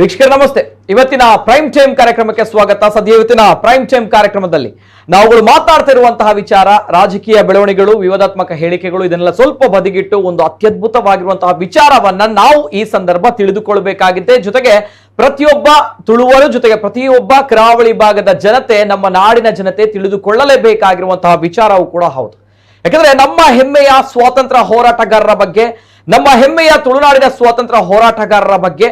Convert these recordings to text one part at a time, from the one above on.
ವೀಕ್ಷಕರೇ ನಮಸ್ತೆ. ಇವತ್ತಿನ ಪ್ರೈಮ್ ಟೈಮ್ ಕಾರ್ಯಕ್ರಮಕ್ಕೆ ಸ್ವಾಗತ. ಸದ್ಯ ಇವತ್ತಿನ ಪ್ರೈಮ್ ಟೈಮ್ ಕಾರ್ಯಕ್ರಮದಲ್ಲಿ ನಾವುಗಳು ಮಾತಾಡ್ತಾ ಇರುವಂತಹ ವಿಚಾರ ರಾಜಕೀಯ ಬೆಳವಣಿಗೆಗಳು, ವಿವಾದಾತ್ಮಕ ಹೇಳಿಕೆಗಳು, ಇದನ್ನೆಲ್ಲ ಸ್ವಲ್ಪ ಬದಿಗಿಟ್ಟು ಒಂದು ಅತ್ಯದ್ಭುತವಾಗಿರುವಂತಹ ವಿಚಾರವನ್ನ ನಾವು ಈ ಸಂದರ್ಭ ತಿಳಿದುಕೊಳ್ಳಬೇಕಾಗಿದೆ. ಜೊತೆಗೆ ಪ್ರತಿಯೊಬ್ಬ ತುಳುವರು, ಜೊತೆಗೆ ಪ್ರತಿಯೊಬ್ಬ ಕರಾವಳಿ ಭಾಗದ ಜನತೆ, ನಮ್ಮ ನಾಡಿನ ಜನತೆ ತಿಳಿದುಕೊಳ್ಳಲೇಬೇಕಾಗಿರುವಂತಹ ವಿಚಾರವೂ ಕೂಡ ಹೌದು. ಯಾಕಂದ್ರೆ ನಮ್ಮ ಹೆಮ್ಮೆಯ ಸ್ವಾತಂತ್ರ್ಯ ಹೋರಾಟಗಾರರ ಬಗ್ಗೆ, ನಮ್ಮ ಹೆಮ್ಮೆಯ ತುಳುನಾಡಿನ ಸ್ವಾತಂತ್ರ್ಯ ಹೋರಾಟಗಾರರ ಬಗ್ಗೆ,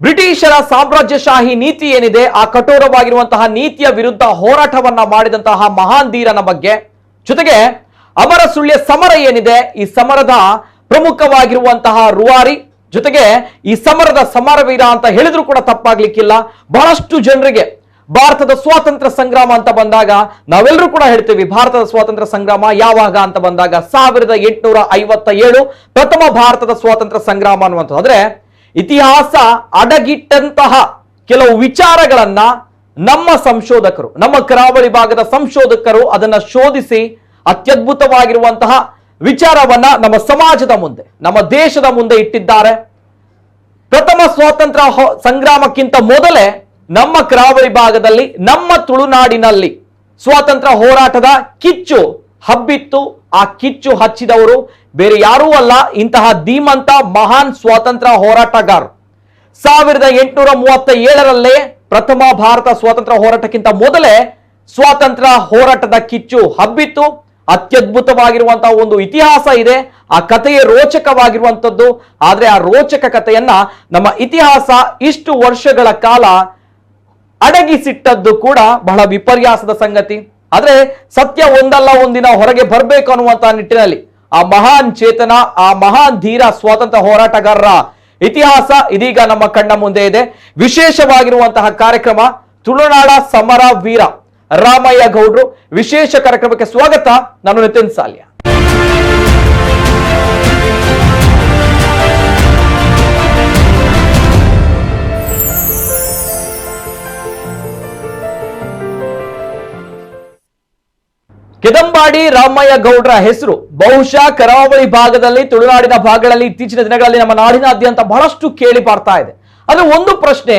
ಬ್ರಿಟಿಷರ ಸಾಮ್ರಾಜ್ಯಶಾಹಿ ನೀತಿ ಏನಿದೆ ಆ ಕಠೋರವಾಗಿರುವಂತಹ ನೀತಿಯ ವಿರುದ್ಧ ಹೋರಾಟವನ್ನ ಮಾಡಿದಂತಹ ಮಹಾನ್ ಧೀರನ ಬಗ್ಗೆ, ಜೊತೆಗೆ ಅಮರ ಸುಳ್ಯ ಸಮರ ಏನಿದೆ ಈ ಸಮರದ ಪ್ರಮುಖವಾಗಿರುವಂತಹ ರೂವಾರಿ, ಜೊತೆಗೆ ಈ ಸಮರದ ಸಮರವೀರ ಅಂತ ಹೇಳಿದ್ರು ಕೂಡ ತಪ್ಪಾಗ್ಲಿಕ್ಕಿಲ್ಲ. ಬಹಳಷ್ಟು ಜನರಿಗೆ ಭಾರತದ ಸ್ವಾತಂತ್ರ್ಯ ಸಂಗ್ರಾಮ ಅಂತ ಬಂದಾಗ ನಾವೆಲ್ಲರೂ ಕೂಡ ಹೇಳ್ತೀವಿ, ಭಾರತದ ಸ್ವಾತಂತ್ರ್ಯ ಸಂಗ್ರಾಮ ಯಾವಾಗ ಅಂತ ಬಂದಾಗ 1857 ಪ್ರಥಮ ಭಾರತದ ಸ್ವಾತಂತ್ರ್ಯ ಸಂಗ್ರಾಮ ಅನ್ನುವಂಥದ್ದು. ಆದ್ರೆ ಇತಿಹಾಸ ಅಡಗಿಟ್ಟಂತಹ ಕೆಲವು ವಿಚಾರಗಳನ್ನ ನಮ್ಮ ಸಂಶೋಧಕರು, ನಮ್ಮ ಕರಾವಳಿ ಭಾಗದ ಸಂಶೋಧಕರು ಅದನ್ನ ಶೋಧಿಸಿ ಅತ್ಯದ್ಭುತವಾಗಿರುವಂತಹ ವಿಚಾರವನ್ನ ನಮ್ಮ ಸಮಾಜದ ಮುಂದೆ, ನಮ್ಮ ದೇಶದ ಮುಂದೆ ಇಟ್ಟಿದ್ದಾರೆ. ಪ್ರಥಮ ಸ್ವಾತಂತ್ರ್ಯ ಸಂಗ್ರಾಮಕ್ಕಿಂತ ಮೊದಲೇ ನಮ್ಮ ಕರಾವಳಿ ಭಾಗದಲ್ಲಿ, ನಮ್ಮ ತುಳುನಾಡಿನಲ್ಲಿ ಸ್ವಾತಂತ್ರ್ಯ ಹೋರಾಟದ ಕಿಚ್ಚು ಹಬ್ಬಿತ್ತು. ಆ ಕಿಚ್ಚು ಹಚ್ಚಿದವರು ಬೇರೆ ಯಾರೂ ಅಲ್ಲ, ಇಂತಹ ಧೀಮಂತ ಮಹಾನ್ ಸ್ವಾತಂತ್ರ್ಯ ಹೋರಾಟಗಾರರು. 1837 ಪ್ರಥಮ ಭಾರತ ಸ್ವಾತಂತ್ರ್ಯ ಹೋರಾಟಕ್ಕಿಂತ ಮೊದಲೇ ಸ್ವಾತಂತ್ರ್ಯ ಹೋರಾಟದ ಕಿಚ್ಚು ಹಬ್ಬಿತ್ತು. ಅತ್ಯದ್ಭುತವಾಗಿರುವಂತಹ ಒಂದು ಇತಿಹಾಸ ಇದೆ. ಆ ಕಥೆಯೇ ರೋಚಕವಾಗಿರುವಂಥದ್ದು. ಆದ್ರೆ ಆ ರೋಚಕ ಕಥೆಯನ್ನ ನಮ್ಮ ಇತಿಹಾಸ ಇಷ್ಟು ವರ್ಷಗಳ ಕಾಲ ಅಡಗಿಸಿಟ್ಟದ್ದು ಕೂಡ ಬಹಳ ವಿಪರ್ಯಾಸದ ಸಂಗತಿ. ಆದ್ರೆ ಸತ್ಯ ಒಂದಲ್ಲ ಒಂದಿನ ಹೊರಗೆ ಬರಬೇಕು ಅನ್ನುವಂತಹ ನಿಟ್ಟಿನಲ್ಲಿ ಆ ಮಹಾನ್ ಚೇತನ, ಆ ಮಹಾನ್ ಧೀರ ಸ್ವಾತಂತ್ರ್ಯ ಹೋರಾಟಗಾರರ ಇತಿಹಾಸ ಇದೀಗ ನಮ್ಮ ಕಣ್ಣ ಮುಂದೆ ಇದೆ. ವಿಶೇಷವಾಗಿರುವಂತಹ ಕಾರ್ಯಕ್ರಮ ತುಳುನಾಡ ಸಮರ ವೀರ ರಾಮಯ್ಯ ಗೌಡ್ರು. ವಿಶೇಷ ಕಾರ್ಯಕ್ರಮಕ್ಕೆ ಸ್ವಾಗತ. ನಾನು ನಿತಿನ್ ಸಾಲ್ಯ. ಕೆದಂಬಾಡಿ ರಾಮಯ್ಯ ಗೌಡ್ರ ಹೆಸರು ಬಹುಶಃ ಕರಾವಳಿ ಭಾಗದಲ್ಲಿ, ತುಳುನಾಡಿನ ಭಾಗಗಳಲ್ಲಿ ಇತ್ತೀಚಿನ ದಿನಗಳಲ್ಲಿ ನಮ್ಮ ನಾಡಿನಾದ್ಯಂತ ಬಹಳಷ್ಟು ಕೇಳಿ ಬರ್ತಾ ಇದೆ. ಆದ್ರೆ ಒಂದು ಪ್ರಶ್ನೆ,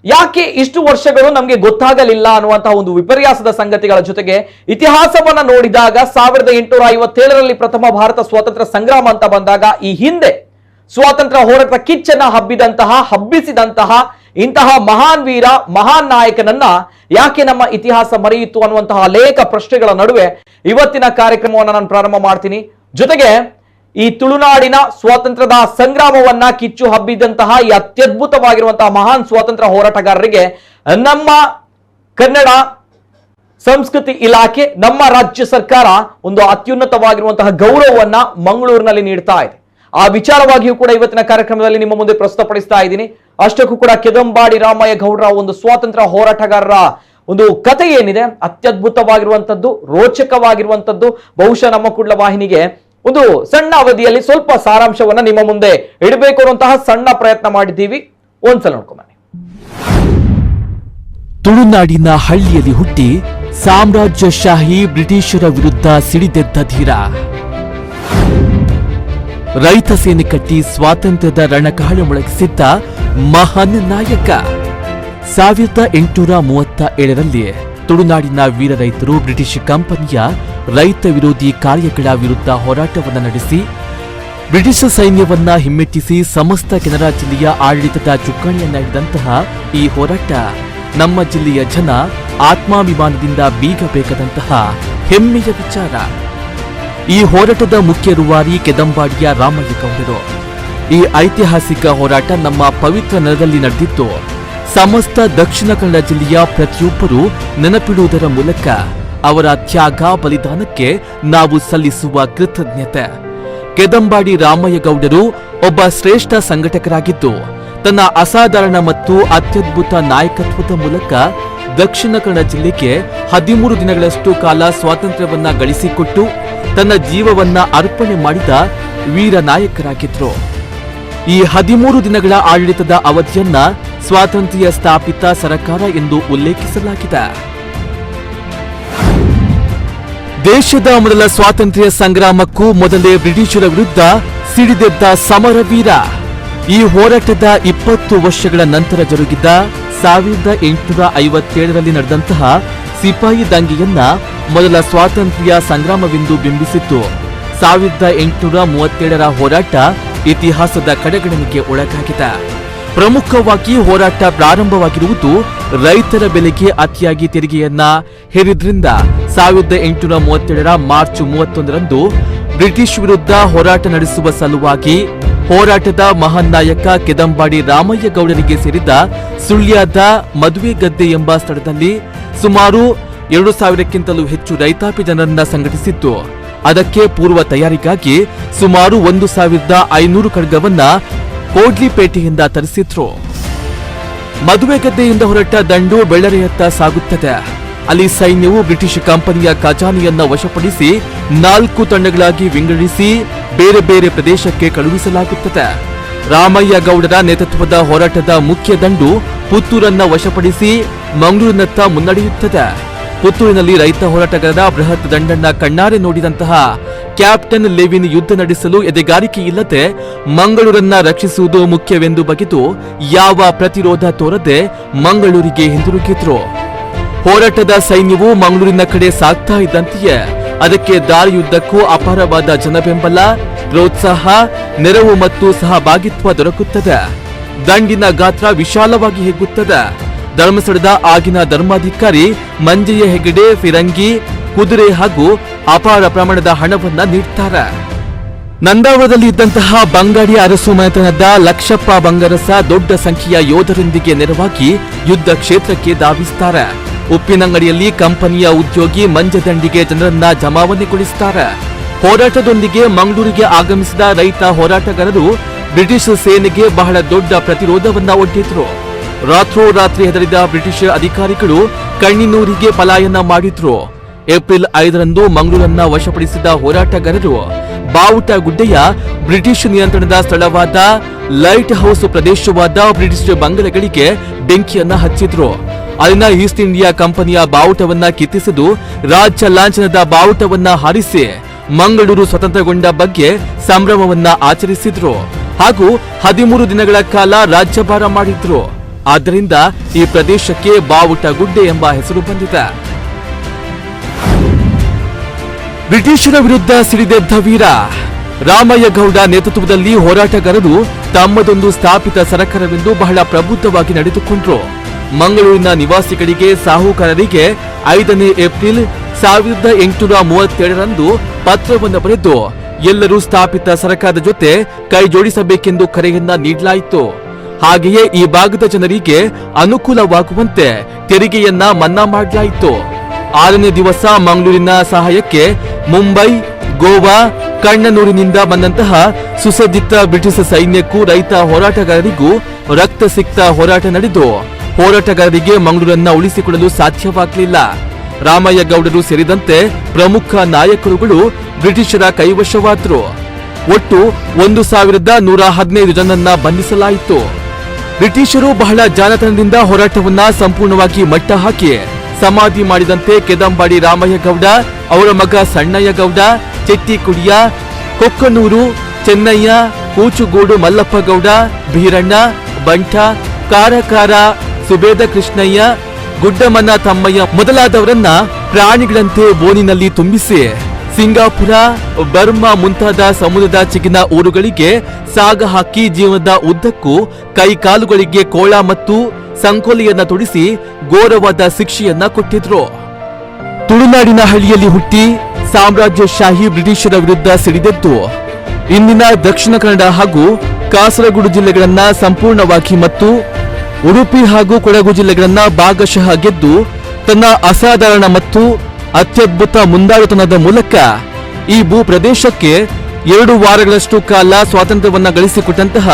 ಯಾಕೆ ಇಷ್ಟು ವರ್ಷಗಳು ನಮಗೆ ಗೊತ್ತಾಗಲಿಲ್ಲ ಅನ್ನುವಂತಹ ಒಂದು ವಿಪರ್ಯಾಸದ ಸಂಗತಿಗಳ ಜೊತೆಗೆ ಇತಿಹಾಸವನ್ನ ನೋಡಿದಾಗ 1857 ಪ್ರಥಮ ಭಾರತ ಸ್ವಾತಂತ್ರ್ಯ ಸಂಗ್ರಾಮ ಅಂತ ಬಂದಾಗ ಈ ಹಿಂದೆ ಸ್ವಾತಂತ್ರ್ಯ ಹೋರಾಟ ಕಿಚ್ಚನ್ನ ಹಬ್ಬಿಸಿದಂತಹ ಇಂತಹ ಮಹಾನ್ ವೀರ, ಮಹಾನ್ ನಾಯಕನನ್ನ ಯಾಕೆ ನಮ್ಮ ಇತಿಹಾಸ ಮರೆಯಿತು ಅನ್ನುವಂತಹ ಅನೇಕ ಪ್ರಶ್ನೆಗಳ ನಡುವೆ ಇವತ್ತಿನ ಕಾರ್ಯಕ್ರಮವನ್ನು ನಾನು ಪ್ರಾರಂಭ ಮಾಡ್ತೀನಿ. ಜೊತೆಗೆ ಈ ತುಳುನಾಡಿನ ಸ್ವಾತಂತ್ರ್ಯದ ಸಂಗ್ರಾಮವನ್ನ ಕಿಚ್ಚು ಹಬ್ಬಿದಂತಹ ಈ ಅತ್ಯದ್ಭುತವಾಗಿರುವಂತಹ ಮಹಾನ್ ಸ್ವಾತಂತ್ರ್ಯ ಹೋರಾಟಗಾರರಿಗೆ ನಮ್ಮ ಕನ್ನಡ ಸಂಸ್ಕೃತಿ ಇಲಾಖೆ, ನಮ್ಮ ರಾಜ್ಯ ಸರ್ಕಾರ ಒಂದು ಅತ್ಯುನ್ನತವಾಗಿರುವಂತಹ ಗೌರವವನ್ನ ಮಂಗಳೂರಿನಲ್ಲಿ ನೀಡ್ತಾ ಇದೆ. ಆ ವಿಚಾರವಾಗಿಯೂ ಕೂಡ ಇವತ್ತಿನ ಕಾರ್ಯಕ್ರಮದಲ್ಲಿ ನಿಮ್ಮ ಮುಂದೆ ಪ್ರಸ್ತುತಪಡಿಸ್ತಾ ಇದ್ದೀನಿ. ಅಷ್ಟಕ್ಕೂ ಕೂಡ ಕೆದಂಬಾಡಿ ರಾಮಯ್ಯ ಗೌಡ್ರ ಒಂದು ಸ್ವಾತಂತ್ರ್ಯ ಹೋರಾಟಗಾರರ ಒಂದು ಕಥೆ ಏನಿದೆ ಅತ್ಯದ್ಭುತವಾಗಿರುವಂತದ್ದು, ರೋಚಕವಾಗಿರುವಂತದ್ದು. ಬಹುಶಃ ನಮ್ಮ ಕುಡ್ಲ ವಾಹಿನಿಗೆ ಒಂದು ಸಣ್ಣ ಅವಧಿಯಲ್ಲಿ ಸ್ವಲ್ಪ ಸಾರಾಂಶವನ್ನ ನಿಮ್ಮ ಮುಂದೆ ಇಡಬೇಕು ಅನ್ನುವಂತಹ ಸಣ್ಣ ಪ್ರಯತ್ನ ಮಾಡಿದ್ದೀವಿ. ಒಂದ್ಸಲ ನೋಡ್ಕೊಂಬನ್ನಿ. ತುಳುನಾಡಿನ ಹಳ್ಳಿಯಲ್ಲಿ ಹುಟ್ಟಿ ಸಾಮ್ರಾಜ್ಯಶಾಹಿ ಬ್ರಿಟಿಷರ ವಿರುದ್ಧ ಸಿಡಿದೆದ್ದ ಧೀರ, ರೈತ ಸೇನೆ ಕಟ್ಟಿ ಸ್ವಾತಂತ್ರ್ಯದ ರಣಕಹಳೆ ಮೊಳಗಿಸಿದ್ದ ಮಹಾನ್ ನಾಯಕ. 1837 ತುಳುನಾಡಿನ ವೀರ ರೈತರು ಬ್ರಿಟಿಷ್ ಕಂಪನಿಯ ರೈತ ವಿರೋಧಿ ಕಾರ್ಯಗಳ ವಿರುದ್ಧ ಹೋರಾಟವನ್ನು ನಡೆಸಿ ಬ್ರಿಟಿಷ್ ಸೈನ್ಯವನ್ನ ಹಿಮ್ಮೆಟ್ಟಿಸಿ ಸಮಸ್ತ ಕೆನರಾ ಜಿಲ್ಲೆಯ ಆಡಳಿತದ ಚುಕ್ಕಾಣಿಯನ್ನ ಹಿಡಿದಂತಹ ಈ ಹೋರಾಟ ನಮ್ಮ ಜಿಲ್ಲೆಯ ಜನ ಆತ್ಮಾಭಿಮಾನದಿಂದ ಬೀಗಬೇಕಾದಂತಹ ಹೆಮ್ಮೆಯ ವಿಚಾರ. ಈ ಹೋರಾಟದ ಮುಖ್ಯ ರೂವಾರಿ ಕೆದಂಬಾಡಿಯ ರಾಮಯ್ಯ ಗೌಡರು. ಈ ಐತಿಹಾಸಿಕ ಹೋರಾಟ ನಮ್ಮ ಪವಿತ್ರ ನೆಲದಲ್ಲಿ ನಡೆದಿದ್ದು ಸಮಸ್ತ ದಕ್ಷಿಣ ಕನ್ನಡ ಜಿಲ್ಲೆಯ ಪ್ರತಿಯೊಬ್ಬರೂ ನೆನಪಿಡುವುದರ ಮೂಲಕ ಅವರ ತ್ಯಾಗ ಬಲಿದಾನಕ್ಕೆ ನಾವು ಸಲ್ಲಿಸುವ ಕೃತಜ್ಞತೆ. ಕೆದಂಬಾಡಿ ರಾಮಯ್ಯ ಗೌಡರು ಒಬ್ಬ ಶ್ರೇಷ್ಠ ಸಂಘಟಕರಾಗಿದ್ದು ತನ್ನ ಅಸಾಧಾರಣ ಮತ್ತು ಅತ್ಯದ್ಭುತ ನಾಯಕತ್ವದ ಮೂಲಕ ದಕ್ಷಿಣ ಕನ್ನಡ ಜಿಲ್ಲೆಗೆ 13 ದಿನಗಳಷ್ಟು ಕಾಲ ಸ್ವಾತಂತ್ರ್ಯವನ್ನ ಗಳಿಸಿಕೊಟ್ಟು ತನ್ನ ಜೀವವನ್ನ ಅರ್ಪಣೆ ಮಾಡಿದ ವೀರ ನಾಯಕರಾಗಿದ್ರು. ಈ 13 ದಿನಗಳ ಆಡಳಿತದ ಅವಧಿಯನ್ನ ಸ್ವಾತಂತ್ರ್ಯ ಸ್ಥಾಪಿತ ಸರ್ಕಾರ ಎಂದು ಉಲ್ಲೇಖಿಸಲಾಗಿದೆ. ದೇಶದ ಮೊದಲ ಸ್ವಾತಂತ್ರ್ಯ ಸಂಗ್ರಾಮಕ್ಕೂ ಮೊದಲೇ ಬ್ರಿಟಿಷರ ವಿರುದ್ಧ ಸಿಡಿದೆದ್ದ ಸಮರವೀರ ಈ ಹೋರಾಟದ 20 ವರ್ಷಗಳ ನಂತರ ಜರುಗಿದ 1857ರಲ್ಲಿ ನಡೆದಂತಹ ಸಿಪಾಯಿ ದಂಗೆಯನ್ನ ಮೊದಲ ಸ್ವಾತಂತ್ರ್ಯ ಸಂಗ್ರಾಮವೆಂದು ಬಿಂಬಿಸಿತ್ತು. 1837ರ ಹೋರಾಟ ಇತಿಹಾಸದ ಕಡೆಗಣನೆಗೆ ಒಳಗಾಗಿದೆ. ಪ್ರಮುಖವಾಗಿ ಹೋರಾಟ ಪ್ರಾರಂಭವಾಗಿರುವುದು ರೈತರ ಬೆಲೆಗೆ ಅತಿಯಾಗಿ ತೆರಿಗೆಯನ್ನ ಹೇರಿದ್ರಿಂದ 1837ರ ಮಾರ್ಚ್ 31ರಂದು ಬ್ರಿಟಿಷ್ ವಿರುದ್ಧ ಹೋರಾಟ ನಡೆಸುವ ಸಲುವಾಗಿ ಹೋರಾಟದ ಮಹಾನ್ ನಾಯಕ ಕೆದಂಬಾಡಿ ರಾಮಯ್ಯ ಗೌಡರಿಗೆ ಸೇರಿದ ಸುಳ್ಯದ ಮದುವೆ ಗದ್ದೆ ಎಂಬ ಸ್ಥಳದಲ್ಲಿ ಸುಮಾರು 2000ಕ್ಕಿಂತಲೂ ಹೆಚ್ಚು ರೈತಾಪಿ ಜನರನ್ನ ಸಂಘಟಿಸಿತ್ತು. ಅದಕ್ಕೆ ಪೂರ್ವ ತಯಾರಿಗಾಗಿ ಸುಮಾರು 1500 ಖಡ್ಗವನ್ನ ಕೋಡ್ಲಿಪೇಟೆಯಿಂದ ತರಿಸಿದ್ರು. ಮದುವೆ ಗದ್ದೆಯಿಂದ ಹೊರಟ ದಂಡು ಬೆಳ್ಳರೆಯತ್ತ ಸಾಗುತ್ತದೆ. ಅಲ್ಲಿ ಸೈನ್ಯವು ಬ್ರಿಟಿಷ್ ಕಂಪನಿಯ ಖಜಾನೆಯನ್ನ ವಶಪಡಿಸಿ 4 ತಂಡಗಳಾಗಿ ವಿಂಗಡಿಸಿ ಬೇರೆ ಬೇರೆ ಪ್ರದೇಶಕ್ಕೆ ಕಳುಹಿಸಲಾಗುತ್ತದೆ. ರಾಮಯ್ಯ ಗೌಡರ ನೇತೃತ್ವದ ಹೋರಾಟದ ಮುಖ್ಯ ದಂಡು ಪುತ್ತೂರನ್ನ ವಶಪಡಿಸಿ ಮಂಗಳೂರಿನತ್ತ ಮುನ್ನಡೆಯುತ್ತದೆ. ಪುತ್ತೂರಿನಲ್ಲಿ ರೈತ ಹೋರಾಟಗಾರರ ಬೃಹತ್ ದಂಡನ್ನ ಕಣ್ಣಾರೆ ನೋಡಿದಂತಹ ಕ್ಯಾಪ್ಟನ್ ಲೆವಿನ್ ಯುದ್ಧ ನಡೆಸಲು ಎದೆಗಾರಿಕೆ ಇಲ್ಲದೆ ಮಂಗಳೂರನ್ನ ರಕ್ಷಿಸುವುದು ಮುಖ್ಯವೆಂದು ಬಗೆದು ಯಾವ ಪ್ರತಿರೋಧ ತೋರದೆ ಮಂಗಳೂರಿಗೆ ಹಿಂದಿರುಗಿದ್ರು. ಹೋರಾಟದ ಸೈನ್ಯವು ಮಂಗಳೂರಿನ ಕಡೆ ಸಾಗ್ತಾ ಇದ್ದಂತೆಯೇ ಅದಕ್ಕೆ ದಾರಿಯುದ್ದಕ್ಕೂ ಅಪಾರವಾದ ಜನಬೆಂಬಲ, ಪ್ರೋತ್ಸಾಹ, ನೆರವು ಮತ್ತು ಸಹಭಾಗಿತ್ವ ದೊರಕುತ್ತದೆ. ದಂಡಿನ ಗಾತ್ರ ವಿಶಾಲವಾಗಿ ಹೆಗ್ಗುತ್ತದೆ. ಧರ್ಮಸ್ಥಳದ ಆಗಿನ ಧರ್ಮಾಧಿಕಾರಿ ಮಂಜಯ್ಯ ಹೆಗಡೆ ಫಿರಂಗಿ ಕುದುರೆ ಹಾಗೂ ಅಪಾರ ಪ್ರಮಾಣದ ಹಣವನ್ನ ನೀಡ್ತಾರೆ. ನಂದಾವರದಲ್ಲಿ ಇದ್ದಂತಹ ಬಂಗಾಡಿ ಅರಸು ಮನೆತನದ ಲಕ್ಷಪ್ಪ ಬಂಗರಸ ದೊಡ್ಡ ಸಂಖ್ಯೆಯ ಯೋಧರೊಂದಿಗೆ ನೆರವಾಗಿ ಯುದ್ಧ ಕ್ಷೇತ್ರಕ್ಕೆ ಧಾವಿಸ್ತಾರೆ. ಉಪ್ಪಿನಂಗಡಿಯಲ್ಲಿ ಕಂಪನಿಯ ಉದ್ಯೋಗಿ ಮಂಜದಂಡಿಗೆ ಜನರನ್ನ ಜಮಾವಣೆಗೊಳಿಸುತ್ತಾರೆ. ಹೋರಾಟದೊಂದಿಗೆ ಮಂಗಳೂರಿಗೆ ಆಗಮಿಸಿದ ರೈತ ಹೋರಾಟಗಾರರು ಬ್ರಿಟಿಷ್ ಸೇನೆಗೆ ಬಹಳ ದೊಡ್ಡ ಪ್ರತಿರೋಧವನ್ನ ಒಡ್ಡಿದ್ರು. ರಾತ್ರೋರಾತ್ರಿ ಹೆದರಿದ ಬ್ರಿಟಿಷ್ ಅಧಿಕಾರಿಗಳು ಕಣ್ಣಿನೂರಿಗೆ ಪಲಾಯನ ಮಾಡಿದ್ರು. ಏಪ್ರಿಲ್ 5ರಂದು ಮಂಗಳೂರನ್ನ ವಶಪಡಿಸಿದ ಹೋರಾಟಗಾರರು ಬಾವುಟ ಗುಡ್ಡೆಯ ಬ್ರಿಟಿಷ್ ನಿಯಂತ್ರಣದ ಸ್ಥಳವಾದ ಲೈಟ್ ಹೌಸ್ ಪ್ರದೇಶವಾದ ಬ್ರಿಟಿಷ್ ಬಂಗಲೆಗಳಿಗೆ ಬೆಂಕಿಯನ್ನ ಹಚ್ಚಿದ್ರು. ಅಲ್ಲಿನ ಈಸ್ಟ್ ಇಂಡಿಯಾ ಕಂಪನಿಯ ಬಾವುಟವನ್ನ ಕಿತ್ತಿಸಿದು ರಾಜ್ಯ ಲಾಂಛನದ ಬಾವುಟವನ್ನ ಹಾರಿಸಿ ಮಂಗಳೂರು ಸ್ವತಂತ್ರಗೊಂಡ ಬಗ್ಗೆ ಸಂಭ್ರಮವನ್ನ ಆಚರಿಸಿದ್ರು ಹಾಗೂ 13 ದಿನಗಳ ಕಾಲ ರಾಜ್ಯಭಾರ ಮಾಡಿದ್ರು. ಆದ್ದರಿಂದ ಈ ಪ್ರದೇಶಕ್ಕೆ ಬಾವುಟ ಗುಡ್ಡೆ ಎಂಬ ಹೆಸರು ಬಂದಿದೆ. ಬ್ರಿಟಿಷರ ವಿರುದ್ಧ ಸಿಡಿದೆದ್ದ ವೀರ ರಾಮಯ್ಯ ಗೌಡ ನೇತೃತ್ವದಲ್ಲಿ ಹೋರಾಟಗಾರರು ತಮ್ಮದೊಂದು ಸ್ಥಾಪಿತ ಸರಕಾರವೆಂದು ಬಹಳ ಪ್ರಬುದ್ಧವಾಗಿ ನಡೆದುಕೊಂಡ್ರು. ಮಂಗಳೂರಿನ ನಿವಾಸಿಗಳಿಗೆ ಸಾಹುಕಾರರಿಗೆ 5ನೇ ಏಪ್ರಿಲ್ 1837ರಂದು ಪತ್ರವನ್ನು ಬರೆದು ಎಲ್ಲರೂ ಸ್ಥಾಪಿತ ಸರ್ಕಾರದ ಜೊತೆ ಕೈ ಜೋಡಿಸಬೇಕೆಂದು ಕರೆಯನ್ನ ನೀಡಲಾಯಿತು. ಹಾಗೆಯೇ ಈ ಭಾಗದ ಜನರಿಗೆ ಅನುಕೂಲವಾಗುವಂತೆ ತೆರಿಗೆಯನ್ನ ಮನ್ನಾ ಮಾಡಲಾಯಿತು. 6ನೇ ದಿವಸ ಮಂಗಳೂರಿನ ಸಹಾಯಕ್ಕೆ ಮುಂಬೈ, ಗೋವಾ, ಕಣ್ಣನೂರಿನಿಂದ ಬಂದಂತಹ ಸುಸಜ್ಜಿತ ಬ್ರಿಟಿಷ್ ಸೈನ್ಯಕ್ಕೂ ರೈತ ಹೋರಾಟಗಾರರಿಗೂ ರಕ್ತ ಸಿಕ್ತ ಹೋರಾಟ ನಡೆದು ಹೋರಾಟಗಾರರಿಗೆ ಮಂಗಳೂರನ್ನ ಉಳಿಸಿಕೊಳ್ಳಲು ಸಾಧ್ಯವಾಗಲಿಲ್ಲ. ರಾಮಯ್ಯ ಗೌಡರು ಸೇರಿದಂತೆ ಪ್ರಮುಖ ನಾಯಕರುಗಳು ಬ್ರಿಟಿಷರ ಕೈವಶವಾದರು. ಒಟ್ಟು 1115 ಜನರನ್ನ ಬಂಧಿಸಲಾಯಿತು. ಬ್ರಿಟಿಷರು ಬಹಳ ಜಾಣತನದಿಂದ ಹೋರಾಟವನ್ನ ಸಂಪೂರ್ಣವಾಗಿ ಮಟ್ಟ ಹಾಕಿ ಸಮಾಧಿ ಮಾಡಿದಂತೆ ಕೆದಂಬಾಡಿ ರಾಮಯ್ಯ ಗೌಡ, ಅವರ ಮಗ ಸಣ್ಣಯ್ಯ ಗೌಡ, ಚೆಟ್ಟಿಕುಡಿಯ, ಕೊಕ್ಕನೂರು, ಚೆನ್ನಯ್ಯ, ಕೂಚುಗೋಡು ಮಲ್ಲಪ್ಪ ಗೌಡ, ಬೀರಣ್ಣ, ಬಂಟ, ಕಾರಕಾರ, ಸುಬೇದ ಕೃಷ್ಣಯ್ಯ, ಗುಡ್ಡಮನ ತಮ್ಮಯ್ಯ ಮೊದಲಾದವರನ್ನ ಪ್ರಾಣಿಗಳಂತೆ ಬೋನಿನಲ್ಲಿ ತುಂಬಿಸಿ ಸಿಂಗಾಪುರ, ಬರ್ಮಾ ಮುಂತಾದ ಸಮುದ್ರದಾಚೆಗಿನ ಊರುಗಳಿಗೆ ಸಾಗ ಹಾಕಿ ಜೀವನದ ಉದ್ದಕ್ಕೂ ಕೈಕಾಲುಗಳಿಗೆ ಕೋಳ ಮತ್ತು ಸಂಕೋಲೆಯನ್ನ ತೊಡಿಸಿ ಘೋರವಾದ ಶಿಕ್ಷೆಯನ್ನ ಕೊಟ್ಟಿದ್ರು. ತುಳುನಾಡಿನ ಹಳ್ಳಿಯಲ್ಲಿ ಹುಟ್ಟಿ ಸಾಮ್ರಾಜ್ಯಶಾಹಿ ಬ್ರಿಟಿಷರ ವಿರುದ್ಧ ಸಿಡಿದೆದ್ದು ಇಂದಿನ ದಕ್ಷಿಣ ಕನ್ನಡ ಹಾಗೂ ಕಾಸರಗೋಡು ಜಿಲ್ಲೆಗಳನ್ನ ಸಂಪೂರ್ಣವಾಗಿ ಮತ್ತು ಉಡುಪಿ ಹಾಗೂ ಕೊಡಗು ಜಿಲ್ಲೆಗಳನ್ನ ಭಾಗಶಃ ಗೆದ್ದು ತನ್ನ ಅಸಾಧಾರಣ ಮತ್ತು ಅತ್ಯದ್ಭುತ ಮುಂದಾಳುತನದ ಮೂಲಕ ಈ ಭೂ ಪ್ರದೇಶಕ್ಕೆ 2 ವಾರಗಳಷ್ಟು ಕಾಲ ಸ್ವಾತಂತ್ರ್ಯವನ್ನ ಗಳಿಸಿಕೊಟ್ಟಂತಹ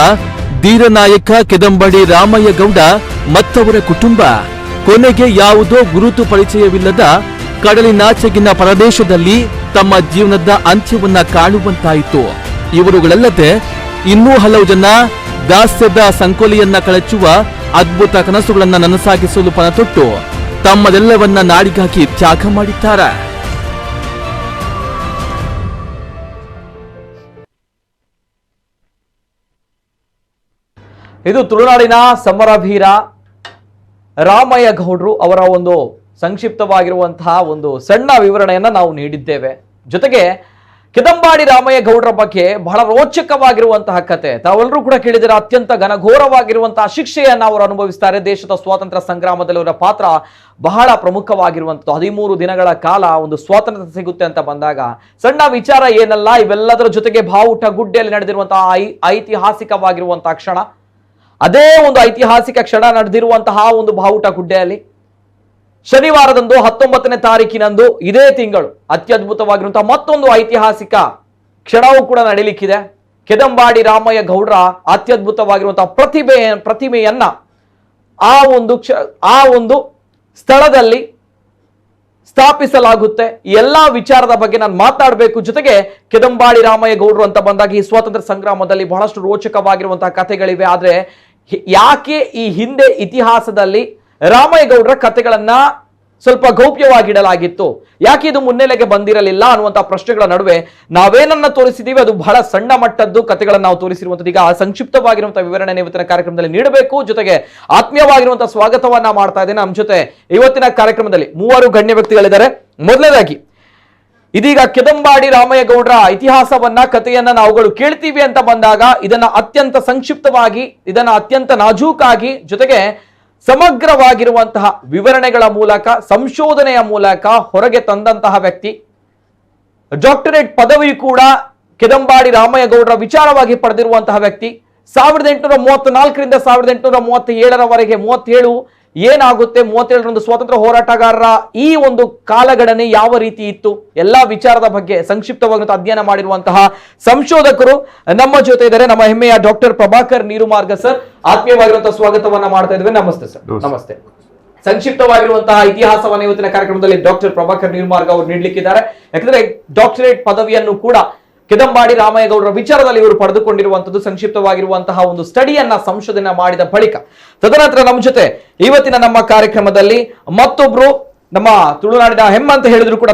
ಧೀರನಾಯಕ ಕೆದಂಬಾಡಿ ರಾಮಯ್ಯ ಗೌಡ ಮತ್ತವರ ಕುಟುಂಬ ಕೊನೆಗೆ ಯಾವುದೋ ಗುರುತು ಪರಿಚಯವಿಲ್ಲದ ಕಡಲಿನಾಚೆಗಿನ ಪ್ರದೇಶದಲ್ಲಿ ತಮ್ಮ ಜೀವನದ ಅಂತ್ಯವನ್ನ ಕಾಣುವಂತಾಯಿತು. ಇವರುಗಳಲ್ಲದೆ ಇನ್ನೂ ಹಲವು ಜನ ದಾಸ್ಯದ ಸಂಕೋಲೆಯನ್ನ ಕಳಚುವ ಅದ್ಭುತ ಕನಸುಗಳನ್ನ ನನಸಾಗಿಸಲು ಪಣತೊಟ್ಟು ತಮ್ಮದೆಲ್ಲವನ್ನ ನಾಡಿಗಾಗಿ ತ್ಯಾಗ ಮಾಡಿದ್ದಾರೆ. ಇದು ತುಳುನಾಡಿನ ಸಮರವೀರ ರಾಮಯ್ಯ ಗೌಡ್ರು ಅವರ ಒಂದು ಸಂಕ್ಷಿಪ್ತವಾಗಿರುವಂತಹ ಒಂದು ಸಣ್ಣ ವಿವರಣೆಯನ್ನ ನಾವು ನೀಡಿದ್ದೇವೆ. ಜೊತೆಗೆ ಕೆದಂಬಾಡಿ ರಾಮಯ್ಯ ಗೌಡ್ರ ಬಗ್ಗೆ ಬಹಳ ರೋಚಕವಾಗಿರುವಂತಹ ಕತೆ ತಾವೆಲ್ಲರೂ ಕೂಡ ಕೇಳಿದರೆ ಅತ್ಯಂತ ಘನಘೋರವಾಗಿರುವಂತಹ ಶಿಕ್ಷೆಯನ್ನು ಅವರು ಅನುಭವಿಸ್ತಾರೆ. ದೇಶದ ಸ್ವಾತಂತ್ರ್ಯ ಸಂಗ್ರಾಮದಲ್ಲಿ ಅವರ ಪಾತ್ರ ಬಹಳ ಪ್ರಮುಖವಾಗಿರುವಂಥದ್ದು. 13 ದಿನಗಳ ಕಾಲ ಒಂದು ಸ್ವಾತಂತ್ರ್ಯ ಸಿಗುತ್ತೆ ಅಂತ ಬಂದಾಗ ಸಣ್ಣ ವಿಚಾರ ಏನಲ್ಲ, ಇವೆಲ್ಲದರ ಜೊತೆಗೆ ಬಾವುಟ ಗುಡ್ಡೆಯಲ್ಲಿ ನಡೆದಿರುವಂತಹ ಐತಿಹಾಸಿಕವಾಗಿರುವಂತಹ ಕ್ಷಣ, ಅದೇ ಒಂದು ಐತಿಹಾಸಿಕ ಕ್ಷಣ ನಡೆದಿರುವಂತಹ ಒಂದು ಬಾವುಟ ಗುಡ್ಡೆಯಲ್ಲಿ ಶನಿವಾರದಂದು 19ನೇ ತಾರೀಕಿನಂದು ಇದೇ ತಿಂಗಳು ಅತ್ಯದ್ಭುತವಾಗಿರುವಂತಹ ಮತ್ತೊಂದು ಐತಿಹಾಸಿಕ ಕ್ಷಣವೂ ಕೂಡ ನಡೀಲಿಕ್ಕಿದೆ. ಕೆದಂಬಾಡಿ ರಾಮಯ್ಯ ಗೌಡ್ರ ಅತ್ಯದ್ಭುತವಾಗಿರುವಂತಹ ಪ್ರತಿಮೆಯನ್ನ ಆ ಒಂದು ಸ್ಥಳದಲ್ಲಿ ಸ್ಥಾಪಿಸಲಾಗುತ್ತೆ. ಈ ಎಲ್ಲಾ ವಿಚಾರದ ಬಗ್ಗೆ ನಾನು ಮಾತಾಡಬೇಕು. ಜೊತೆಗೆ ಕೆದಂಬಾಡಿ ರಾಮಯ್ಯ ಗೌಡ್ರು ಅಂತ ಬಂದಾಗ ಈ ಸ್ವಾತಂತ್ರ್ಯ ಸಂಗ್ರಾಮದಲ್ಲಿ ಬಹಳಷ್ಟು ರೋಚಕವಾಗಿರುವಂತಹ ಕಥೆಗಳಿವೆ. ಆದ್ರೆ ಯಾಕೆ ಈ ಹಿಂದೆ ಇತಿಹಾಸದಲ್ಲಿ ರಾಮಯ್ಯ ಗೌಡ್ರ ಕಥೆಗಳನ್ನ ಸ್ವಲ್ಪ ಗೌಪ್ಯವಾಗಿಡಲಾಗಿತ್ತು, ಯಾಕೆ ಇದು ಮುನ್ನೆಲೆಗೆ ಬಂದಿರಲಿಲ್ಲ ಅನ್ನುವಂಥ ಪ್ರಶ್ನೆಗಳ ನಡುವೆ ನಾವೇನನ್ನ ತೋರಿಸಿದೀವಿ ಅದು ಬಹಳ ಸಣ್ಣ ಮಟ್ಟದ್ದು ಕಥೆಗಳನ್ನು ನಾವು ತೋರಿಸಿರುವಂಥದ್ದು. ಈಗ ಸಂಕ್ಷಿಪ್ತವಾಗಿರುವಂತಹ ವಿವರಣೆ ಇವತ್ತಿನ ಕಾರ್ಯಕ್ರಮದಲ್ಲಿ ನೀಡಬೇಕು. ಜೊತೆಗೆ ಆತ್ಮೀಯವಾಗಿರುವಂತಹ ಸ್ವಾಗತವನ್ನ ಮಾಡ್ತಾ ಇದ್ದೇನೆ. ನಮ್ಮ ಜೊತೆ ಇವತ್ತಿನ ಕಾರ್ಯಕ್ರಮದಲ್ಲಿ 3 ಗಣ್ಯ ವ್ಯಕ್ತಿಗಳಿದ್ದಾರೆ. ಮೊದಲನೇದಾಗಿ ಇದೀಗ ಕೆದಂಬಾಡಿ ರಾಮಯ್ಯ ಗೌಡ್ರ ಇತಿಹಾಸವನ್ನ ಕಥೆಯನ್ನ ನಾವುಗಳು ಕೇಳ್ತೀವಿ ಅಂತ ಬಂದಾಗ ಇದನ್ನ ಅತ್ಯಂತ ಸಂಕ್ಷಿಪ್ತವಾಗಿ, ಇದನ್ನ ಅತ್ಯಂತ ನಾಜೂಕಾಗಿ, ಜೊತೆಗೆ ಸಮಗ್ರವಾಗಿರುವಂತಹ ವಿವರಣೆಗಳ ಮೂಲಕ, ಸಂಶೋಧನೆಯ ಮೂಲಕ ಹೊರಗೆ ತಂದಂತಹ ವ್ಯಕ್ತಿ. ಡಾಕ್ಟರೇಟ್ ಪದವಿ ಕೂಡ ಕೆದಂಬಾಡಿ ರಾಮಯ್ಯ ಗೌಡ್ರ ವಿಚಾರವಾಗಿ ಪಡೆದಿರುವಂತಹ ವ್ಯಕ್ತಿ. 1834ರಿಂದ 1837ರವರೆಗೆ 37 ಏನಾಗುತ್ತೆ, 37ರಂದು ಸ್ವಾತಂತ್ರ್ಯ ಹೋರಾಟಗಾರರ ಈ ಒಂದು ಕಾಲಗಣನೆ ಯಾವ ರೀತಿ ಇತ್ತು, ಎಲ್ಲಾ ವಿಚಾರದ ಬಗ್ಗೆ ಸಂಕ್ಷಿಪ್ತವಾಗಿ ಅಧ್ಯಯನ ಮಾಡಿರುವಂತಹ ಸಂಶೋಧಕರು ನಮ್ಮ ಜೊತೆ ಇದ್ದಾರೆ. ನಮ್ಮ ಹೆಮ್ಮೆಯ ಡಾಕ್ಟರ್ ಪ್ರಭಾಕರ್ ನೀರುಮಾರ್ಗ ಸರ್, ಆತ್ಮೀಯವಾಗಿರುವಂತಹ ಸ್ವಾಗತವನ್ನ ಮಾಡ್ತಾ ಇದ್ದೇವೆ. ನಮಸ್ತೆ ಸರ್. ನಮಸ್ತೆ. ಸಂಕ್ಷಿಪ್ತವಾಗಿರುವಂತಹ ಇತಿಹಾಸವನ್ನು ಇವತ್ತಿನ ಕಾರ್ಯಕ್ರಮದಲ್ಲಿ ಡಾಕ್ಟರ್ ಪ್ರಭಾಕರ್ ನೀರುಮಾರ್ಗ ಅವರು ನೀಡಲಿಕ್ಕಿದ್ದಾರೆ. ಯಾಕಂದ್ರೆ ಡಾಕ್ಟರೇಟ್ ಪದವಿಯನ್ನು ಕೂಡ ಕೆದಂಬಾಡಿ ರಾಮಯ್ಯ ಗೌಡರ ವಿಚಾರದಲ್ಲಿ ಇವರು ಪಡೆದುಕೊಂಡಿರುವಂತದ್ದು ಸಂಕ್ಷಿಪ್ತವಾಗಿರುವಂತಹ ಒಂದು ಸ್ಟಡಿಯನ್ನ ಸಂಶೋಧನೆ ಮಾಡಿದ ಬಳಿಕ. ತದನಂತರ ನಮ್ಮ ಜೊತೆ ಇವತ್ತಿನ ನಮ್ಮ ಕಾರ್ಯಕ್ರಮದಲ್ಲಿ ಮತ್ತೊಬ್ರು ನಮ್ಮ ತುಳುನಾಡಿನ ಹೆಮ್ಮಂತ ಹೇಳಿದ್ರು ಕೂಡ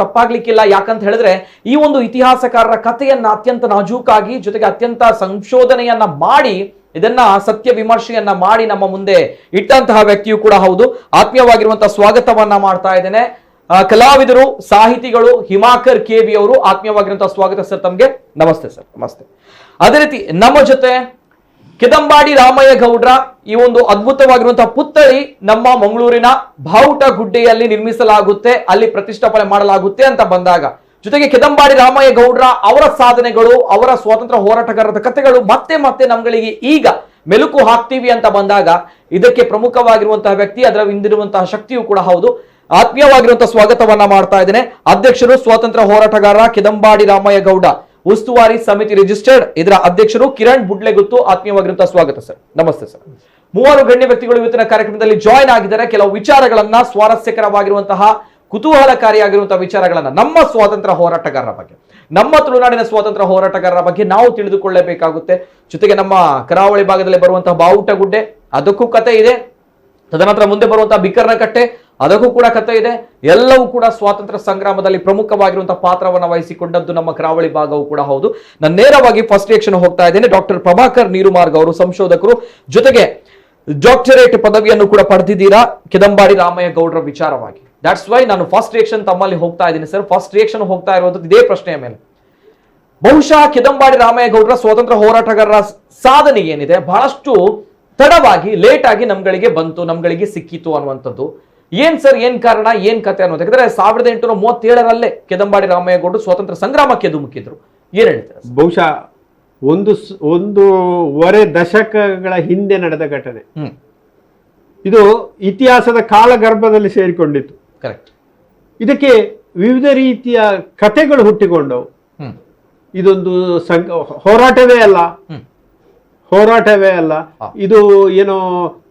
ತಪ್ಪಾಗ್ಲಿಕ್ಕಿಲ್ಲ. ಯಾಕಂತ ಹೇಳಿದ್ರೆ ಈ ಒಂದು ಇತಿಹಾಸಕಾರರ ಕಥೆಯನ್ನ ಅತ್ಯಂತ ನಾಜೂಕಾಗಿ, ಜೊತೆಗೆ ಅತ್ಯಂತ ಸಂಶೋಧನೆಯನ್ನ ಮಾಡಿ ಇದನ್ನ ಸತ್ಯ ವಿಮರ್ಶೆಯನ್ನ ಮಾಡಿ ನಮ್ಮ ಮುಂದೆ ಇಟ್ಟಂತಹ ವ್ಯಕ್ತಿಯು ಕೂಡ ಹೌದು. ಆತ್ಮೀಯವಾಗಿರುವಂತಹ ಸ್ವಾಗತವನ್ನ ಮಾಡ್ತಾ ಇದ್ದೇನೆ. ಕಲಾವಿದರು, ಸಾಹಿತಿಗಳು ಹಿಮಾಕರ್ ಕೆವಿ ಅವರು, ಆತ್ಮೀಯವಾಗಿರುವಂತಹ ಸ್ವಾಗತ ಸರ್ ತಮಗೆ. ನಮಸ್ತೆ ಸರ್. ನಮಸ್ತೆ. ಅದೇ ರೀತಿ ನಮ್ಮ ಜೊತೆ ಕೆದಂಬಾಡಿ ರಾಮಯ್ಯ ಗೌಡ್ರ ಈ ಒಂದು ಅದ್ಭುತವಾಗಿರುವಂತಹ ಪುತ್ಥಳಿ ನಮ್ಮ ಮಂಗಳೂರಿನ ಬಾವುಟ ಗುಡ್ಡೆಯಲ್ಲಿ ನಿರ್ಮಿಸಲಾಗುತ್ತೆ, ಅಲ್ಲಿ ಪ್ರತಿಷ್ಠಾಪನೆ ಮಾಡಲಾಗುತ್ತೆ ಅಂತ ಬಂದಾಗ, ಜೊತೆಗೆ ಕೆದಂಬಾಡಿ ರಾಮಯ್ಯ ಗೌಡ್ರ ಅವರ ಸಾಧನೆಗಳು, ಅವರ ಸ್ವಾತಂತ್ರ್ಯ ಹೋರಾಟಗಾರರ ಕಥೆಗಳು ಮತ್ತೆ ಮತ್ತೆ ನಮ್ಗಳಿಗೆ ಈಗ ಮೆಲುಕು ಹಾಕ್ತೀವಿ ಅಂತ ಬಂದಾಗ ಇದಕ್ಕೆ ಪ್ರಮುಖವಾಗಿರುವಂತಹ ವ್ಯಕ್ತಿ, ಅದರ ಹಿಂದಿರುವಂತಹ ಶಕ್ತಿಯೂ ಕೂಡ ಹೌದು. ಆತ್ಮೀಯವಾಗಿರುವಂತಹ ಸ್ವಾಗತವನ್ನ ಮಾಡ್ತಾ ಇದ್ದೇನೆ. ಅಧ್ಯಕ್ಷರು ಸ್ವಾತಂತ್ರ್ಯ ಹೋರಾಟಗಾರ ಕೆದಂಬಾಡಿ ರಾಮಯ್ಯ ಗೌಡ, ಉಸ್ತುವಾರಿ ಸಮಿತಿ ರಿಜಿಸ್ಟರ್ಡ್, ಇದರ ಅಧ್ಯಕ್ಷರು ಕಿರಣ್ ಬುಡ್ಲೆಗುತ್ತು. ಆತ್ಮೀಯವಾಗಿರುವಂತಹ ಸ್ವಾಗತ ಸರ್. ನಮಸ್ತೆ ಸರ್. 3 ಗಣ್ಯ ವ್ಯಕ್ತಿಗಳು ಇವತ್ತಿನ ಕಾರ್ಯಕ್ರಮದಲ್ಲಿ ಜಾಯ್ನ್ ಆಗಿದ್ದಾರೆ. ಕೆಲವು ವಿಚಾರಗಳನ್ನ, ಸ್ವಾರಸ್ಯಕರವಾಗಿರುವಂತಹ ಕುತೂಹಲಕಾರಿಯಾಗಿರುವಂತಹ ವಿಚಾರಗಳನ್ನ ನಮ್ಮ ಸ್ವಾತಂತ್ರ್ಯ ಹೋರಾಟಗಾರರ ಬಗ್ಗೆ, ನಮ್ಮ ತುಳುನಾಡಿನ ಸ್ವಾತಂತ್ರ್ಯ ಹೋರಾಟಗಾರರ ಬಗ್ಗೆ ನಾವು ತಿಳಿದುಕೊಳ್ಳಬೇಕಾಗುತ್ತೆ. ಜೊತೆಗೆ ನಮ್ಮ ಕರಾವಳಿ ಭಾಗದಲ್ಲಿ ಬರುವಂತಹ ಬಾವುಟ ಗುಡ್ಡೆ, ಅದಕ್ಕೂ ಕತೆ ಇದೆ. ತದನಂತರ ಮುಂದೆ ಬರುವಂತಹ ಬಿಕರ್ನ ಕಟ್ಟೆ, ಅದಕ್ಕೂ ಕೂಡ ಕಥೆ ಇದೆ. ಎಲ್ಲವೂ ಕೂಡ ಸ್ವಾತಂತ್ರ್ಯ ಸಂಗ್ರಾಮದಲ್ಲಿ ಪ್ರಮುಖವಾಗಿರುವಂತಹ ಪಾತ್ರವನ್ನು ವಹಿಸಿಕೊಂಡದ್ದು ನಮ್ಮ ಕರಾವಳಿ ಭಾಗವೂ ಕೂಡ ಹೌದು. ನಾನು ನೇರವಾಗಿ ಫಸ್ಟ್ ರಿಯಾಕ್ಷನ್ ಹೋಗ್ತಾ ಇದ್ದೇನೆ. ಡಾಕ್ಟರ್ ಪ್ರಭಾಕರ್ ನೀರುಮಾರ್ಗ ಅವರು ಸಂಶೋಧಕರು, ಜೊತೆಗೆ ಡಾಕ್ಟರೇಟ್ ಪದವಿಯನ್ನು ಕೂಡ ಪಡೆದಿದ್ದೀರಾ ಕೆದಂಬಾಡಿ ರಾಮಯ್ಯ ಗೌಡ್ರ ವಿಚಾರವಾಗಿ. ದಟ್ಸ್ ವೈ ನಾನು ಫಸ್ಟ್ ರಿಯಾಕ್ಷನ್ ತಮ್ಮಲ್ಲಿ ಹೋಗ್ತಾ ಇದ್ದೀನಿ ಸರ್. ಫಸ್ಟ್ ರಿಯಾಕ್ಷನ್ ಹೋಗ್ತಾ ಇರುವಂತದ್ದು ಇದೇ ಪ್ರಶ್ನೆಯ ಮೇಲೆ. ಬಹುಶಃ ಕೆದಂಬಾಡಿ ರಾಮಯ್ಯ ಗೌಡ್ರ ಸ್ವಾತಂತ್ರ್ಯ ಹೋರಾಟಗಾರರ ಸಾಧನೆ ಏನಿದೆ ಬಹಳಷ್ಟು ತಡವಾಗಿ, ಲೇಟ್ ಆಗಿ ನಮ್ಗಳಿಗೆ ಬಂತು, ನಮ್ಗಳಿಗೆ ಸಿಕ್ಕಿತು ಅನ್ನುವಂಥದ್ದು ಏನ್ ಸರ್, ಏನ್ ಕಾರಣ, ಏನ್ ಕತೆ ಅನ್ನೋದು. ಯಾಕಂದ್ರೆ 1837ರಲ್ಲೇ ಕೆದಂಬಾಡಿ ರಾಮಯ್ಯ ಗೌಡರು ಸ್ವಾತಂತ್ರ್ಯ ಸಂಗ್ರಾಮಕ್ಕೆ ಧುಮುಕಿದ್ರು. ಏನ್ ಹೇಳ್ತಾರೆ? ಬಹುಶಃ ಒಂದೂವರೆ ದಶಕಗಳ ಹಿಂದೆ ನಡೆದ ಘಟನೆ ಇದು. ಇತಿಹಾಸದ ಕಾಲಗರ್ಭದಲ್ಲಿ ಸೇರಿಕೊಂಡಿತ್ತು. ಕರೆಕ್ಟ್. ಇದಕ್ಕೆ ವಿವಿಧ ರೀತಿಯ ಕಥೆಗಳು ಹುಟ್ಟಿಕೊಂಡವು. ಇದೊಂದು ಹೋರಾಟವೇ ಅಲ್ಲ, ಇದು ಏನೋ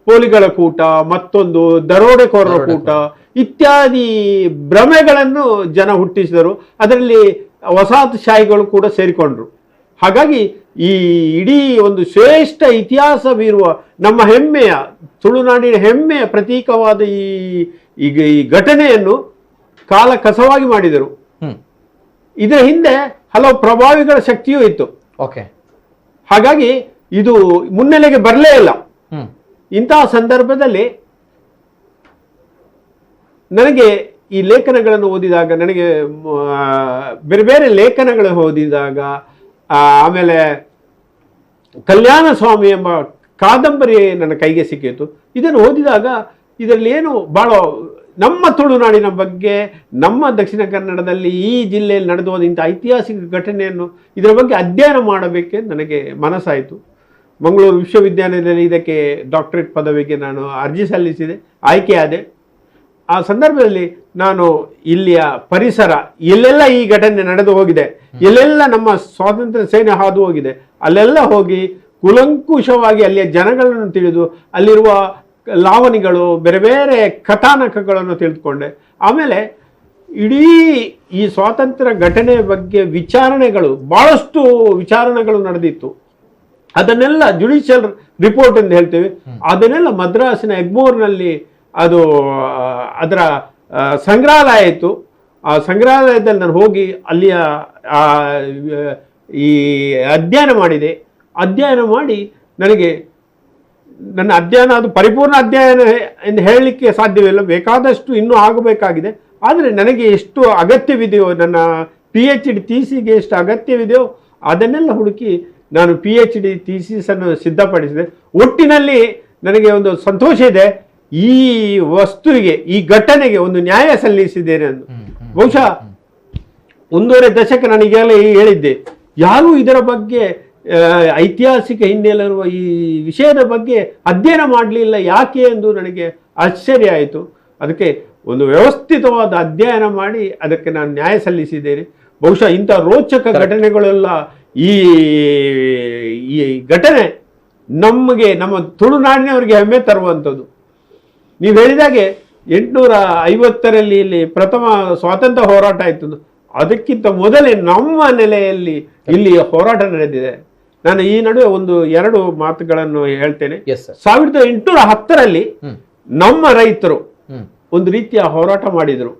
ಪೋಲಿಗಳ ಕೂಟ, ಮತ್ತೊಂದು ದರೋಡೆಕೋರರ ಕೂಟ ಇತ್ಯಾದಿ ಭ್ರಮೆಗಳನ್ನು ಜನ ಹುಟ್ಟಿಸಿದರು. ಅದರಲ್ಲಿ ವಸಾಹತುಶಾಹಿಗಳು ಕೂಡ ಸೇರಿಕೊಂಡ್ರು. ಹಾಗಾಗಿ ಈ ಇಡೀ ಒಂದು ಶ್ರೇಷ್ಠ ಇತಿಹಾಸವಿರುವ ನಮ್ಮ ಹೆಮ್ಮೆಯ ತುಳುನಾಡಿನ ಹೆಮ್ಮೆಯ ಪ್ರತೀಕವಾದ ಈ ಘಟನೆಯನ್ನು ಕಾಲ ಕಸವಾಗಿ ಮಾಡಿದರು. ಇದರ ಹಿಂದೆ ಹಲವು ಪ್ರಭಾವಿಗಳ ಶಕ್ತಿಯೂ ಇತ್ತು. ಓಕೆ. ಹಾಗಾಗಿ ಇದು ಮುನ್ನೆಲೆಗೆ ಬರಲೇ ಇಲ್ಲ. ಇಂತಹ ಸಂದರ್ಭದಲ್ಲಿ ನನಗೆ ಈ ಲೇಖನಗಳನ್ನು ಓದಿದಾಗ, ನನಗೆ ಬೇರೆ ಬೇರೆ ಲೇಖನಗಳು ಓದಿದಾಗ, ಆಮೇಲೆ ಕಲ್ಯಾಣ ಸ್ವಾಮಿ ಎಂಬ ಕಾದಂಬರಿ ನನ್ನ ಕೈಗೆ ಸಿಕ್ಕಿತು. ಇದನ್ನು ಓದಿದಾಗ ಇದರಲ್ಲಿ ಏನು ಭಾಳ ನಮ್ಮ ತುಳುನಾಡಿನ ಬಗ್ಗೆ, ನಮ್ಮ ದಕ್ಷಿಣ ಕನ್ನಡದಲ್ಲಿ ಈ ಜಿಲ್ಲೆಯಲ್ಲಿ ನಡೆದು ಹೋದ ಇಂಥ ಐತಿಹಾಸಿಕ ಘಟನೆಯನ್ನು ಇದರ ಬಗ್ಗೆ ಅಧ್ಯಯನ ಮಾಡಬೇಕೆಂದು ನನಗೆ ಮನಸ್ಸಾಯಿತು. ಮಂಗಳೂರು ವಿಶ್ವವಿದ್ಯಾಲಯದಲ್ಲಿ ಇದಕ್ಕೆ ಡಾಕ್ಟರೇಟ್ ಪದವಿಗೆ ನಾನು ಅರ್ಜಿ ಸಲ್ಲಿಸಿದೆ, ಆಯ್ಕೆಯಾದೆ. ಆ ಸಂದರ್ಭದಲ್ಲಿ ನಾನು ಇಲ್ಲಿಯ ಪರಿಸರ, ಎಲ್ಲೆಲ್ಲ ಈ ಘಟನೆ ನಡೆದು ಹೋಗಿದೆ, ಎಲ್ಲೆಲ್ಲ ನಮ್ಮ ಸ್ವಾತಂತ್ರ್ಯ ಸೇನೆ ಹಾದು ಹೋಗಿದೆ, ಅಲ್ಲೆಲ್ಲ ಹೋಗಿ ಕುಲಂಕುಷವಾಗಿ ಅಲ್ಲಿಯ ಜನಗಳನ್ನು ತಿಳಿದು ಅಲ್ಲಿರುವ ಲಾವಣಿಗಳು, ಬೇರೆ ಬೇರೆ ಕಥಾನಕಗಳನ್ನು ತಿಳಿದುಕೊಂಡೆ. ಆಮೇಲೆ ಇಡೀ ಈ ಸ್ವಾತಂತ್ರ್ಯ ಘಟನೆಯ ಬಗ್ಗೆ ವಿಚಾರಣೆಗಳು, ಭಾಳಷ್ಟು ವಿಚಾರಣೆಗಳು ನಡೆದಿತ್ತು. ಅದನ್ನೆಲ್ಲ ಜುಡಿಷಿಯಲ್ ರಿಪೋರ್ಟ್ ಎಂದು ಹೇಳ್ತೇವೆ. ಅದನ್ನೆಲ್ಲ ಮದ್ರಾಸಿನ ಎಗ್ಮೋರ್ನಲ್ಲಿ ಅದು ಅದರ ಸಂಗ್ರಹಾಲಯ ಇತ್ತು. ಆ ಸಂಗ್ರಹಾಲಯದಲ್ಲಿ ನಾನು ಹೋಗಿ ಅಲ್ಲಿಯ ಈ ಅಧ್ಯಯನ ಮಾಡಿದೆ. ಅಧ್ಯಯನ ಮಾಡಿ ನನಗೆ ನನ್ನ ಅಧ್ಯಯನ ಅದು ಪರಿಪೂರ್ಣ ಅಧ್ಯಯನ ಎಂದು ಹೇಳಲಿಕ್ಕೆ ಸಾಧ್ಯವಿಲ್ಲ, ಬೇಕಾದಷ್ಟು ಇನ್ನೂ ಆಗಬೇಕಾಗಿದೆ. ಆದರೆ ನನಗೆ ಎಷ್ಟು ಅಗತ್ಯವಿದೆಯೋ, ನನ್ನ PhD ಥೀಸಿಗೆ ಎಷ್ಟು ಅಗತ್ಯವಿದೆಯೋ ಅದನ್ನೆಲ್ಲ ಹುಡುಕಿ ನಾನು PhD ಥೀಸಿಸನ್ನು ಸಿದ್ಧಪಡಿಸಿದೆ. ಒಟ್ಟಿನಲ್ಲಿ ನನಗೆ ಒಂದು ಸಂತೋಷ ಇದೆ, ಈ ವಸ್ತುವಿಗೆ, ಈ ಘಟನೆಗೆ ಒಂದು ನ್ಯಾಯ ಸಲ್ಲಿಸಿದ್ದೇನೆ ಎಂದು. ಬಹುಶಃ 1.5 ದಶಕ ನಾನು ಈಗಾಗಲೇ ಹೇಳಿದ್ದೆ, ಯಾರೂ ಇದರ ಬಗ್ಗೆ ಐತಿಹಾಸಿಕ ಹಿನ್ನೆಲೆ ಇರುವ ಈ ವಿಷಯದ ಬಗ್ಗೆ ಅಧ್ಯಯನ ಮಾಡಲಿಲ್ಲ, ಯಾಕೆ ಎಂದು ನನಗೆ ಆಶ್ಚರ್ಯ ಆಯಿತು. ಅದಕ್ಕೆ ಒಂದು ವ್ಯವಸ್ಥಿತವಾದ ಅಧ್ಯಯನ ಮಾಡಿ ಅದಕ್ಕೆ ನಾನು ನ್ಯಾಯ ಸಲ್ಲಿಸಿದ್ದೇನೆ. ಬಹುಶಃ ಇಂಥ ರೋಚಕ ಘಟನೆಗಳೆಲ್ಲ, ಈ ಘಟನೆ ನಮಗೆ, ನಮ್ಮ ತುಳುನಾಡಿನವರಿಗೆ ಹೆಮ್ಮೆ ತರುವಂಥದ್ದು. ನೀವು ಹೇಳಿದಾಗೆ 850ರಲ್ಲಿ ಇಲ್ಲಿ ಪ್ರಥಮ ಸ್ವಾತಂತ್ರ್ಯ ಹೋರಾಟ ಆಯಿತು. ಅದಕ್ಕಿಂತ ಮೊದಲೇ ನಮ್ಮ ನೆಲೆಯಲ್ಲಿ ಇಲ್ಲಿ ಹೋರಾಟ ನಡೆದಿದೆ. ನಾನು ಈ ನಡುವೆ 2 ಮಾತುಗಳನ್ನು ಹೇಳ್ತೇನೆ. 1810ರಲ್ಲಿ ನಮ್ಮ ರೈತರು ಒಂದು ರೀತಿಯ ಹೋರಾಟ ಮಾಡಿದರು.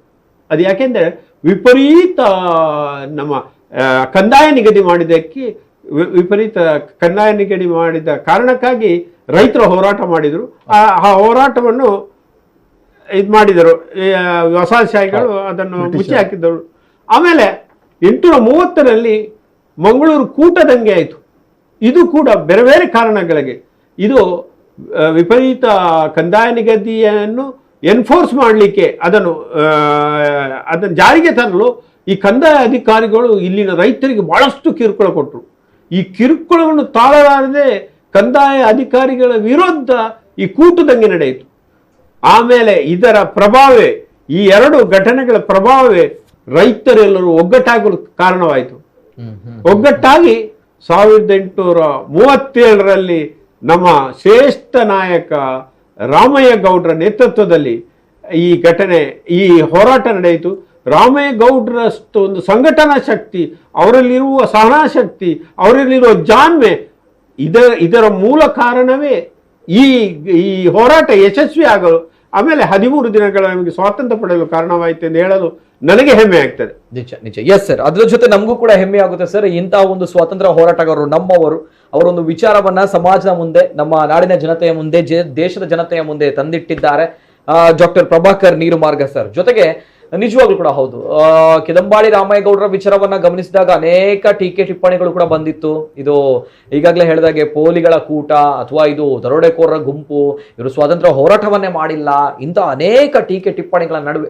ಅದು ಯಾಕೆಂದ್ರೆ ವಿಪರೀತ ನಮ್ಮ ಕಂದಾಯ ನಿಗದಿ ಮಾಡಿದ್ದಕ್ಕೆ, ವಿಪರೀತ ಕಂದಾಯ ನಿಗದಿ ಮಾಡಿದ ಕಾರಣಕ್ಕಾಗಿ ರೈತರು ಹೋರಾಟ ಮಾಡಿದರು. ಆ ಹೋರಾಟವನ್ನು ಇದು ಮಾಡಿದರು ವಸಾಹತುಶಾಹಿಗಳು, ಅದನ್ನು ಮುಚ್ಚಿ ಹಾಕಿದ್ದರು. ಆಮೇಲೆ 830ರಲ್ಲಿ ಮಂಗಳೂರು ಕೂಟದಂಗೆ ಆಯಿತು. ಇದು ಕೂಡ ಬೇರೆ ಬೇರೆ ಕಾರಣಗಳಿಗೆ. ಇದು ವಿಪರೀತ ಕಂದಾಯ ನಿಗದಿಯನ್ನು ಎನ್ಫೋರ್ಸ್ ಮಾಡಲಿಕ್ಕೆ, ಅದನ್ನು ಜಾರಿಗೆ ತರಲು ಈ ಕಂದಾಯ ಅಧಿಕಾರಿಗಳು ಇಲ್ಲಿನ ರೈತರಿಗೆ ಬಹಳಷ್ಟು ಕಿರುಕುಳ ಕೊಟ್ಟರು. ಈ ಕಿರುಕುಳವನ್ನು ತಾಳಲಾರದೆ ಕಂದಾಯ ಅಧಿಕಾರಿಗಳ ವಿರುದ್ಧ ಈ ಕೂಟದಂಗೆ ನಡೆಯಿತು. ಆಮೇಲೆ ಇದರ ಪ್ರಭಾವವೇ, ಈ 2 ಘಟನೆಗಳ ಪ್ರಭಾವವೇ ರೈತರೆಲ್ಲರೂ ಒಗ್ಗಟ್ಟಾಗಲು ಕಾರಣವಾಯಿತು. ಒಗ್ಗಟ್ಟಾಗಿ 1837ರಲ್ಲಿ ನಮ್ಮ ಶ್ರೇಷ್ಠ ನಾಯಕ ರಾಮಯ್ಯ ಗೌಡ್ರ ನೇತೃತ್ವದಲ್ಲಿ ಈ ಘಟನೆ, ಈ ಹೋರಾಟ ನಡೆಯಿತು. ರಾಮಯ್ಯ ಗೌಡ್ರಷ್ಟು ಒಂದು ಸಂಘಟನಾ ಶಕ್ತಿ, ಅವರಲ್ಲಿರುವ ಸಹನಾ ಶಕ್ತಿ, ಅವರಲ್ಲಿರುವ ಜಾಣ್ಮೆ, ಇದರ ಮೂಲ ಕಾರಣವೇ ಈ ಹೋರಾಟ ಯಶಸ್ವಿ ಆಗಲು, ಆಮೇಲೆ 13 ದಿನಗಳ ನಮಗೆ ಸ್ವಾತಂತ್ರ್ಯ ಪಡೆಯಲು ಕಾರಣವಾಯಿತು ಎಂದು ಹೇಳಲು ನನಗೆ ಹೆಮ್ಮೆ ಆಗ್ತದೆ. ನಿಜ ನಿಜ. ಎಸ್ ಸರ್, ಅದ್ರ ಜೊತೆ ನಮಗೂ ಕೂಡ ಹೆಮ್ಮೆ ಆಗುತ್ತೆ ಸರ್. ಇಂತಹ ಒಂದು ಸ್ವಾತಂತ್ರ್ಯ ಹೋರಾಟಗಾರರು ನಮ್ಮವರು, ಅವರೊಂದು ವಿಚಾರವನ್ನ ಸಮಾಜದ ಮುಂದೆ, ನಮ್ಮ ನಾಡಿನ ಜನತೆಯ ಮುಂದೆ, ದೇಶದ ಜನತೆಯ ಮುಂದೆ ತಂದಿಟ್ಟಿದ್ದಾರೆ. Doctor Prabhakar Neerumarga sir. ಜೊತೆಗೆ ನಿಜವಾಗ್ಲೂ ಕೂಡ ಹೌದು, ಕಿದಂಬಾಳಿ ರಾಮಯ್ಯಗೌಡರ ವಿಚಾರವನ್ನ ಗಮನಿಸಿದಾಗ ಅನೇಕ ಟೀಕೆ ಟಿಪ್ಪಣಿಗಳು ಕೂಡ ಬಂದಿತ್ತು. ಇದು ಈಗಾಗಲೇ ಹೇಳಿದಾಗೆ ಪೋಲಿಗಳ ಕೂಟ ಅಥವಾ ಇದು ದರೋಡೆಕೋರರ ಗುಂಪು, ಇವರು ಸ್ವಾತಂತ್ರ್ಯ ಹೋರಾಟವನ್ನೇ ಮಾಡಿಲ್ಲ, ಇಂಥ ಅನೇಕ ಟೀಕೆ ಟಿಪ್ಪಣಿಗಳ ನಡುವೆ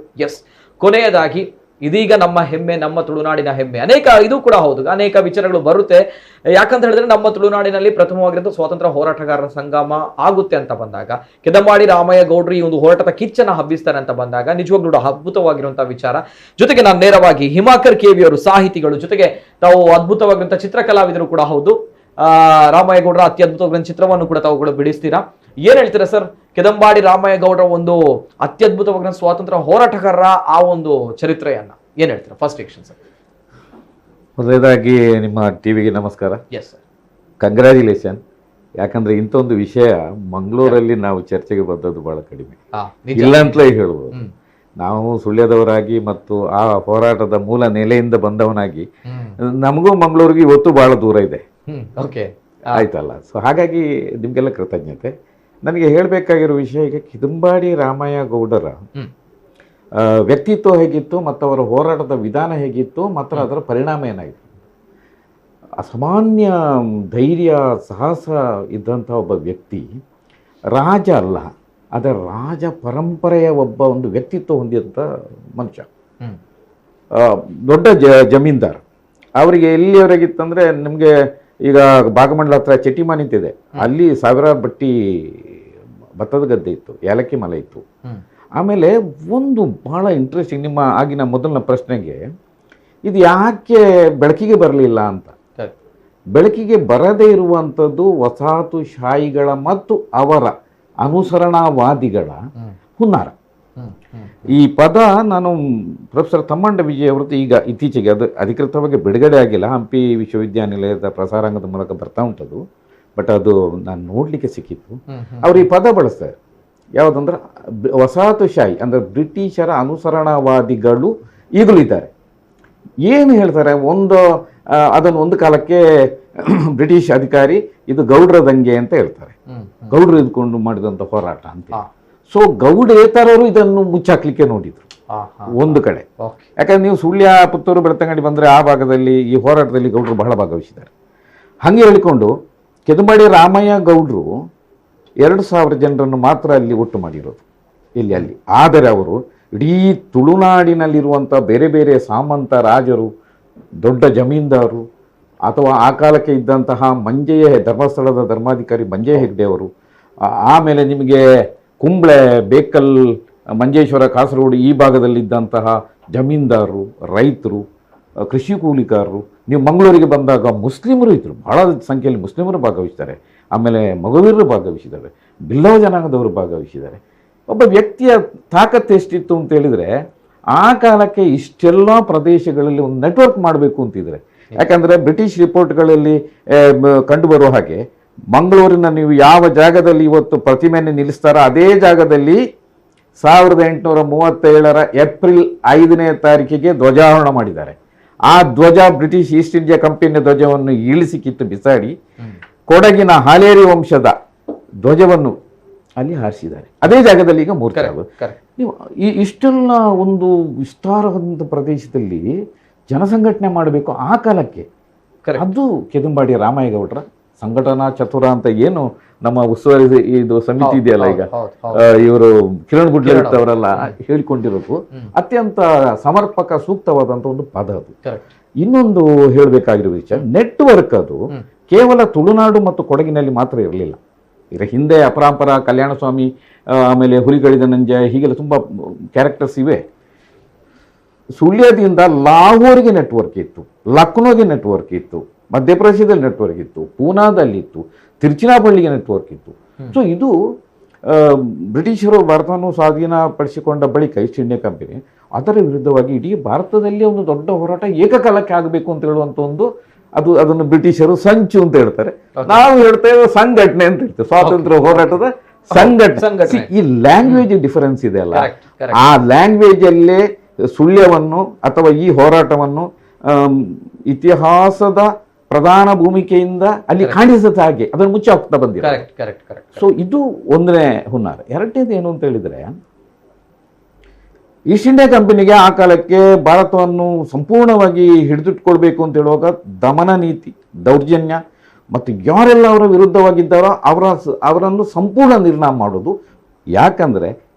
ಕೊನೆಯದಾಗಿ ಇದೀಗ ನಮ್ಮ ಹೆಮ್ಮೆ, ನಮ್ಮ ತುಳುನಾಡಿನ ಹೆಮ್ಮೆ, ಅನೇಕ ಇದು ಕೂಡ ಹೌದು, ಅನೇಕ ವಿಚಾರಗಳು ಬರುತ್ತೆ. ಯಾಕಂತ ಹೇಳಿದ್ರೆ ನಮ್ಮ ತುಳುನಾಡಿನಲ್ಲಿ ಪ್ರಥಮವಾಗಿರೋದು ಸ್ವಾತಂತ್ರ್ಯ ಹೋರಾಟಗಾರರ ಸಂಗಮ ಆಗುತ್ತೆ ಅಂತ ಬಂದಾಗ, ಕಿದಂಬಾಳಿ ರಾಮಯ್ಯ ಗೌಡ್ರು ಈ ಒಂದು ಹೋರಾಟದ ಕಿಚ್ಚನ್ನ ಹಬ್ಬಿಸ್ತಾರೆ ಅಂತ ಬಂದಾಗ ನಿಜವಾಗ್ಲೂ ಅದ್ಭುತವಾಗಿರುವಂತಹ ವಿಚಾರ. ಜೊತೆಗೆ ನಾನು ನೇರವಾಗಿ ಹಿಮಾಕರ್ KV ಅವರು ಸಾಹಿತಿಗಳು, ಜೊತೆಗೆ ತಾವು ಅದ್ಭುತವಾಗಿರುವಂತಹ ಚಿತ್ರಕಲಾವಿದರು ಕೂಡ ಹೌದು. ರಾಮಯ್ಯ ಗೌಡರ ಅತ್ಯದ್ಭುತವಾದ ಚಿತ್ರವನ್ನು ಕೂಡ ತಾವು ಕೂಡ ಬಿಡಿಸ್ತೀರಾ. ಏನ್ ಹೇಳ್ತೀರಾ ಸರ್, ಕಿದಂಬಾಳಿ ರಾಮಯ್ಯ ಗೌಡರ ಒಂದು ಅತ್ಯದ್ಭುತವಾದ ಸ್ವಾತಂತ್ರ್ಯ ಹೋರಾಟಗಾರರ ಆ ಒಂದು ಚರಿತ್ರೆಯನ್ನ ಏನ್ ಹೇಳ್ತೀರಾ? First reaction sir. ಮೊದಲನೇದಾಗಿ ನಿಮ್ಮ ಟಿವಿಗೆ ನಮಸ್ಕಾರ. Yes sir, congratulation. ಯಾಕಂದ್ರೆ ಇಂಥ ಒಂದು ವಿಷಯ ಮಂಗಳೂರಲ್ಲಿ ನಾವು ಚರ್ಚೆಗೆ ಬಂದದ್ದು ಬಹಳ ಕಡಿಮೆ, ಇಲ್ಲ ಅಂತಲೇ ಹೇಳ್ಬೋದು. ನಾವು ಸುಳ್ಯದವರಾಗಿ ಮತ್ತು ಆ ಹೋರಾಟದ ಮೂಲ ನೆಲೆಯಿಂದ ಬಂದವನಾಗಿ ನಮಗೂ ಮಂಗಳೂರಿಗೆ ಇವತ್ತು ಬಹಳ ದೂರ ಇದೆ. ಆಯ್ತಲ್ಲ. ಸೊ ಹಾಗಾಗಿ ನಿಮಗೆಲ್ಲ ಕೃತಜ್ಞತೆ. ನನಗೆ ಹೇಳಬೇಕಾಗಿರೋ ವಿಷಯ, ಈಗ ಕಿದಂಬಾಡಿ ರಾಮಯ್ಯ ಗೌಡರ ವ್ಯಕ್ತಿತ್ವ ಹೇಗಿತ್ತು ಮತ್ತು ಅವರ ಹೋರಾಟದ ವಿಧಾನ ಹೇಗಿತ್ತು ಮತ್ತು ಅದರ ಪರಿಣಾಮ ಏನಾಯಿತು. ಅಸಾಮಾನ್ಯ ಧೈರ್ಯ ಸಾಹಸ ಇದ್ದಂಥ ಒಬ್ಬ ವ್ಯಕ್ತಿ, ರಾಜ ಅಲ್ಲ, ಅದರ ರಾಜ ಪರಂಪರೆಯ ಒಬ್ಬ ಒಂದು ವ್ಯಕ್ತಿತ್ವ ಹೊಂದಿದಂಥ ಮನುಷ್ಯ. ದೊಡ್ಡ ಜಮೀನ್ದಾರ್. ಅವರಿಗೆ ಎಲ್ಲಿಯವರೆಗಿತ್ತಂದರೆ, ನಿಮಗೆ ಈಗ ಭಾಗಮಂಡಲ ಹತ್ರ ಚೆಟ್ಟಿಮಾ ನಿಂತಿದೆ, ಅಲ್ಲಿ ಸಾವಿರಾರು ಬಟ್ಟಿ ಭತ್ತದ ಗದ್ದೆ ಇತ್ತು, ಏಲಕ್ಕಿ ಮಲೆ ಇತ್ತು. ಆಮೇಲೆ ಒಂದು ಭಾಳ ಇಂಟ್ರೆಸ್ಟಿಂಗ್, ನಿಮ್ಮ ಆಗಿನ ಮೊದಲನ ಪ್ರಶ್ನೆಗೆ, ಇದು ಯಾಕೆ ಬೆಳಕಿಗೆ ಬರಲಿಲ್ಲ ಅಂತ. ಬೆಳಕಿಗೆ ಬರದೇ ಇರುವಂಥದ್ದು ವಸಾಹತುಶಾಹಿಗಳ ಮತ್ತು ಅವರ ಅನುಸರಣಾವಾದಿಗಳ ಹುನ್ನಾರ. ಈ ಪದ ನಾನು ಪ್ರೊಫೆಸರ್ ತಮ್ಮಣ್ಣ ವಿಜಯ್ ಅವರದ್ದು ಈಗ ಇತ್ತೀಚೆಗೆ, ಅದು ಅಧಿಕೃತವಾಗಿ ಬಿಡುಗಡೆ ಆಗಿಲ್ಲ, ಹಂಪಿ ವಿಶ್ವವಿದ್ಯಾನಿಲಯದ ಪ್ರಸಾರಾಂಗದ ಮೂಲಕ ಬರ್ತಾ ಉಂಟದು, ಬಟ್ ಅದು ನಾನು ನೋಡಲಿಕ್ಕೆ ಸಿಕ್ಕಿತ್ತು. ಅವರು ಈ ಪದ ಬಳಸ್ತಾರೆ, ಯಾವುದಂದ್ರೆ ವಸಾಹತುಶಾಹಿ ಅಂದರೆ ಬ್ರಿಟಿಷರ ಅನುಸರಣಾವಾದಿಗಳು ಈಗಲೂ ಇದ್ದಾರೆ. ಏನು ಹೇಳ್ತಾರೆ, ಅದನ್ನು ಒಂದು ಕಾಲಕ್ಕೆ ಬ್ರಿಟಿಷ್ ಅಧಿಕಾರಿ ಇದು ಗೌಡ್ರ ದಂಗೆ ಅಂತ ಹೇಳ್ತಾರೆ, ಗೌಡ್ರು ಇದ್ಕೊಂಡು ಮಾಡಿದಂಥ ಹೋರಾಟ ಅಂತ. ಸೊ ಗೌಡೇತರರು ಇದನ್ನು ಮುಚ್ಚಾಕ್ಲಿಕ್ಕೆ ನೋಡಿದ್ರು ಒಂದು ಕಡೆ. ಯಾಕಂದ್ರೆ ನೀವು ಸುಳ್ಯ, ಪುತ್ತೂರು, ಬೆಳ್ತಂಗಡಿ ಬಂದರೆ ಆ ಭಾಗದಲ್ಲಿ ಈ ಹೋರಾಟದಲ್ಲಿ ಗೌಡರು ಬಹಳ ಭಾಗವಹಿಸಿದ್ದಾರೆ. ಹಾಗೆ ಹೇಳಿಕೊಂಡು ಕೆದಂಬಾಡಿ ರಾಮಯ್ಯ ಗೌಡರು 2,000 ಜನರನ್ನು ಮಾತ್ರ ಅಲ್ಲಿ ಒಟ್ಟು ಮಾಡಿರೋದು ಅಲ್ಲಿ. ಆದರೆ ಅವರು ಇಡೀ ತುಳುನಾಡಿನಲ್ಲಿರುವಂಥ ಬೇರೆ ಬೇರೆ ಸಾಮಂತ ರಾಜರು, ದೊಡ್ಡ ಜಮೀನ್ದಾರು, ಅಥವಾ ಆ ಕಾಲಕ್ಕೆ ಇದ್ದಂತಹ ಧರ್ಮಸ್ಥಳದ ಧರ್ಮಾಧಿಕಾರಿ ಮಂಜಯ್ಯ ಹೆಗ್ಡೆ ಅವರು, ಆಮೇಲೆ ನಿಮಗೆ ಕುಂಬ್ಳೆ, ಬೇಕಲ್, ಮಂಜೇಶ್ವರ, ಕಾಸರಗೋಡು ಈ ಭಾಗದಲ್ಲಿದ್ದಂತಹ ಜಮೀನ್ದಾರರು, ರೈತರು, ಕೃಷಿ ಕೂಲಿಕಾರರು. ನೀವು ಮಂಗಳೂರಿಗೆ ಬಂದಾಗ ಮುಸ್ಲಿಮರು ಇದ್ದರು, ಬಹಳ ಸಂಖ್ಯೆಯಲ್ಲಿ ಮುಸ್ಲಿಮರು ಭಾಗವಹಿಸಿದ್ದಾರೆ. ಆಮೇಲೆ ಮಗುವೀರರು ಭಾಗವಹಿಸಿದ್ದಾರೆ, ಬಿಲ್ಲವ ಜನಾಂಗದವರು ಭಾಗವಹಿಸಿದ್ದಾರೆ. ಒಬ್ಬ ವ್ಯಕ್ತಿಯ ತಾಕತ್ತು ಎಷ್ಟಿತ್ತು ಅಂತ ಹೇಳಿದರೆ, ಆ ಕಾಲಕ್ಕೆ ಇಷ್ಟೆಲ್ಲ ಪ್ರದೇಶಗಳಲ್ಲಿ ಒಂದು ನೆಟ್ವರ್ಕ್ ಮಾಡಬೇಕು ಅಂತಿದ್ರೆ. ಯಾಕಂದರೆ ಬ್ರಿಟಿಷ್ ರಿಪೋರ್ಟ್ಗಳಲ್ಲಿ ಕಂಡುಬರುವ ಹಾಗೆ, ಮಂಗಳೂರಿನ ನೀವು ಯಾವ ಜಾಗದಲ್ಲಿ ಇವತ್ತು ಪ್ರತಿಮೆಯನ್ನು ನಿಲ್ಲಿಸ್ತಾರೋ ಅದೇ ಜಾಗದಲ್ಲಿ 1837 ಏಪ್ರಿಲ್ 5ನೇ ತಾರೀಕಿಗೆ ಧ್ವಜಾರೋಹಣ ಮಾಡಿದ್ದಾರೆ. ಆ ಧ್ವಜ ಬ್ರಿಟಿಷ್ ಈಸ್ಟ್ ಇಂಡಿಯಾ ಕಂಪನಿಯ ಧ್ವಜವನ್ನು ಇಳಿಸಿ ಕಿತ್ತು ಬಿಸಾಡಿ ಕೊಡಗಿನ ಹಾಲೇರಿ ವಂಶದ ಧ್ವಜವನ್ನು ಅಲ್ಲಿ ಹಾರಿಸಿದ್ದಾರೆ. ಅದೇ ಜಾಗದಲ್ಲಿ ಈಗ ಮೂರ್ತಿ ಆಗೋದು. ನೀವು ಇಷ್ಟೆಲ್ಲ ಒಂದು ವಿಸ್ತಾರವಾದ ಪ್ರದೇಶದಲ್ಲಿ ಜನಸಂಘಟನೆ ಮಾಡಬೇಕು ಆ ಕಾಲಕ್ಕೆ. ಅದು ಕೆದಂಬಾಡಿ ರಾಮಯ್ಯ ಗೌಡರ ಸಂಘಟನಾ ಚತುರ ಅಂತ ಏನು ನಮ್ಮ ಉಸ್ತುವಾರಿ ಇದು ಸಮಿತಿ ಇದೆಯಲ್ಲ, ಈಗ ಇವರು ಕಿರಣ್ ಗುಡ್ಲೆ ಅವರೆಲ್ಲ ಹೇಳಿಕೊಂಡಿರೋದು ಅತ್ಯಂತ ಸಮರ್ಪಕ ಸೂಕ್ತವಾದಂಥ ಒಂದು ಪದ ಅದು. ಇನ್ನೊಂದು ಹೇಳಬೇಕಾಗಿರೋ ವಿಷಯ, ನೆಟ್ವರ್ಕ್ ಅದು ಕೇವಲ ತುಳುನಾಡು ಮತ್ತು ಕೊಡಗಿನಲ್ಲಿ ಮಾತ್ರ ಇರಲಿಲ್ಲ. ಈಗ ಹಿಂದೆ ಅಪರಾಂಪರ, ಕಲ್ಯಾಣ ಸ್ವಾಮಿ, ಆಮೇಲೆ ಹುಲಿಗಳಿದ ನಂಜ, ಹೀಗೆಲ್ಲ ತುಂಬ ಕ್ಯಾರೆಕ್ಟರ್ಸ್ ಇವೆ. ಸುಳ್ಯದಿಂದ ಲಾಹೋರ್ಗೆ ನೆಟ್ವರ್ಕ್ ಇತ್ತು, ಲಕ್ನೋಗೆ ನೆಟ್ವರ್ಕ್ ಇತ್ತು, ಮಧ್ಯಪ್ರದೇಶದಲ್ಲಿ ನೆಟ್ವರ್ಕ್ ಇತ್ತು, ಪೂನಾದಲ್ಲಿತ್ತು, ತಿರುಚಿನಾಪಳ್ಳಿಗೆ ನೆಟ್ವರ್ಕ್ ಇತ್ತು. ಸೊ ಇದು ಬ್ರಿಟಿಷರು ಭಾರತವನ್ನು ಸ್ವಾಧೀನಪಡಿಸಿಕೊಂಡ ಬಳಿಕ ಈಸ್ಟ್ ಇಂಡಿಯಾ ಕಂಪನಿ ಅದರ ವಿರುದ್ಧವಾಗಿ ಇಡೀ ಭಾರತದಲ್ಲಿ ಒಂದು ದೊಡ್ಡ ಹೋರಾಟ ಏಕಕಾಲಕ್ಕೆ ಆಗಬೇಕು ಅಂತ ಹೇಳುವಂಥ ಒಂದು, ಅದನ್ನು ಬ್ರಿಟಿಷರು ಸಂಚು ಅಂತ ಹೇಳ್ತಾರೆ, ನಾವು ಹೇಳ್ತೇವೆ ಸಂಘಟನೆ ಅಂತ ಹೇಳ್ತೇವೆ, ಸ್ವಾತಂತ್ರ್ಯ ಹೋರಾಟದ ಸಂಘಟನೆ. ಈ ಲ್ಯಾಂಗ್ವೇಜ್ ಡಿಫರೆನ್ಸ್ ಇದೆ ಅಲ್ಲ, ಆ ಲ್ಯಾಂಗ್ವೇಜ್ ಅಲ್ಲೇ ಸುಳ್ಯವನ್ನು ಅಥವಾ ಈ ಹೋರಾಟವನ್ನು ಇತಿಹಾಸದ ಪ್ರಧಾನ ಭೂಮಿಕೆಯಿಂದ ಅಲ್ಲಿ ಕಾಣಿಸುತ್ತೆ, ಹಾಗೆ ಅದನ್ನು ಮುಚ್ಚಿ ಹೋಗ್ತಾ ಬಂದಿದೆ. ಸೊ ಇದು ಒಂದನೇ ಹುನ್ನಾರ. ಎರಡನೇದು ಏನು ಅಂತ ಹೇಳಿದ್ರೆ, ಈಸ್ಟ್ ಇಂಡಿಯಾ ಕಂಪನಿಗೆ ಆ ಕಾಲಕ್ಕೆ ಭಾರತವನ್ನು ಸಂಪೂರ್ಣವಾಗಿ ಹಿಡಿದಿಟ್ಕೊಳ್ಬೇಕು ಅಂತ ಹೇಳುವಾಗ ದಮನ ನೀತಿ, ದೌರ್ಜನ್ಯ ಮತ್ತು ಯಾರೆಲ್ಲ ಅವರ ವಿರುದ್ಧವಾಗಿದ್ದಾರೋ ಅವರನ್ನು ಸಂಪೂರ್ಣ ನಿರ್ನಾಮ ಮಾಡೋದು. ಯಾಕಂದ್ರೆ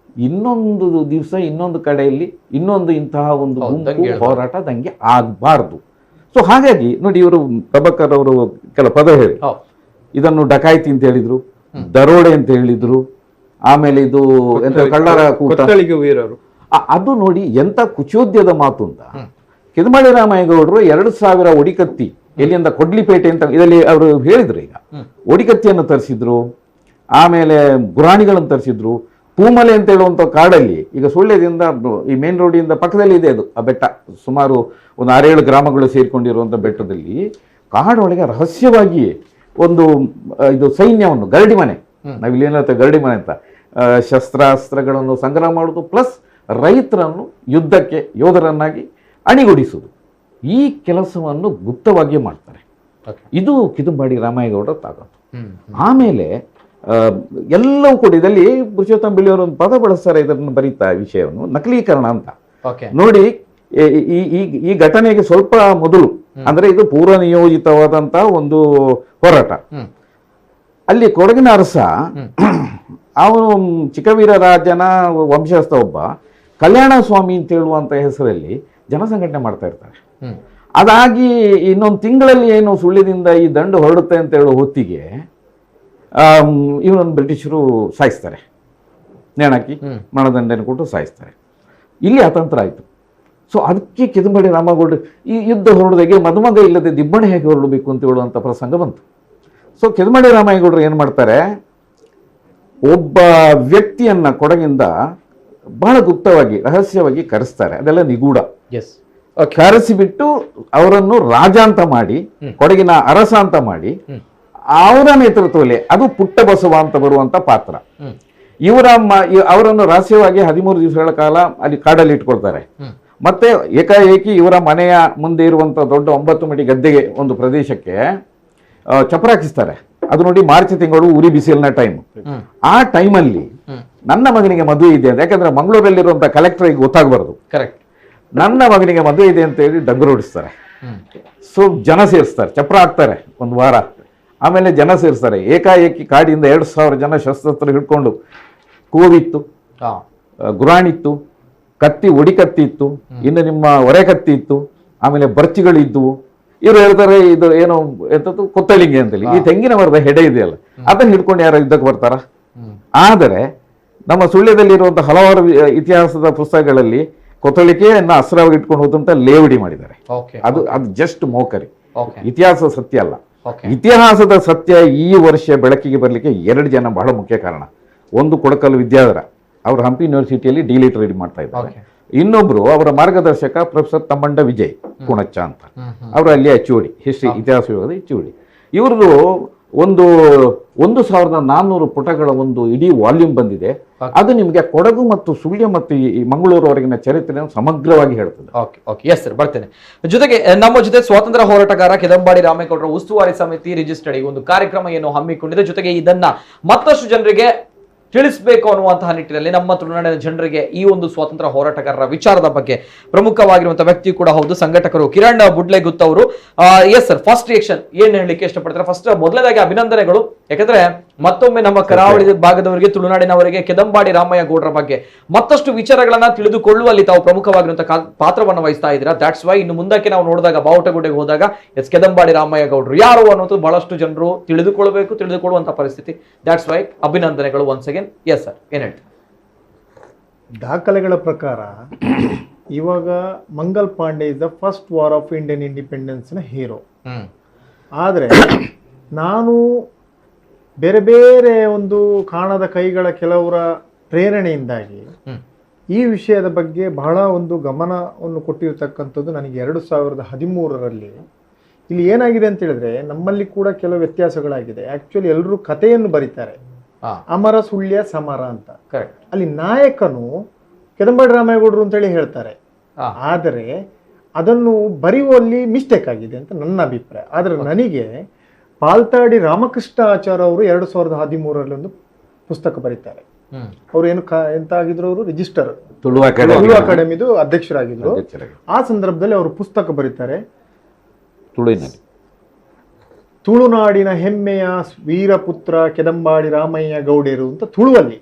ಇನ್ನೊಂದು ದಿವಸ ಇನ್ನೊಂದು ಕಡೆಯಲ್ಲಿ ಇನ್ನೊಂದು ಇಂತಹ ಒಂದು ಗುಂಪು ಹೋರಾಟ ದಂಗೆ ಆಗಬಾರ್ದು. ಸೊ ಹಾಗಾಗಿ ನೋಡಿ, ಇವರು ಪ್ರಭಾಕರ್ ಅವರು ಕೆಲ ಪದ ಹೇಳಿ, ಇದನ್ನು ಡಕಾಯಿತಿ ಅಂತ ಹೇಳಿದ್ರು, ದರೋಡೆ ಅಂತ ಹೇಳಿದ್ರು, ಆಮೇಲೆ ಇದು ಎಂತ ಕಳ್ಳರ ಕೂಟ, ಅದು ನೋಡಿ ಎಂತ ಕುಚೋದ್ಯದ ಮಾತು ಅಂತ. ಕೆದಂಬಾಡಿ ರಾಮಯ್ಯ ಗೌಡರು 2,000 ಒಡಿಕತ್ತಿ ಎಲ್ಲಿಂದ ಕೊಡ್ಲಿಪೇಟೆ ಅಂತ ಇದರಲ್ಲಿ ಅವರು ಹೇಳಿದ್ರು. ಈಗ ಒಡಿಕತ್ತಿಯನ್ನು ತರಿಸಿದ್ರು, ಆಮೇಲೆ ಗುರಾಣಿಗಳನ್ನು ತರಿಸಿದ್ರು. ಪೂಮಲೆ ಅಂತ ಹೇಳುವಂಥ ಕಾಡಲ್ಲಿ, ಈಗ ಸುಳ್ಯದಿಂದ ಈ ಮೇನ್ ರೋಡಿಂದ ಪಕ್ಕದಲ್ಲಿ ಇದೆ ಅದು, ಆ ಬೆಟ್ಟ, ಸುಮಾರು ಒಂದು 6-7 ಗ್ರಾಮಗಳು ಸೇರಿಕೊಂಡಿರುವಂಥ ಬೆಟ್ಟದಲ್ಲಿ ಕಾಡೊಳಗೆ ರಹಸ್ಯವಾಗಿ ಒಂದು ಇದು ಸೈನ್ಯವನ್ನು, ಗರಡಿ ಮನೆ, ನಾವಿಲ್ಲಿ ಏನಂತ ಗರಡಿ ಮನೆ ಅಂತ, ಶಸ್ತ್ರಾಸ್ತ್ರಗಳನ್ನು ಸಂಗ್ರಹ ಮಾಡೋದು, ಪ್ಲಸ್ ರೈತರನ್ನು ಯುದ್ಧಕ್ಕೆ ಯೋಧರನ್ನಾಗಿ ಅಣಿಗೊಳಿಸುವುದು, ಈ ಕೆಲಸವನ್ನು ಗುಪ್ತವಾಗಿ ಮಾಡ್ತಾರೆ. ಇದು ಕಿದಂಬಾಡಿ ರಾಮೇಗೌಡರ ತಾಕತ್ತು. ಆಮೇಲೆ ಎಲ್ಲವೂ ಕೂಡ ಇದರಲ್ಲಿ ಪುರುಷೋತ್ತಮ ಬಿಳಿಯವರು ಒಂದು ಪದ ಬಳಸ್ತಾರೆ ಇದನ್ನು ಬರೀತಾ ವಿಷಯವನ್ನು, ನಕಲೀಕರಣ ಅಂತ. ನೋಡಿ, ಈ ಘಟನೆಗೆ ಸ್ವಲ್ಪ ಮೊದಲು, ಅಂದ್ರೆ ಇದು ಪೂರ್ವ ನಿಯೋಜಿತವಾದಂತಹ ಒಂದು ಹೋರಾಟ. ಅಲ್ಲಿ ಕೊಡಗಿನ ಅರಸ ಅವನು ಚಿಕ್ಕವೀರರಾಜನ ವಂಶಸ್ಥ ಒಬ್ಬ ಕಲ್ಯಾಣ ಸ್ವಾಮಿ ಅಂತ ಹೇಳುವಂತ ಹೆಸರಲ್ಲಿ ಜನಸಂಘಟನೆ ಮಾಡ್ತಾ ಇರ್ತಾರೆ. ಅದಾಗಿ ಇನ್ನೊಂದು ತಿಂಗಳಲ್ಲಿ ಏನು ಸುಳ್ಳ್ಯದಿಂದ ಈ ದಂಡು ಹೊರಡುತ್ತೆ ಅಂತ ಹೇಳೋ ಹೊತ್ತಿಗೆ ಇವನನ್ನು ಬ್ರಿಟಿಷರು ಸಾಯಿಸ್ತಾರೆ, ನೇಣಾಕಿ ಮರಣದಂಡನೆ ಕೊಟ್ಟು ಸಾಯಿಸ್ತಾರೆ. ಇಲ್ಲಿ ಅತಂತ್ರ ಆಯಿತು. ಸೊ ಅದಕ್ಕೆ ಕಿದಂಬಾಡಿ ರಾಮೇಗೌಡರು ಈ ಯುದ್ಧ ಹೊರಡೋದಾಗೆ ಮದುಮಗ ಇಲ್ಲದೆ ದಿಬ್ಬಣ ಹೇಗೆ ಹೊರಡಬೇಕು ಅಂತ ಹೇಳುವಂಥ ಪ್ರಸಂಗ ಬಂತು. ಸೊ ಕಿದಂಬಾಡಿ ರಾಮೇಗೌಡರು ಏನು ಮಾಡ್ತಾರೆ, ಒಬ್ಬ ವ್ಯಕ್ತಿಯನ್ನ ಕೊಡಗಿಂದ ಬಹಳ ಗುಪ್ತವಾಗಿ ರಹಸ್ಯವಾಗಿ ಕರೆಸ್ತಾರೆ. ಅದೆಲ್ಲ ನಿಗೂಢ. ಕರೆಸಿಬಿಟ್ಟು ಅವರನ್ನು ರಾಜ ಅಂತ ಮಾಡಿ, ಕೊಡಗಿನ ಅರಸ ಅಂತ ಮಾಡಿ, ಅವರ ನೇತೃತ್ವದಲ್ಲಿ, ಅದು ಪುಟ್ಟ ಬಸವ ಅಂತ ಬರುವಂತ ಪಾತ್ರ, ಅವರನ್ನು ರಹಸ್ಯವಾಗಿ 13 ದಿವಸಗಳ ಕಾಲ ಅಲ್ಲಿ ಕಾಡಲ್ಲಿ ಇಟ್ಕೊಳ್ತಾರೆ. ಮತ್ತೆ ಏಕಾಏಕಿ ಇವರ ಮನೆಯ ಮುಂದೆ ಇರುವಂತ ದೊಡ್ಡ 9 ಮಡಿ ಗದ್ದೆಗೆ ಒಂದು ಪ್ರದೇಶಕ್ಕೆ ಚಪ್ರ ಹಾಕಿಸ್ತಾರೆ. ಅದು ನೋಡಿ ಮಾರ್ಚ್ ತಿಂಗಳು ಉರಿ ಬಿಸಿಲಿನ ಟೈಮ್. ಆ ಟೈಮಲ್ಲಿ ನನ್ನ ಮಗನಿಗೆ ಮದುವೆ ಇದೆ ಅಂತ, ಯಾಕಂದ್ರೆ ಮಂಗಳೂರಲ್ಲಿರುವಂತ ಕಲೆಕ್ಟರ್ಗೆ ಗೊತ್ತಾಗಬಾರದು, ನನ್ನ ಮಗನಿಗೆ ಮದುವೆ ಇದೆ ಅಂತ ಹೇಳಿ ಡಂಗುರು ಹೊಡಿಸ್ತಾರೆ. ಸೊ ಜನ ಸೇರಿಸ್ತಾರೆ, ಚಪ್ರ ಹಾಕ್ತಾರೆ ಒಂದು ವಾರ. ಆಮೇಲೆ ಜನ ಸೇರಿಸ್ತಾರೆ. ಏಕಾಏಕಿ ಕಾಡಿಯಿಂದ 2000 ಜನ ಶಸ್ತ್ರ ಹಿಡ್ಕೊಂಡು, ಕೋವಿತ್ತು, ಗುರಾಣಿತ್ತು, ಕತ್ತಿ, ಒಡಿ ಕತ್ತಿ ಇತ್ತು, ಇನ್ನು ನಿಮ್ಮ ಒರೆ ಕತ್ತಿ ಇತ್ತು, ಆಮೇಲೆ ಬರ್ಚಿಗಳಿದ್ವು. ಇವ್ರು ಹೇಳ್ತಾರೆ ಇದು ಏನೋ ಎಂತದ್ದು ಕೊತ್ತಳಿಗೆ ಅಂತೇಳಿ, ಈ ತೆಂಗಿನ ಮರದ ಹೆಡೆ ಇದೆಯಲ್ಲ ಅದನ್ನ ಹಿಡ್ಕೊಂಡು ಯಾರು ಯುದ್ಧಕ್ಕೆ ಬರ್ತಾರ? ಆದರೆ ನಮ್ಮ ಸುಳ್ಯದಲ್ಲಿರುವಂತಹ ಹಲವಾರು ಇತಿಹಾಸದ ಪುಸ್ತಕಗಳಲ್ಲಿ ಕೊತ್ತಳಿಕೆಯನ್ನ ಅಸ್ತ್ರವಾಗಿ ಇಟ್ಕೊಂಡು ಹೋದಂತ ಲೇವಡಿ ಮಾಡಿದ್ದಾರೆ. ಅದು ಜಸ್ಟ್ ಮೋಕರಿ, ಇತಿಹಾಸ ಸತ್ಯ ಅಲ್ಲ. ಇತಿಹಾಸದ ಸತ್ಯ ಈ ವರ್ಷ ಬೆಳಕಿಗೆ ಬರಲಿಕ್ಕೆ 2 ಜನ ಬಹಳ ಮುಖ್ಯ ಕಾರಣ. ಒಂದು ಕೊಡಕಲ್ ವಿದ್ಯಾಧರ, ಅವರು ಹಂಪಿ ಯೂನಿವರ್ಸಿಟಿಯಲ್ಲಿ ಡಿಲಿಟ್ ರೀಡ್ ಮಾಡ್ತಾ ಇದ್ದಾರೆ. ಇನ್ನೊಬ್ರು ಅವರ ಮಾರ್ಗದರ್ಶಕ ಪ್ರೊಫೆಸರ್ ತಮ್ಮಂಡ ವಿಜಯ್ ಕುಣಚ್ಚ ಅಂತ, ಅವರು ಅಲ್ಲಿ HOD, ಹಿಸ್ಟ್ರಿ ಇತಿಹಾಸ ವಿಭಾಗದ HOD. ಇವ್ರದ್ದು 1400 ಪುಟಗಳ ಒಂದು ಇಡೀ ವಾಲ್ಯೂಮ್ ಬಂದಿದೆ. ಅದು ನಿಮಗೆ ಕೊಡಗು ಮತ್ತು ಸುಳ್ಯ ಮತ್ತು ಈ ಮಂಗಳೂರುವರೆಗಿನ ಚರಿತ್ರೆಯನ್ನು ಸಮಗ್ರವಾಗಿ ಹೇಳ್ತದೆ. ಎಸ್ ಸರ್, ಬರ್ತೇನೆ. ಜೊತೆಗೆ ನಮ್ಮ ಜೊತೆ ಸ್ವಾತಂತ್ರ್ಯ ಹೋರಾಟಗಾರ ಕಿದಂಬಾಡಿ ರಾಮೇಗೌಡರ ಉಸ್ತುವಾರಿ ಸಮಿತಿ ರಿಜಿಸ್ಟರ್ಡ್ ಈ ಒಂದು ಕಾರ್ಯಕ್ರಮ ಏನು ಹಮ್ಮಿಕೊಂಡಿದೆ. ಜೊತೆಗೆ ಇದನ್ನ ಮತ್ತಷ್ಟು ಜನರಿಗೆ ತಿಳಿಸಬೇಕು ಅನ್ನುವಂತಹ ನಿಟ್ಟಿನಲ್ಲಿ ನಮ್ಮ ತುಳುನಾಡಿನ ಜನರಿಗೆ ಈ ಒಂದು ಸ್ವಾತಂತ್ರ್ಯ ಹೋರಾಟಗಾರರ ವಿಚಾರದ ಬಗ್ಗೆ ಪ್ರಮುಖವಾಗಿರುವಂತಹ ವ್ಯಕ್ತಿ ಕೂಡ ಹೌದು, ಸಂಘಟಕರು ಕಿರಣ್ ಬುಡ್ಲೆಗುತ್ ಅವರು. ಎಸ್ ಸರ್, ಫಸ್ಟ್ ರಿಯಾಕ್ಷನ್ ಏನ್ ಹೇಳಲಿಕ್ಕೆ ಇಷ್ಟಪಡ್ತಾರೆ? ಫಸ್ಟ್ ಮೊದಲನೇದಾಗಿ ಅಭಿನಂದನೆಗಳು, ಯಾಕಂದ್ರೆ ಮತ್ತೊಮ್ಮೆ ನಮ್ಮ ಕರಾವಳಿ ಭಾಗದವರಿಗೆ, ತುಳುನಾಡಿನವರಿಗೆ ಕಿದಂಬಾಡಿ ರಾಮಯ್ಯ ಗೌಡರ ಬಗ್ಗೆ ಮತ್ತಷ್ಟು ವಿಚಾರಗಳನ್ನ ತಿಳಿದುಕೊಳ್ಳುವಲ್ಲಿ ತಾವು ಪ್ರಮುಖವಾಗಿರುವಂತಹ ಪಾತ್ರವನ್ನು ವಹಿಸ್ತಾ ಇದ್ದೀರಾ. ದಾಟ್ಸ್ ವೈ ಇನ್ನು ಮುಂದಕ್ಕೆ ನಾವು ನೋಡಿದಾಗ ಬಾವುಟಗುಡ್ಡೆಗೆ ಹೋದಾಗ ಎಸ್ ಕಿದಂಬಾಡಿ ರಾಮಯ್ಯ ಗೌಡರು ಯಾರು ಅನ್ನೋದು ಬಹಳಷ್ಟು ಜನರು ತಿಳಿದುಕೊಳ್ಳುವಂತಹ ಪರಿಸ್ಥಿತಿ. ದಾಟ್ಸ್ ವೈ ಅಭಿನಂದನೆಗಳು ಒನ್ಸ್ ಅಗೇನ್. ಎಸ್ ಸರ್, ಏನ್ ಹೇಳ್ತೀವಿ? ದಾಖಲೆಗಳ ಪ್ರಕಾರ ಇವಾಗ Mangal Pandey is the first war of Indian ಇಂಡಿಪೆಂಡೆನ್ಸ್ನ ಹೀರೋ. ಆದರೆ ನಾನು ಬೇರೆ ಬೇರೆ ಒಂದು ಕಾಣದ ಕೈಗಳ ಕೆಲವರ ಪ್ರೇರಣೆಯಿಂದಾಗಿ ಈ ವಿಷಯದ ಬಗ್ಗೆ ಬಹಳ ಒಂದು ಗಮನವನ್ನು ಕೊಟ್ಟಿರತಕ್ಕಂಥದ್ದು ನನಗೆ 2013ರಲ್ಲಿ. ಇಲ್ಲಿ ಏನಾಗಿದೆ ಅಂತ ಹೇಳಿದ್ರೆ, ನಮ್ಮಲ್ಲಿ ಕೂಡ ಕೆಲವು ವ್ಯತ್ಯಾಸಗಳಾಗಿದೆ. ಆಕ್ಚುಲಿ ಎಲ್ಲರೂ ಕಥೆಯನ್ನು ಬರೀತಾರೆ, ಅಮರ ಸುಳ್ಯ ಸಮರ ಅಂತ. ಅಲ್ಲಿ ನಾಯಕನು ಕಿದಂಬಾಡಿ ರಾಮೇಗೌಡರು ಅಂತೇಳಿ ಹೇಳ್ತಾರೆ, ಆದರೆ ಅದನ್ನು ಬರೆಯುವಲ್ಲಿ ಮಿಸ್ಟೇಕ್ ಆಗಿದೆ ಅಂತ ನನ್ನ ಅಭಿಪ್ರಾಯ. ಆದರೆ ನನಗೆ ಪಾಲ್ತಾಡಿ ರಾಮಕೃಷ್ಣ ಆಚಾರ್ಯ ಅವರು 2013ರಲ್ಲಿ ಒಂದು ಪುಸ್ತಕ ಬರೀತಾರೆ. ಅವ್ರು ಏನು ಎಂತ ಆಗಿದ್ರು, ಅವರು ರಿಜಿಸ್ಟರ್ ತುಳು ಅಕಾಡೆಮಿದು ಅಧ್ಯಕ್ಷರಾಗಿದ್ರು. ಆ ಸಂದರ್ಭದಲ್ಲಿ ಅವರು ಪುಸ್ತಕ ಬರೀತಾರೆ, ತುಳುನಾಡಿನ ಹೆಮ್ಮೆಯ ವೀರಪುತ್ರ ಕಿದಂಬಾಡಿ ರಾಮಯ್ಯ ಗೌಡರು ಅಂತ ತುಳುವಲ್ಲಿ,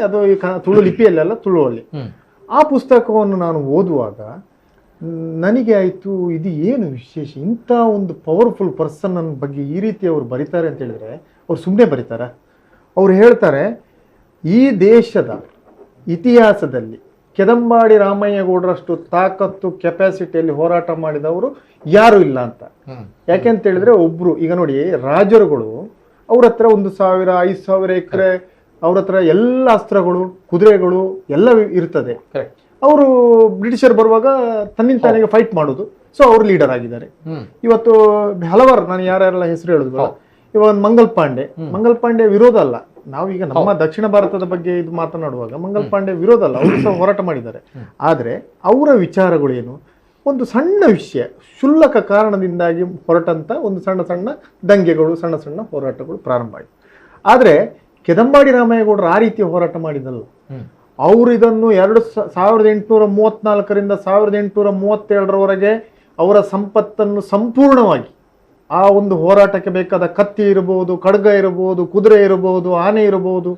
ಅದು ತುಳು ಲಿಪಿಯಲ್ಲೆಲ್ಲ ತುಳುವಲ್ಲಿ. ಆ ಪುಸ್ತಕವನ್ನು ನಾನು ಓದುವಾಗ ನನಗೆ ಆಯಿತು, ಇದು ಏನು ವಿಶೇಷ, ಇಂಥ ಒಂದು ಪವರ್ಫುಲ್ ಪರ್ಸನ್ ನನ್ನ ಬಗ್ಗೆ ಈ ರೀತಿ ಅವರು ಬರೀತಾರೆ ಅಂತ ಹೇಳಿದ್ರೆ ಅವ್ರು ಸುಮ್ಮನೆ ಬರೀತಾರ? ಅವ್ರು ಹೇಳ್ತಾರೆ, ಈ ದೇಶದ ಇತಿಹಾಸದಲ್ಲಿ ಕಿದಂಬಾಡಿ ರಾಮಯ್ಯ ಗೌಡರಷ್ಟು ತಾಕತ್ತು ಕೆಪಾಸಿಟಿಯಲ್ಲಿ ಹೋರಾಟ ಮಾಡಿದವರು ಯಾರು ಇಲ್ಲ ಅಂತ. ಯಾಕೆಂತ ಹೇಳಿದ್ರೆ, ಒಬ್ರು ಈಗ ನೋಡಿ, ರಾಜರುಗಳು ಅವ್ರ ಹತ್ರ 1000 5000 ಎಕರೆ, ಅವ್ರ ಹತ್ರ ಎಲ್ಲ ಅಸ್ತ್ರಗಳು, ಕುದುರೆಗಳು ಎಲ್ಲ ಇರ್ತದೆ. ಅವರು ಬ್ರಿಟಿಷರ್ ಬರುವಾಗ ತನ್ನಿಂದ ತಾನಿಗೆ ಫೈಟ್ ಮಾಡೋದು. ಸೊ ಅವ್ರು ಲೀಡರ್ ಆಗಿದ್ದಾರೆ. ಇವತ್ತು ಹಲವಾರು, ನಾನು ಯಾರ್ಯಾರೆಲ್ಲ ಹೆಸರು ಹೇಳುದು, ಇವಾಗ ಮಂಗಲ್ ಪಾಂಡೆ ವಿರೋಧ ಅಲ್ಲ. ನಾವೀಗ ನಮ್ಮ ದಕ್ಷಿಣ ಭಾರತದ ಬಗ್ಗೆ ಇದು ಮಾತನಾಡುವಾಗ ಮಂಗಲ್ ಪಾಂಡೆ ವಿರೋಧ ಅಲ್ಲ, ಅವರು ಸಹ ಹೋರಾಟ ಮಾಡಿದ್ದಾರೆ. ಆದ್ರೆ ಅವರ ವಿಚಾರಗಳು ಏನು, ಒಂದು ಸಣ್ಣ ವಿಷಯ, ಕ್ಷುಲ್ಲಕ ಕಾರಣದಿಂದಾಗಿ ಹೊರಟಂಥ ಒಂದು ಸಣ್ಣ ಸಣ್ಣ ದಂಗೆಗಳು, ಸಣ್ಣ ಸಣ್ಣ ಹೋರಾಟಗಳು ಪ್ರಾರಂಭ ಆಯಿತು. ಆದರೆ ಕೆದಂಬಾಡಿ ರಾಮಯ್ಯಗೌಡರು ಆ ರೀತಿಯ ಹೋರಾಟ ಮಾಡಿದಲ್ಲ. ಅವರು ಇದನ್ನು 1834ರಿಂದ 1837ರವರೆಗೆ ಅವರ ಸಂಪತ್ತನ್ನು ಸಂಪೂರ್ಣವಾಗಿ ಆ ಒಂದು ಹೋರಾಟಕ್ಕೆ ಬೇಕಾದ ಕತ್ತಿ ಇರಬಹುದು, ಖಡ್ಗ ಇರಬಹುದು, ಕುದುರೆ ಇರಬಹುದು, ಆನೆ ಇರಬಹುದು,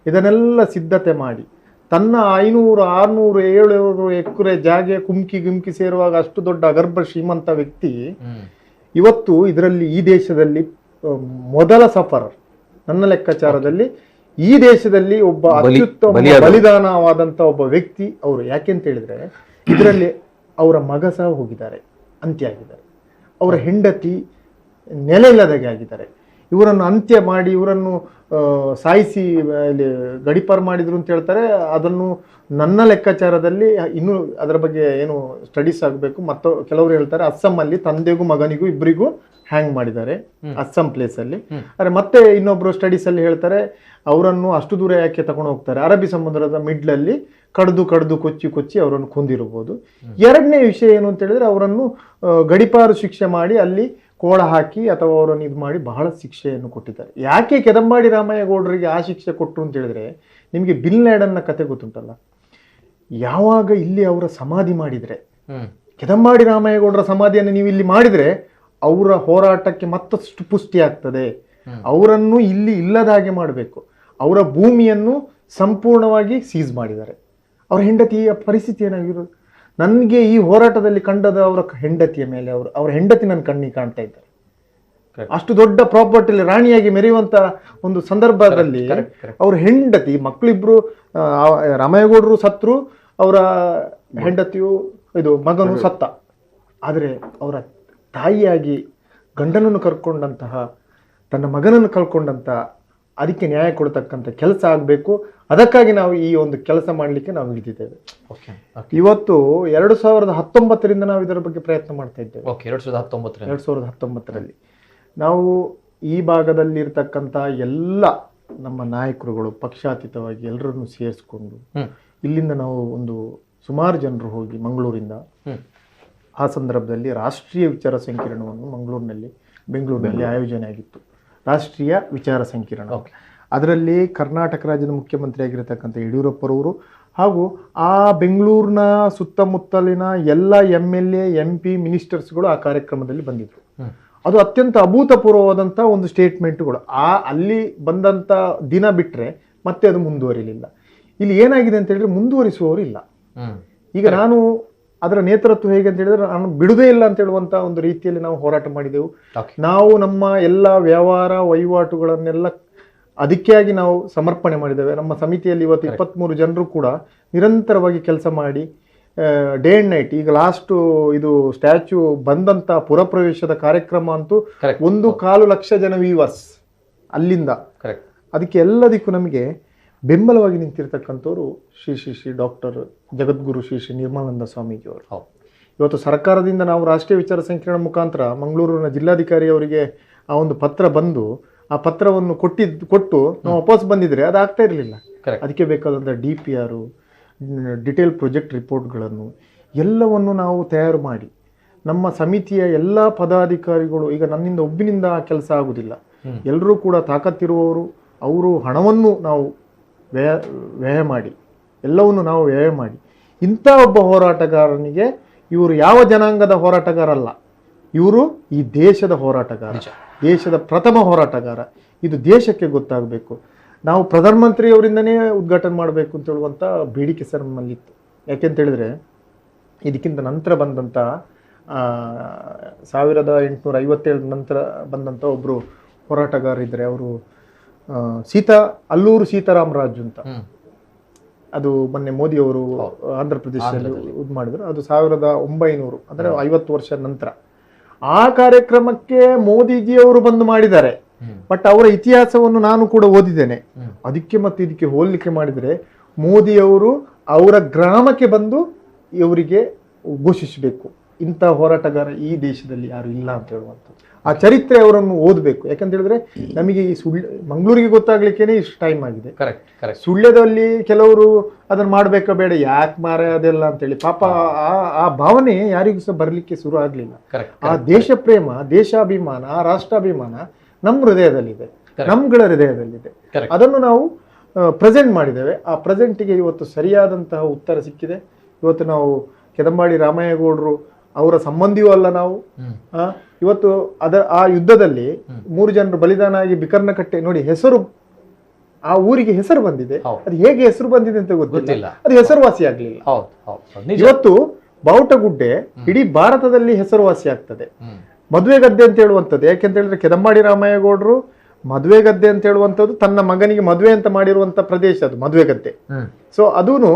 ಇದನ್ನೆಲ್ಲ ಸಿದ್ಧತೆ ಮಾಡಿ ತನ್ನ 500, 600, 700 ಎಕರೆ ಜಾಗೆ ಗುಮ್ಕಿ ಸೇರುವಾಗ ಅಷ್ಟು ದೊಡ್ಡ ಅಗರ್ಭ ಶ್ರೀಮಂತ ವ್ಯಕ್ತಿ ಇವತ್ತು ಇದರಲ್ಲಿ ಈ ದೇಶದಲ್ಲಿ ಮೊದಲ ಸಫರರ್, ನನ್ನ ಲೆಕ್ಕಾಚಾರದಲ್ಲಿ ಈ ದೇಶದಲ್ಲಿ ಒಬ್ಬ ಅತ್ಯುತ್ತಮ ಬಲಿದಾನವಾದಂಥ ಒಬ್ಬ ವ್ಯಕ್ತಿ ಅವರು. ಯಾಕೆಂತ ಹೇಳಿದ್ರೆ ಇದರಲ್ಲಿ ಅವರ ಮಗ ಸಹ ಹೋಗಿದ್ದಾರೆ, ಅಂತ್ಯ ಆಗಿದ್ದಾರೆ. ಅವರ ಹೆಂಡತಿ ನೆಲೆ ಇಲ್ಲದಾಗೆ ಆಗಿದ್ದಾರೆ. ಇವರನ್ನು ಅಂತ್ಯ ಮಾಡಿ ಇವರನ್ನು ಸಾಯಿಸಿ ಗಡಿಪಾರು ಮಾಡಿದ್ರು ಅಂತ ಹೇಳ್ತಾರೆ. ಅದನ್ನು ನನ್ನ ಲೆಕ್ಕಾಚಾರದಲ್ಲಿ ಇನ್ನೂ ಅದರ ಬಗ್ಗೆ ಏನು ಸ್ಟಡೀಸ್ ಆಗಬೇಕು. ಮತ್ತು ಕೆಲವರು ಹೇಳ್ತಾರೆ ಅಸ್ಸಾಮಲ್ಲಿ ತಂದೆಗೂ ಮಗನಿಗೂ ಇಬ್ಬರಿಗೂ ಹ್ಯಾಂಗ್ ಮಾಡಿದ್ದಾರೆ ಅಸ್ಸಾಂ ಪ್ಲೇಸ್ ಅಲ್ಲಿ. ಆದರೆ ಮತ್ತೆ ಇನ್ನೊಬ್ರು ಸ್ಟಡೀಸ್ ಅಲ್ಲಿ ಹೇಳ್ತಾರೆ ಅವರನ್ನು ಅಷ್ಟು ದೂರ ಯಾಕೆ ತಗೊಂಡು ಹೋಗ್ತಾರೆ, ಅರಬ್ಬಿ ಸಮುದ್ರದ ಮಿಡ್ಲಲ್ಲಿ ಕಡ್ದು ಕೊಚ್ಚಿ ಅವರನ್ನು ಕೊಂದಿರಬಹುದು. ಎರಡನೇ ವಿಷಯ ಏನು ಅಂತ ಹೇಳಿದ್ರೆ ಅವರನ್ನು ಗಡಿಪಾರು ಶಿಕ್ಷೆ ಮಾಡಿ ಅಲ್ಲಿ ಕೋಳ ಹಾಕಿ ಅಥವಾ ಅವರನ್ನು ಇದು ಮಾಡಿ ಬಹಳ ಶಿಕ್ಷೆಯನ್ನು ಕೊಟ್ಟಿದ್ದಾರೆ. ಯಾಕೆ ಕೆದಂಬಾಡಿ ರಾಮಯ್ಯಗೌಡರಿಗೆ ಆ ಶಿಕ್ಷೆ ಕೊಟ್ಟರು ಅಂತ ಹೇಳಿದ್ರೆ, ನಿಮಗೆ ಬಿನ್ ಲ್ಯಾಡನ್ನ ಕತೆ ಗೊತ್ತುಂಟಲ್ಲ. ಯಾವಾಗ ಇಲ್ಲಿ ಅವರ ಸಮಾಧಿ ಮಾಡಿದ್ರೆ, ಕೆದಂಬಾಡಿ ರಾಮಯ್ಯಗೌಡರ ಸಮಾಧಿಯನ್ನು ನೀವು ಇಲ್ಲಿ ಮಾಡಿದ್ರೆ ಅವರ ಹೋರಾಟಕ್ಕೆ ಮತ್ತಷ್ಟು ಪುಷ್ಟಿ ಆಗ್ತದೆ. ಅವರನ್ನು ಇಲ್ಲಿ ಇಲ್ಲದ ಹಾಗೆ ಮಾಡಬೇಕು. ಅವರ ಭೂಮಿಯನ್ನು ಸಂಪೂರ್ಣವಾಗಿ ಸೀಸ್ ಮಾಡಿದ್ದಾರೆ. ಅವರ ಹೆಂಡತಿಯ ಪರಿಸ್ಥಿತಿ ಏನಾಗಿರೋದು, ನನಗೆ ಈ ಹೋರಾಟದಲ್ಲಿ ಕಂಡದ ಅವರ ಹೆಂಡತಿಯ ಮೇಲೆ ಅವರ ಹೆಂಡತಿ ನನ್ನ ಕಣ್ಣಿಗೆ ಕಾಣ್ತಾ ಇದ್ದಾರೆ. ಅಷ್ಟು ದೊಡ್ಡ ಪ್ರಾಪರ್ಟಿಲಿ ರಾಣಿಯಾಗಿ ಮೆರೆಯುವಂತ ಒಂದು ಸಂದರ್ಭದಲ್ಲಿ ಅವ್ರ ಹೆಂಡತಿ, ಮಕ್ಕಳಿಬ್ರು, ರಾಮಯ್ಯಗೌಡರು ಸತ್ರು, ಅವರ ಹೆಂಡತಿಯು ಮಗನು ಸತ್ತ. ಆದರೆ ಅವರ ತಾಯಿಯಾಗಿ ಗಂಡನನ್ನು ಕರ್ಕೊಂಡಂತಹ, ತನ್ನ ಮಗನನ್ನು ಕಳ್ಕೊಂಡಂತ, ಅದಕ್ಕೆ ನ್ಯಾಯ ಕೊಡ್ತಕ್ಕಂಥ ಕೆಲಸ ಆಗಬೇಕು. ಅದಕ್ಕಾಗಿ ನಾವು ಈ ಒಂದು ಕೆಲಸ ಮಾಡಲಿಕ್ಕೆ ನಾವು ಹಿಡಿದಿದ್ದೇವೆ. ಇವತ್ತು 2019ರಿಂದ ನಾವು ಇದರ ಬಗ್ಗೆ ಪ್ರಯತ್ನ ಮಾಡ್ತಾ ಇದ್ದೇವೆ. 2019ರಲ್ಲಿ ನಾವು ಈ ಭಾಗದಲ್ಲಿ ಇರ್ತಕ್ಕಂಥ ಎಲ್ಲ ನಮ್ಮ ನಾಯಕರುಗಳು ಪಕ್ಷಾತೀತವಾಗಿ ಎಲ್ಲರನ್ನು ಸೇರಿಸ್ಕೊಂಡು ಇಲ್ಲಿಂದ ನಾವು ಒಂದು ಸುಮಾರು ಜನರು ಹೋಗಿ ಮಂಗಳೂರಿಂದ, ಆ ಸಂದರ್ಭದಲ್ಲಿ ರಾಷ್ಟ್ರೀಯ ವಿಚಾರ ಸಂಕಿರಣವನ್ನು ಬೆಂಗಳೂರಿನಲ್ಲಿ ಆಯೋಜನೆ ಆಗಿತ್ತು. ರಾಷ್ಟ್ರೀಯ ವಿಚಾರ ಸಂಕಿರಣ. ಅದರಲ್ಲಿ ಕರ್ನಾಟಕ ರಾಜ್ಯದ ಮುಖ್ಯಮಂತ್ರಿ ಆಗಿರತಕ್ಕಂಥ ಯಡಿಯೂರಪ್ಪರವರು ಹಾಗೂ ಆ ಬೆಂಗಳೂರಿನ ಸುತ್ತಮುತ್ತಲಿನ ಎಲ್ಲ MLA MP ಮಿನಿಸ್ಟರ್ಸ್ಗಳು ಆ ಕಾರ್ಯಕ್ರಮದಲ್ಲಿ ಬಂದಿದ್ರು. ಅದು ಅತ್ಯಂತ ಅಭೂತಪೂರ್ವವಾದಂಥ ಒಂದು ಸ್ಟೇಟ್ಮೆಂಟ್ಗಳು. ಅಲ್ಲಿ ಬಂದಂಥ ದಿನ ಬಿಟ್ಟರೆ ಮತ್ತೆ ಅದು ಮುಂದುವರಿಲಿಲ್ಲ. ಇಲ್ಲಿ ಏನಾಗಿದೆ ಅಂತ ಹೇಳಿದ್ರೆ ಮುಂದುವರಿಸುವವರು ಇಲ್ಲ. ಈಗ ನಾನು ಅದರ ನೇತೃತ್ವ ಹೇಗೆ ಅಂತ ಹೇಳಿದ್ರೆ ನಾನು ಬಿಡುದೇ ಇಲ್ಲ ಅಂತ ಹೇಳುವಂತ ಒಂದು ರೀತಿಯಲ್ಲಿ ನಾವು ಹೋರಾಟ ಮಾಡಿದೆವು. ನಾವು ನಮ್ಮ ಎಲ್ಲ ವ್ಯವಹಾರ ವಹಿವಾಟುಗಳನ್ನೆಲ್ಲ ಅದಕ್ಕಾಗಿ ನಾವು ಸಮರ್ಪಣೆ ಮಾಡಿದ್ದೇವೆ. ನಮ್ಮ ಸಮಿತಿಯಲ್ಲಿ ಇವತ್ತು 23 ಜನರು ಕೂಡ ನಿರಂತರವಾಗಿ ಕೆಲಸ ಮಾಡಿ ಡೇ ಅಂಡ್ ನೈಟ್. ಈಗ ಲಾಸ್ಟ್ ಇದು ಸ್ಟ್ಯಾಚ್ಯೂ ಬಂದಂತ ಪುರಪ್ರವೇಶದ ಕಾರ್ಯಕ್ರಮ ಅಂತೂ 1.25 ಲಕ್ಷ ಜನ ವ್ಯೂವರ್ಸ್ ಅಲ್ಲಿಂದ. ಅದಕ್ಕೆ ಎಲ್ಲದಕ್ಕೂ ನಮಗೆ ಬೆಂಬಲವಾಗಿ ನಿಂತಿರ್ತಕ್ಕಂಥವ್ರು ಶ್ರೀ ಡಾಕ್ಟರ್ ಜಗದ್ಗುರು ಶ್ರೀ ನಿರ್ಮಲಾನಂದ ಸ್ವಾಮೀಜಿಯವರು. ಇವತ್ತು ಸರ್ಕಾರದಿಂದ ನಾವು ರಾಷ್ಟ್ರೀಯ ವಿಚಾರ ಸಂಕಿರಣ ಮುಖಾಂತರ ಮಂಗಳೂರಿನ ಜಿಲ್ಲಾಧಿಕಾರಿ ಅವರಿಗೆ ಆ ಒಂದು ಪತ್ರ ಬಂದು ಆ ಪತ್ರವನ್ನು ಕೊಟ್ಟು ನಾವು ವಾಪಸ್ ಬಂದಿದ್ರೆ ಅದು ಆಗ್ತಾ ಇರಲಿಲ್ಲ. ಅದಕ್ಕೆ ಬೇಕಾದಂಥ DPR, ಡಿಟೇಲ್ ಪ್ರಾಜೆಕ್ಟ್ ರಿಪೋರ್ಟ್ಗಳನ್ನು ಎಲ್ಲವನ್ನು ನಾವು ತಯಾರು ಮಾಡಿ ನಮ್ಮ ಸಮಿತಿಯ ಎಲ್ಲ ಪದಾಧಿಕಾರಿಗಳು, ಈಗ ನನ್ನಿಂದ ಒಬ್ಬಿನಿಂದ ಆ ಕೆಲಸ ಆಗುವುದಿಲ್ಲ, ಎಲ್ಲರೂ ಕೂಡ ತಾಕತ್ತಿರುವವರು, ಅವರು ಹಣವನ್ನು ನಾವು ವ್ಯಯ ಮಾಡಿ ಎಲ್ಲವನ್ನು ನಾವು ವ್ಯಯ ಮಾಡಿ ಇಂಥ ಒಬ್ಬ ಹೋರಾಟಗಾರನಿಗೆ, ಇವರು ಯಾವ ಜನಾಂಗದ ಹೋರಾಟಗಾರಲ್ಲ, ಇವರು ಈ ದೇಶದ ಹೋರಾಟಗಾರ, ದೇಶದ ಪ್ರಥಮ ಹೋರಾಟಗಾರ. ಇದು ದೇಶಕ್ಕೆ ಗೊತ್ತಾಗಬೇಕು. ನಾವು ಪ್ರಧಾನಮಂತ್ರಿಯವರಿಂದನೇ ಉದ್ಘಾಟನೆ ಮಾಡಬೇಕು ಅಂತ ಹೇಳುವಂಥ ಬೇಡಿಕೆ ಸರ್ ನಮ್ಮಲ್ಲಿತ್ತು. ಯಾಕೆಂತೇಳಿದ್ರೆ ಇದಕ್ಕಿಂತ ನಂತರ ಬಂದಂಥ 1857 ನಂತರ ಬಂದಂಥ ಒಬ್ಬರು ಹೋರಾಟಗಾರರಿದ್ದಾರೆ. ಅವರು ಅಲ್ಲೂರು ಸೀತಾರಾಮರಾಜು ಅಂತ. ಅದು ಮೊನ್ನೆ ಮೋದಿ ಅವರು ಆಂಧ್ರ ಪ್ರದೇಶದಲ್ಲಿ ಇದು ಮಾಡಿದ್ರು. ಅದು 1900 ಅಂದರೆ 50 ವರ್ಷ ನಂತರ ಆ ಕಾರ್ಯಕ್ರಮಕ್ಕೆ ಮೋದಿಜಿಯವರು ಬಂದು ಮಾಡಿದ್ದಾರೆ. ಬಟ್ ಅವರ ಇತಿಹಾಸವನ್ನು ನಾನು ಕೂಡ ಓದಿದ್ದೇನೆ. ಅದಕ್ಕೆ ಮತ್ತೆ ಇದಕ್ಕೆ ಹೋಲಿಕೆ ಮಾಡಿದರೆ ಮೋದಿಯವರು ಅವರ ಗ್ರಾಮಕ್ಕೆ ಬಂದು ಇವರಿಗೆ ಘೋಷಿಸಬೇಕು, ಇಂಥ ಹೋರಾಟಗಾರ ಈ ದೇಶದಲ್ಲಿ ಯಾರು ಇಲ್ಲ ಅಂತ ಹೇಳುವಂಥದ್ದು. ಆ ಚರಿತ್ರೆ ಅವರನ್ನು ಓದಬೇಕು. ಯಾಕಂತ ಹೇಳಿದ್ರೆ ನಮಗೆ ಈ ಮಂಗಳೂರಿಗೆ ಗೊತ್ತಾಗ್ಲಿಕ್ಕೇನೆ ಇಷ್ಟು ಟೈಮ್ ಆಗಿದೆ. ಸುಳ್ಯದಲ್ಲಿ ಕೆಲವರು ಅದನ್ನ ಮಾಡ್ಬೇಕಾ ಬೇಡ, ಯಾಕೆ ಮಾರ ಅದೆಲ್ಲ ಅಂತೇಳಿ ಪಾಪ ಆ ಭಾವನೆ ಯಾರಿಗೂ ಸಹ ಬರ್ಲಿಕ್ಕೆ ಶುರು ಆಗ್ಲಿಲ್ಲ. ಆ ದೇಶ ಪ್ರೇಮ, ದೇಶಾಭಿಮಾನ, ಆ ರಾಷ್ಟ್ರಾಭಿಮಾನ ನಮ್ಮ ಹೃದಯದಲ್ಲಿದೆ, ನಮ್ಗಳ ಹೃದಯದಲ್ಲಿದೆ. ಅದನ್ನು ನಾವು ಪ್ರೆಸೆಂಟ್ ಮಾಡಿದ್ದೇವೆ. ಆ ಪ್ರೆಸೆಂಟಿಗೆ ಇವತ್ತು ಸರಿಯಾದಂತಹ ಉತ್ತರ ಸಿಕ್ಕಿದೆ. ಇವತ್ತು ನಾವು ಕೆದಂಬಾಡಿ ರಾಮಯ್ಯಗೌಡರು ಅವರ ಸಂಬಂಧಿಯೂ ಅಲ್ಲ ನಾವು. ಇವತ್ತು ಆ ಯುದ್ಧದಲ್ಲಿ 3 ಜನರು ಬಲಿದಾನ ಆಗಿ ಬಿಕರ್ನಕಟ್ಟೆ ನೋಡಿ, ಹೆಸರು ಆ ಊರಿಗೆ ಹೆಸರು ಬಂದಿದೆ. ಅದು ಹೇಗೆ ಹೆಸರು ಬಂದಿದೆ ಅಂತ ಗೊತ್ತಿಲ್ಲ, ಅದು ಹೆಸರುವಾಸಿ ಆಗ್ಲಿಲ್ಲ. ಇವತ್ತು ಬಾವುಟಗುಡ್ಡೆ ಇಡೀ ಭಾರತದಲ್ಲಿ ಹೆಸರುವಾಸಿ ಆಗ್ತದೆ. ಮದುವೆ ಗದ್ದೆ ಅಂತ ಹೇಳುವಂಥದ್ದು, ಯಾಕೆಂತ ಹೇಳಿದ್ರೆ ಕೆದಂಬಾಡಿ ರಾಮಯ್ಯಗೌಡರು ಮದುವೆ ಗದ್ದೆ ಅಂತ ಹೇಳುವಂಥದ್ದು ತನ್ನ ಮಗನಿಗೆ ಮದುವೆ ಅಂತ ಮಾಡಿರುವಂತ ಪ್ರದೇಶ ಅದು ಮದುವೆ ಗದ್ದೆ. ಸೊ ಅದೂನು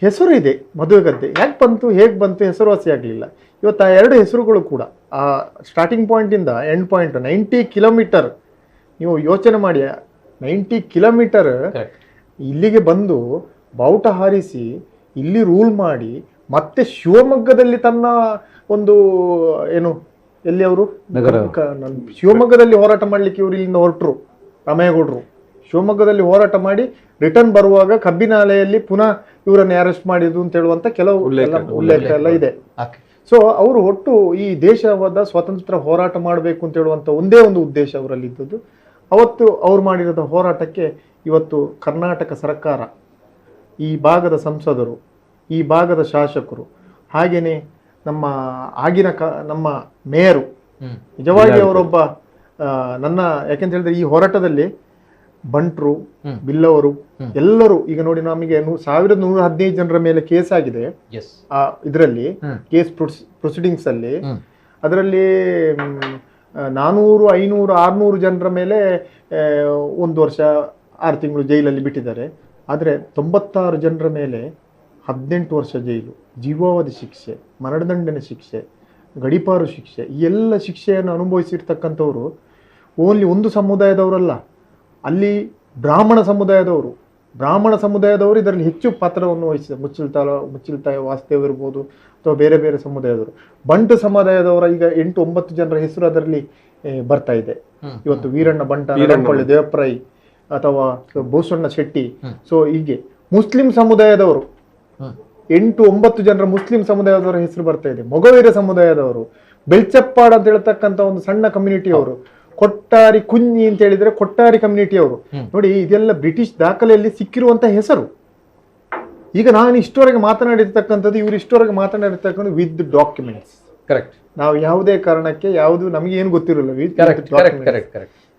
ಹೆಸರು ಇದೆ ಮದುವೆ ಗದ್ದೆ. ಯಾಕೆ ಬಂತು, ಹೇಗೆ ಬಂತು, ಹೆಸರುವಾಸಿ ಆಗಲಿಲ್ಲ. ಇವತ್ತು ಆ 2 ಹೆಸರುಗಳು ಕೂಡ ಆ ಸ್ಟಾರ್ಟಿಂಗ್ ಪಾಯಿಂಟ್ ಇಂದ ಎಂಡ್ ಪಾಯಿಂಟ್ 90 ಕಿಲೋಮೀಟರ್ ನೀವು ಯೋಚನೆ ಮಾಡಿ. 90 ಕಿಲೋಮೀಟರ್ ಇಲ್ಲಿಗೆ ಬಂದು ಬಾವುಟ ಹಾರಿಸಿ ಇಲ್ಲಿ ರೂಲ್ ಮಾಡಿ ಮತ್ತೆ ಶಿವಮೊಗ್ಗದಲ್ಲಿ ತನ್ನ ಒಂದು ಏನು ಎಲ್ಲಿ ಅವರು ಶಿವಮೊಗ್ಗದಲ್ಲಿ ಹೋರಾಟ ಮಾಡ್ಲಿಕ್ಕೆ ಇವರು ಇಲ್ಲಿಂದ ಹೊರಟರು. ರಾಮಯ್ಯಗೌಡರು ಶಿವಮೊಗ್ಗದಲ್ಲಿ ಹೋರಾಟ ಮಾಡಿ ರಿಟರ್ನ್ ಬರುವಾಗ ಕಬ್ಬಿನಾಲೆಯಲ್ಲಿ ಪುನಃ ಇವರನ್ನು ಅರೆಸ್ಟ್ ಮಾಡಿದ್ದು ಅಂತ ಹೇಳುವಂತ ಕೆಲವು ಉಲ್ಲೇಖ ಎಲ್ಲ ಇದೆ. ಸೊ ಅವರು ಒಟ್ಟು ಈ ದೇಶವಾದ ಸ್ವಾತಂತ್ರ್ಯ ಹೋರಾಟ ಮಾಡಬೇಕು ಅಂತ ಹೇಳುವಂತ ಒಂದೇ ಒಂದು ಉದ್ದೇಶ ಅವರಲ್ಲಿ ಇದ್ದದ್ದು. ಅವತ್ತು ಅವ್ರು ಮಾಡಿರೋದ ಹೋರಾಟಕ್ಕೆ ಇವತ್ತು ಕರ್ನಾಟಕ ಸರ್ಕಾರ, ಈ ಭಾಗದ ಸಂಸದರು, ಈ ಭಾಗದ ಶಾಸಕರು, ಹಾಗೇನೆ ನಮ್ಮ ನಮ್ಮ ಮೇಯರು, ನಿಜವಾಗಿ ಅವರೊಬ್ಬ ನನ್ನ ಯಾಕೆಂತ ಹೇಳಿದ್ರೆ ಈ ಹೋರಾಟದಲ್ಲಿ ಬಂಟ್ರು, ಬಿಲ್ಲವರು ಎಲ್ಲರೂ ಈಗ ನೋಡಿ ನಮಗೆ 1115 ಜನರ ಮೇಲೆ ಕೇಸ್ ಆಗಿದೆ. ಇದರಲ್ಲಿ ಕೇಸ್ ಪ್ರೊಸೀಡಿಂಗ್ಸ್ ಅಲ್ಲಿ ಅದರಲ್ಲಿ 400, 500, 600 ಜನರ ಮೇಲೆ 1 ವರ್ಷ 6 ತಿಂಗಳು ಜೈಲಲ್ಲಿ ಬಿಟ್ಟಿದ್ದಾರೆ. ಆದರೆ 96 ಜನರ ಮೇಲೆ 18 ವರ್ಷ ಜೈಲು, ಜೀವಾವಧಿ ಶಿಕ್ಷೆ, ಮರಣದಂಡನೆ ಶಿಕ್ಷೆ, ಗಡೀಪಾರು ಶಿಕ್ಷೆ, ಈ ಎಲ್ಲ ಶಿಕ್ಷೆಯನ್ನು ಅನುಭವಿಸಿರ್ತಕ್ಕಂಥವ್ರು ಓನ್ಲಿ ಒಂದು ಸಮುದಾಯದವರಲ್ಲ, ಅಲ್ಲಿ ಬ್ರಾಹ್ಮಣ ಸಮುದಾಯದವರು ಇದರಲ್ಲಿ ಹೆಚ್ಚು ಪಾತ್ರವನ್ನು ವಹಿಸಿದೆ. ಮುಚ್ಚಲ್ತಾಯ ವಾಸುದೇವ್ ಇರ್ಬೋದು ಅಥವಾ ಬೇರೆ ಬೇರೆ ಸಮುದಾಯದವರು. ಬಂಟು ಸಮುದಾಯದವರ ಈಗ 8-9 ಜನರ ಹೆಸರು ಅದರಲ್ಲಿ ಬರ್ತಾ ಇದೆ. ಇವತ್ತು ವೀರಣ್ಣ ಬಂಟ, ನಡಂಪಳ್ಳಿ ದೇವಪ್ರೈ ಅಥವಾ ಭೂಸಣ್ಣ ಶೆಟ್ಟಿ. ಸೊ ಹೀಗೆ ಮುಸ್ಲಿಂ ಸಮುದಾಯದವರು 8-9 ಜನರ ಮುಸ್ಲಿಂ ಸಮುದಾಯದವರ ಹೆಸರು ಬರ್ತಾ ಇದೆ. ಮೊಗವೀರ ಸಮುದಾಯದವರು, ಬೆಳ್ಚಪ್ಪಾಡ್ ಅಂತ ಹೇಳ್ತಕ್ಕಂಥ ಒಂದು ಸಣ್ಣ ಕಮ್ಯುನಿಟಿಯವರು, ಕೊಟ್ಟಾರಿ ಕುഞ്ഞി ಅಂತ ಹೇಳಿದ್ರೆ ಕೊಟ್ಟಾರಿ ಕಮ್ಯುನಿಟಿಯವರು. ನೋಡಿ, ಇದೆಲ್ಲ ಬ್ರಿಟಿಷ್ ದಾಖಲೆಯಲ್ಲಿ ಸಿಕ್ಕಿರುವಂತ ಹೆಸರು. ಈಗ ನಾನು ಇಷ್ಟವರೆಗೆ ಮಾತನಾಡಿರ್ತಕ್ಕಂಥದ್ದು, ಇವರು ಇಷ್ಟವರೆಗೆ ಮಾತನಾಡಿರ್ತಕ್ಕಂಥ ವಿತ್ ಡಾಕ್ಯುಮೆಂಟ್ಸ್. ಕರೆಕ್ಟ್. ನಾವು ಯಾವುದೇ ಕಾರಣಕ್ಕೆ ಯಾವುದು ನಮಗೆ ಏನು ಗೊತ್ತಿರಲಿಲ್ಲ.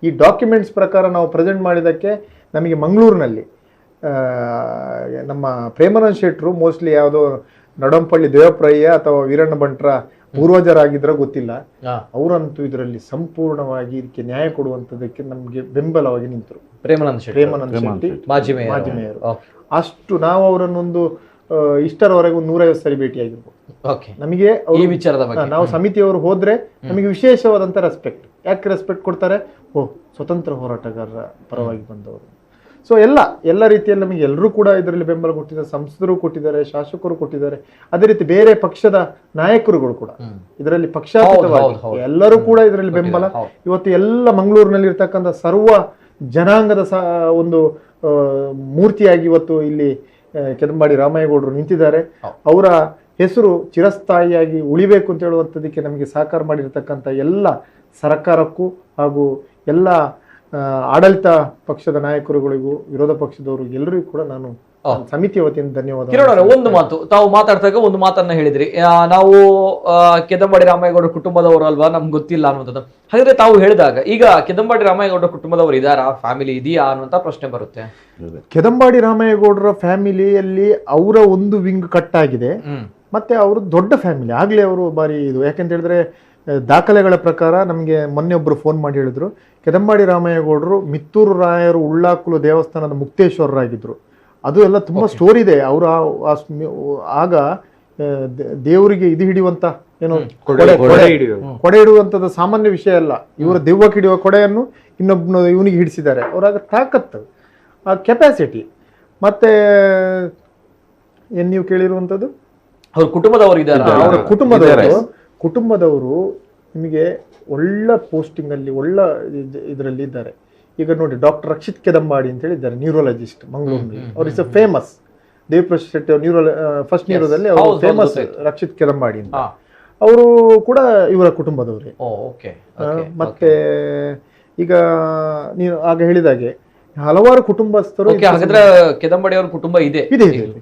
ಈ ಡಾಕ್ಯುಮೆಂಟ್ಸ್ ಪ್ರಕಾರ ನಾವು ಪ್ರೆಸೆಂಟ್ ಮಾಡಿದಕ್ಕೆ ನಮಗೆ ಮಂಗಳೂರಿನಲ್ಲಿ ನಮ್ಮ ಪ್ರೇಮಾನಂದ ಶೆಟ್ಟರು ಮೋಸ್ಟ್ಲಿ ಯಾವುದೋ ನಡಂಪಳ್ಳಿ ದೇವಪ್ರಯ್ಯ ಅಥವಾ ವೀರಣ್ಣ ಬಂಟ್ರ ಪೂರ್ವಜರಾಗಿದ್ರೆ ಗೊತ್ತಿಲ್ಲ, ಅವರಂತೂ ಇದರಲ್ಲಿ ಸಂಪೂರ್ಣವಾಗಿ ಇದಕ್ಕೆ ನ್ಯಾಯ ಕೊಡುವಂತದಕ್ಕೆ ನಮ್ಗೆ ಬೆಂಬಲವಾಗಿ ನಿಂತರು. ಪ್ರೇಮಾನಂದ ಶೆಟ್ಟಿ ಮಾಜಿ ಮೇಯರು. ಅಷ್ಟು ನಾವು ಅವರನ್ನೊಂದು ಇಷ್ಟರವರೆಗೂ 150 ಸರಿ ಭೇಟಿಯಾಗಿರ್ಬೋದು. ನಮಗೆ ಈ ವಿಚಾರದ ಬಗ್ಗೆ ನಾವು ಸಮಿತಿಯವರು ಹೋದ್ರೆ ನಮಗೆ ವಿಶೇಷವಾದಂತ ರೆಸ್ಪೆಕ್ಟ್. ಯಾಕೆ ರೆಸ್ಪೆಕ್ಟ್ ಕೊಡ್ತಾರೆ? ಸ್ವತಂತ್ರ ಹೋರಾಟಗಾರರ ಪರವಾಗಿ ಬಂದವರು. ಸೊ ಎಲ್ಲ ರೀತಿಯಲ್ಲಿ ನಮಗೆ ಎಲ್ಲರೂ ಕೂಡ ಇದರಲ್ಲಿ ಬೆಂಬಲ ಕೊಟ್ಟಿದ್ದಾರೆ. ಸಂಸದರು ಕೊಟ್ಟಿದ್ದಾರೆ, ಶಾಸಕರು ಕೊಟ್ಟಿದ್ದಾರೆ, ಅದೇ ರೀತಿ ಬೇರೆ ಪಕ್ಷದ ನಾಯಕರುಗಳು ಕೂಡ ಇದರಲ್ಲಿ ಪಕ್ಷಾತೀತವಾಗಿ ಎಲ್ಲರೂ ಕೂಡ ಇದರಲ್ಲಿ ಬೆಂಬಲ. ಇವತ್ತು ಎಲ್ಲ ಮಂಗಳೂರಿನಲ್ಲಿ ಇರ್ತಕ್ಕಂಥ ಸರ್ವ ಜನಾಂಗದ ಒಂದು ಮೂರ್ತಿಯಾಗಿ ಇವತ್ತು ಇಲ್ಲಿ ಕೆದಂಬಾಡಿ ರಾಮಯ್ಯಗೌಡರು ನಿಂತಿದ್ದಾರೆ. ಅವರ ಹೆಸರು ಚಿರಸ್ಥಾಯಿಯಾಗಿ ಉಳಿಬೇಕು ಅಂತ ಹೇಳುವಂಥದ್ದಕ್ಕೆ ನಮಗೆ ಸಹಕಾರ ಮಾಡಿರ್ತಕ್ಕಂಥ ಎಲ್ಲ ಸರ್ಕಾರಕ್ಕೂ ಹಾಗೂ ಎಲ್ಲ ಆಡಳಿತ ಪಕ್ಷದ ನಾಯಕರುಗಳಿಗೂ ವಿರೋಧ ಪಕ್ಷದವರು ಎಲ್ಲರಿಗೂ ಕೂಡ ನಾನು ಸಮಿತಿಯ ವತಿಯಿಂದ ಧನ್ಯವಾದ. ಒಂದು ಮಾತು ತಾವು ಮಾತಾಡ್ದಾಗ ಒಂದು ಮಾತನ್ನ ಹೇಳಿದ್ರಿ, ನಾವು ಕೆದಂಬಾಡಿ ರಾಮಯ್ಯಗೌಡ ಕುಟುಂಬದವರು ಅಲ್ವಾ, ನಮ್ಗೆ ಗೊತ್ತಿಲ್ಲ ಅನ್ನುವಂಥದ್ದು. ಹಾಗಾದ್ರೆ ತಾವು ಹೇಳಿದಾಗ ಈಗ ಕೆದಂಬಾಡಿ ರಾಮಯ್ಯಗೌಡ ಕುಟುಂಬದವರು ಇದಾರಾ, ಫ್ಯಾಮಿಲಿ ಇದೆಯಾ ಅನ್ನುವಂತ ಪ್ರಶ್ನೆ ಬರುತ್ತೆ. ಕೆದಂಬಾಡಿ ರಾಮಯ್ಯಗೌಡರ ಫ್ಯಾಮಿಲಿಯಲ್ಲಿ ಅವರ ಒಂದು ವಿಂಗ್ ಕಟ್ ಆಗಿದೆ, ಮತ್ತೆ ಅವರು ದೊಡ್ಡ ಫ್ಯಾಮಿಲಿ ಆಗ್ಲೇ ಅವರು ಬಾರಿ ಇದು. ಯಾಕೆಂತ ಹೇಳಿದ್ರೆ ದಾಖಲೆಗಳ ಪ್ರಕಾರ ನಮಗೆ ಮೊನ್ನೆ ಒಬ್ರು ಫೋನ್ ಮಾಡಿ ಹೇಳಿದ್ರು, ಕೆದಂಬಾಡಿ ರಾಮಯ್ಯಗೌಡರು ಮಿತ್ತೂರು ರಾಯರು ಉಳ್ಳಾಕುಲು ದೇವಸ್ಥಾನದ ಮುಕ್ತೇಶ್ವರರಾಗಿದ್ರು. ಅದು ಎಲ್ಲ ತುಂಬಾ ಸ್ಟೋರಿ ಇದೆ. ಅವರು ಆಗ ದೇವರಿಗೆ ಇದು ಹಿಡಿಯುವಂತ ಏನೋ ಕೊಡೆ ಇಡುವಂತದ್ದು ಸಾಮಾನ್ಯ ವಿಷಯ ಅಲ್ಲ. ಇವರ ದೆವ್ವಕ್ಕೆ ಹಿಡಿಯುವ ಕೊಡೆಯನ್ನು ಇನ್ನೊಬ್ಬ ಇವನಿಗೆ ಹಿಡಿಸಿದ್ದಾರೆ. ಅವರಾಗ ತಾಕತ್ತು, ಆ ಕೆಪಾಸಿಟಿ, ಮತ್ತೆ ಏನ್ ನೀವು ಕೇಳಿರುವಂತದ್ದು ಅವ್ರ ಕುಟುಂಬದವರು ಇದ್ದಾರೆ. ಅವರ ಕುಟುಂಬದವರು ಕುಟುಂಬದವರು ನಿಮಗೆ ಒಳ್ಳೆ ಪೋಸ್ಟಿಂಗಲ್ಲಿ ಒಳ್ಳೆ ಇದರಲ್ಲಿ ಇದ್ದಾರೆ. ಈಗ ನೋಡಿ ಡಾಕ್ಟರ್ ರಕ್ಷಿತ್ ಕೆದಂಬಾಡಿ ಅಂತ ಹೇಳಿದ್ದಾರೆ, ನ್ಯೂರೋಲಜಿಸ್ಟ್ ಮಂಗಳೂರಿನಲ್ಲಿ. ಅವ್ರು is famous. Devaprasad Shetty first ನ್ಯೂರೋದಲ್ಲಿ ಅವರು ಫೇಮಸ್ ರಕ್ಷಿತ್ ಕೆದಂಬಾಡಿ ಅಂತ. ಅವರು ಕೂಡ ಇವರ ಕುಟುಂಬದವರೇ. ಮತ್ತೆ ಈಗ ನೀವು ಆಗ ಹೇಳಿದಾಗೆ ಹಲವಾರು ಕುಟುಂಬಸ್ಥರು. ಹಾಗಾದ್ರೆ ಕೆದಂಬಾಡಿ ಅವರ ಕುಟುಂಬ ಇದೆ.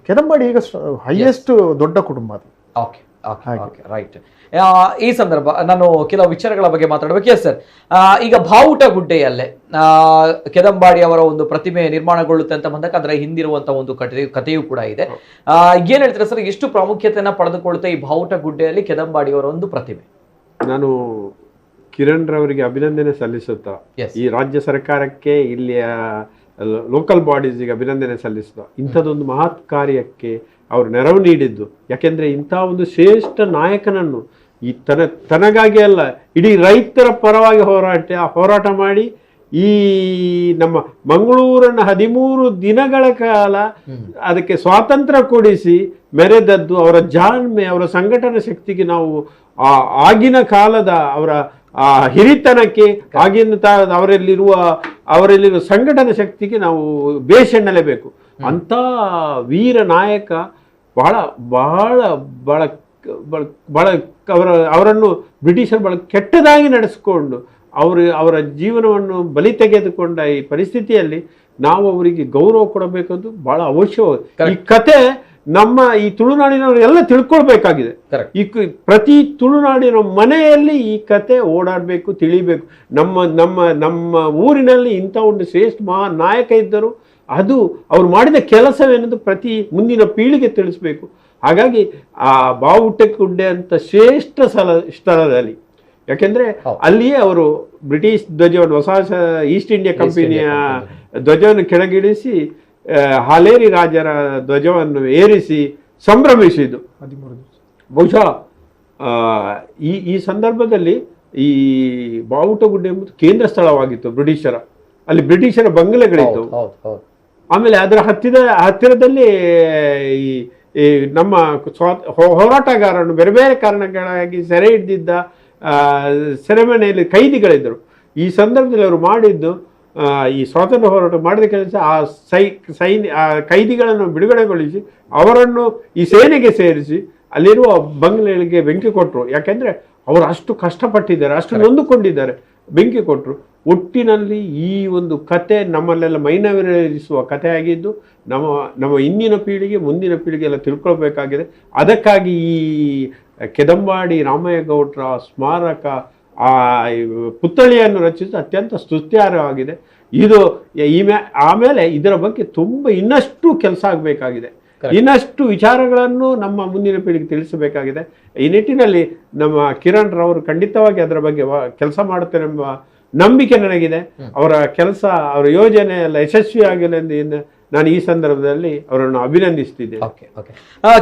ಕೆದಂಬಾಡಿ ಈಗ ಹೈಯೆಸ್ಟ್ ದೊಡ್ಡ ಕುಟುಂಬ ಅದು. ರೈಟ್. ಈ ಸಂದರ್ಭ ನಾನು ಕೆಲವು ವಿಚಾರಗಳ ಬಗ್ಗೆ ಮಾತಾಡಬೇಕು. ಎಸ್ ಸರ್, ಈಗ ಬಾವುಟ ಗುಡ್ಡೆಯಲ್ಲೇ ಕೆದಂಬಾಡಿ ಅವರ ಒಂದು ಪ್ರತಿಮೆ ನಿರ್ಮಾಣಗೊಳ್ಳುತ್ತೆ ಅಂತ ಬಂದಾಗ ಅದರ ಹಿಂದಿರುವಂತಹ ಒಂದು ಕಥೆಯೂ ಕೂಡ ಇದೆ. ಏನ್ ಹೇಳ್ತಾರೆ ಸರ್, ಎಷ್ಟು ಪ್ರಾಮುಖ್ಯತೆಯನ್ನ ಪಡೆದುಕೊಳ್ಳುತ್ತೆ ಈ ಬಾವುಟ ಗುಡ್ಡೆಯಲ್ಲಿ ಕೆದಂಬಾಡಿ ಅವರ ಒಂದು ಪ್ರತಿಮೆ? ನಾನು ಕಿರಣ್ ರವರಿಗೆ ಅಭಿನಂದನೆ ಸಲ್ಲಿಸುತ್ತಾ, ಈ ರಾಜ್ಯ ಸರ್ಕಾರಕ್ಕೆ ಇಲ್ಲಿಯ ಲೋಕಲ್ ಬಾಡೀಸ್ಗೆ ಅಭಿನಂದನೆ ಸಲ್ಲಿಸುತ್ತಾ, ಇಂಥದ್ದೊಂದು ಮಹತ್ ಕಾರ್ಯಕ್ಕೆ ಅವರು ನೆರವು ನೀಡಿದ್ದು. ಯಾಕೆಂದ್ರೆ ಇಂಥ ಒಂದು ಶ್ರೇಷ್ಠ ನಾಯಕನನ್ನು ಈ ತನಗಾಗಿ ಅಲ್ಲ, ಇಡೀ ರೈತರ ಪರವಾಗಿ ಹೋರಾಟ ಮಾಡಿ ಈ ನಮ್ಮ ಮಂಗಳೂರನ್ನು 13 ದಿನಗಳ ಕಾಲ ಅದಕ್ಕೆ ಸ್ವಾತಂತ್ರ್ಯ ಕೊಡಿಸಿ ಮೆರೆದದ್ದು ಅವರ ಜಾಣ್ಮೆ, ಅವರ ಸಂಘಟನಾ ಶಕ್ತಿಗೆ ನಾವು ಆಗಿನ ಕಾಲದ ಅವರ ಹಿರಿತನಕ್ಕೆ, ಆಗಿನ ಅವರಲ್ಲಿರುವ ಸಂಘಟನಾ ಶಕ್ತಿಗೆ ನಾವು ಬೇಷೆನ್ನಲೇಬೇಕು. ಅಂತ ವೀರ ನಾಯಕ ಬಹಳ ಬಹಳ ಬಹಳ ಬಹಳ ಅವರನ್ನು ಬ್ರಿಟಿಷರು ಬಹಳ ಕೆಟ್ಟದಾಗಿ ನಡೆಸಿಕೊಂಡು ಅವರ ಜೀವನವನ್ನು ಬಲಿ ತೆಗೆದುಕೊಂಡ ಈ ಪರಿಸ್ಥಿತಿಯಲ್ಲಿ ನಾವು ಅವರಿಗೆ ಗೌರವ ಕೊಡಬೇಕಂದು ಬಹಳ ಅವಶ್ಯವಾಗಿ. ಈ ಕತೆ ನಮ್ಮ ಈ ತುಳುನಾಡಿನವರು ಎಲ್ಲ ತಿಳ್ಕೊಳ್ಬೇಕಾಗಿದೆ. ಈ ಪ್ರತಿ ತುಳುನಾಡಿನ ಮನೆಯಲ್ಲಿ ಈ ಕತೆ ಓಡಾಡಬೇಕು, ತಿಳಿಬೇಕು. ನಮ್ಮ ನಮ್ಮ ನಮ್ಮ ಊರಿನಲ್ಲಿ ಇಂಥ ಒಂದು ಶ್ರೇಷ್ಠ ನಾಯಕ ಇದ್ದರು, ಅದು ಅವ್ರು ಮಾಡಿದ ಕೆಲಸವೇನದು ಪ್ರತಿ ಮುಂದಿನ ಪೀಳಿಗೆ ತಿಳಿಸ್ಬೇಕು. ಹಾಗಾಗಿ ಆ ಬಾವುಟಗುಡ್ಡೆ ಅಂತ ಶ್ರೇಷ್ಠ ಸ್ಥಳದಲ್ಲಿ, ಯಾಕೆಂದ್ರೆ ಅಲ್ಲಿಯೇ ಅವರು ಬ್ರಿಟಿಷ್ ಧ್ವಜವನ್ನು, ಹೊಸ ಈಸ್ಟ್ ಇಂಡಿಯಾ ಕಂಪನಿಯ ಧ್ವಜವನ್ನು ಕೆಳಗಿಳಿಸಿ ಹಾಲೇರಿ ರಾಜರ ಧ್ವಜವನ್ನು ಏರಿಸಿ ಸಂಭ್ರಮಿಸಿದ್ದು. ಬಹುಶಃ ಈ ಸಂದರ್ಭದಲ್ಲಿ ಈ ಬಾವುಟಗುಡ್ಡೆ ಎಂಬುದು ಕೇಂದ್ರ ಸ್ಥಳವಾಗಿತ್ತು ಬ್ರಿಟಿಷರ. ಅಲ್ಲಿ ಬ್ರಿಟಿಷರ ಬಂಗಲೆಗಳಿತ್ತು. ಆಮೇಲೆ ಅದರ ಹತ್ತಿರದಲ್ಲಿ ಈ ನಮ್ಮ ಹೋರಾಟಗಾರರನ್ನು ಬೇರೆ ಬೇರೆ ಕಾರಣಗಳಾಗಿ ಸೆರೆ ಹಿಡಿದಿದ್ದ ಸೆರೆಮನೆಯಲ್ಲಿ ಕೈದಿಗಳಿದ್ದರು. ಈ ಸಂದರ್ಭದಲ್ಲಿ ಅವರು ಮಾಡಿದ್ದು, ಈ ಸ್ವಾತಂತ್ರ್ಯ ಹೋರಾಟ ಮಾಡಿದ ಕೆಲಸ, ಆ ಕೈದಿಗಳನ್ನು ಬಿಡುಗಡೆಗೊಳಿಸಿ ಅವರನ್ನು ಈ ಸೇನೆಗೆ ಸೇರಿಸಿ ಅಲ್ಲಿರುವ ಬಂಗಲೆಗಳಿಗೆ ಬೆಂಕಿ ಕೊಟ್ಟರು. ಯಾಕೆಂದ್ರೆ ಅವರು ಅಷ್ಟು ಕಷ್ಟಪಟ್ಟಿದ್ದಾರೆ, ಅಷ್ಟು ನೊಂದುಕೊಂಡಿದ್ದಾರೆ, ಬೆಂಕಿ ಕೊಟ್ಟರು. ಒಟ್ಟಿನಲ್ಲಿ ಈ ಒಂದು ಕತೆ ನಮ್ಮಲ್ಲೆಲ್ಲ ಮೈನವಿರೇರಿಸುವ ಕತೆ ಆಗಿದ್ದು ನಮ್ಮ ಇಂದಿನ ಪೀಳಿಗೆ, ಮುಂದಿನ ಪೀಳಿಗೆ ಎಲ್ಲ ತಿಳ್ಕೊಳ್ಬೇಕಾಗಿದೆ. ಅದಕ್ಕಾಗಿ ಈ ಕೆದಂಬಾಡಿ ರಾಮಯ್ಯ ಗೌಡ್ರ ಸ್ಮಾರಕ ಪುತ್ಥಳಿಯನ್ನು ರಚಿಸಿ ಅತ್ಯಂತ ಸ್ತುತ್ಯಾರ್ಹವಾಗಿದೆ. ಇದು ಆಮೇಲೆ ಇದರ ಬಗ್ಗೆ ಇನ್ನಷ್ಟು ಕೆಲಸ ಆಗಬೇಕಾಗಿದೆ, ಇನ್ನಷ್ಟು ವಿಚಾರಗಳನ್ನು ನಮ್ಮ ಮುಂದಿನ ಪೀಳಿಗೆ ತಿಳಿಸಬೇಕಾಗಿದೆ. ಈ ನಿಟ್ಟಿನಲ್ಲಿ ನಮ್ಮ ಕಿರಣ್ ರವರು ಖಂಡಿತವಾಗಿ ಅದರ ಬಗ್ಗೆ ಕೆಲಸ ಮಾಡುತ್ತಾರೆ ಎಂಬ ನಂಬಿಕೆ ನನಗಿದೆ. ಅವರ ಕೆಲಸ, ಅವರ ಯೋಜನೆ ಎಲ್ಲ ಯಶಸ್ವಿ ಆಗಿಲ್ಲ ಎಂದು ನಾನು ಈ ಸಂದರ್ಭದಲ್ಲಿ ಅವರನ್ನು ಅಭಿನಂದಿಸ್ತಿದ್ದೇನೆ.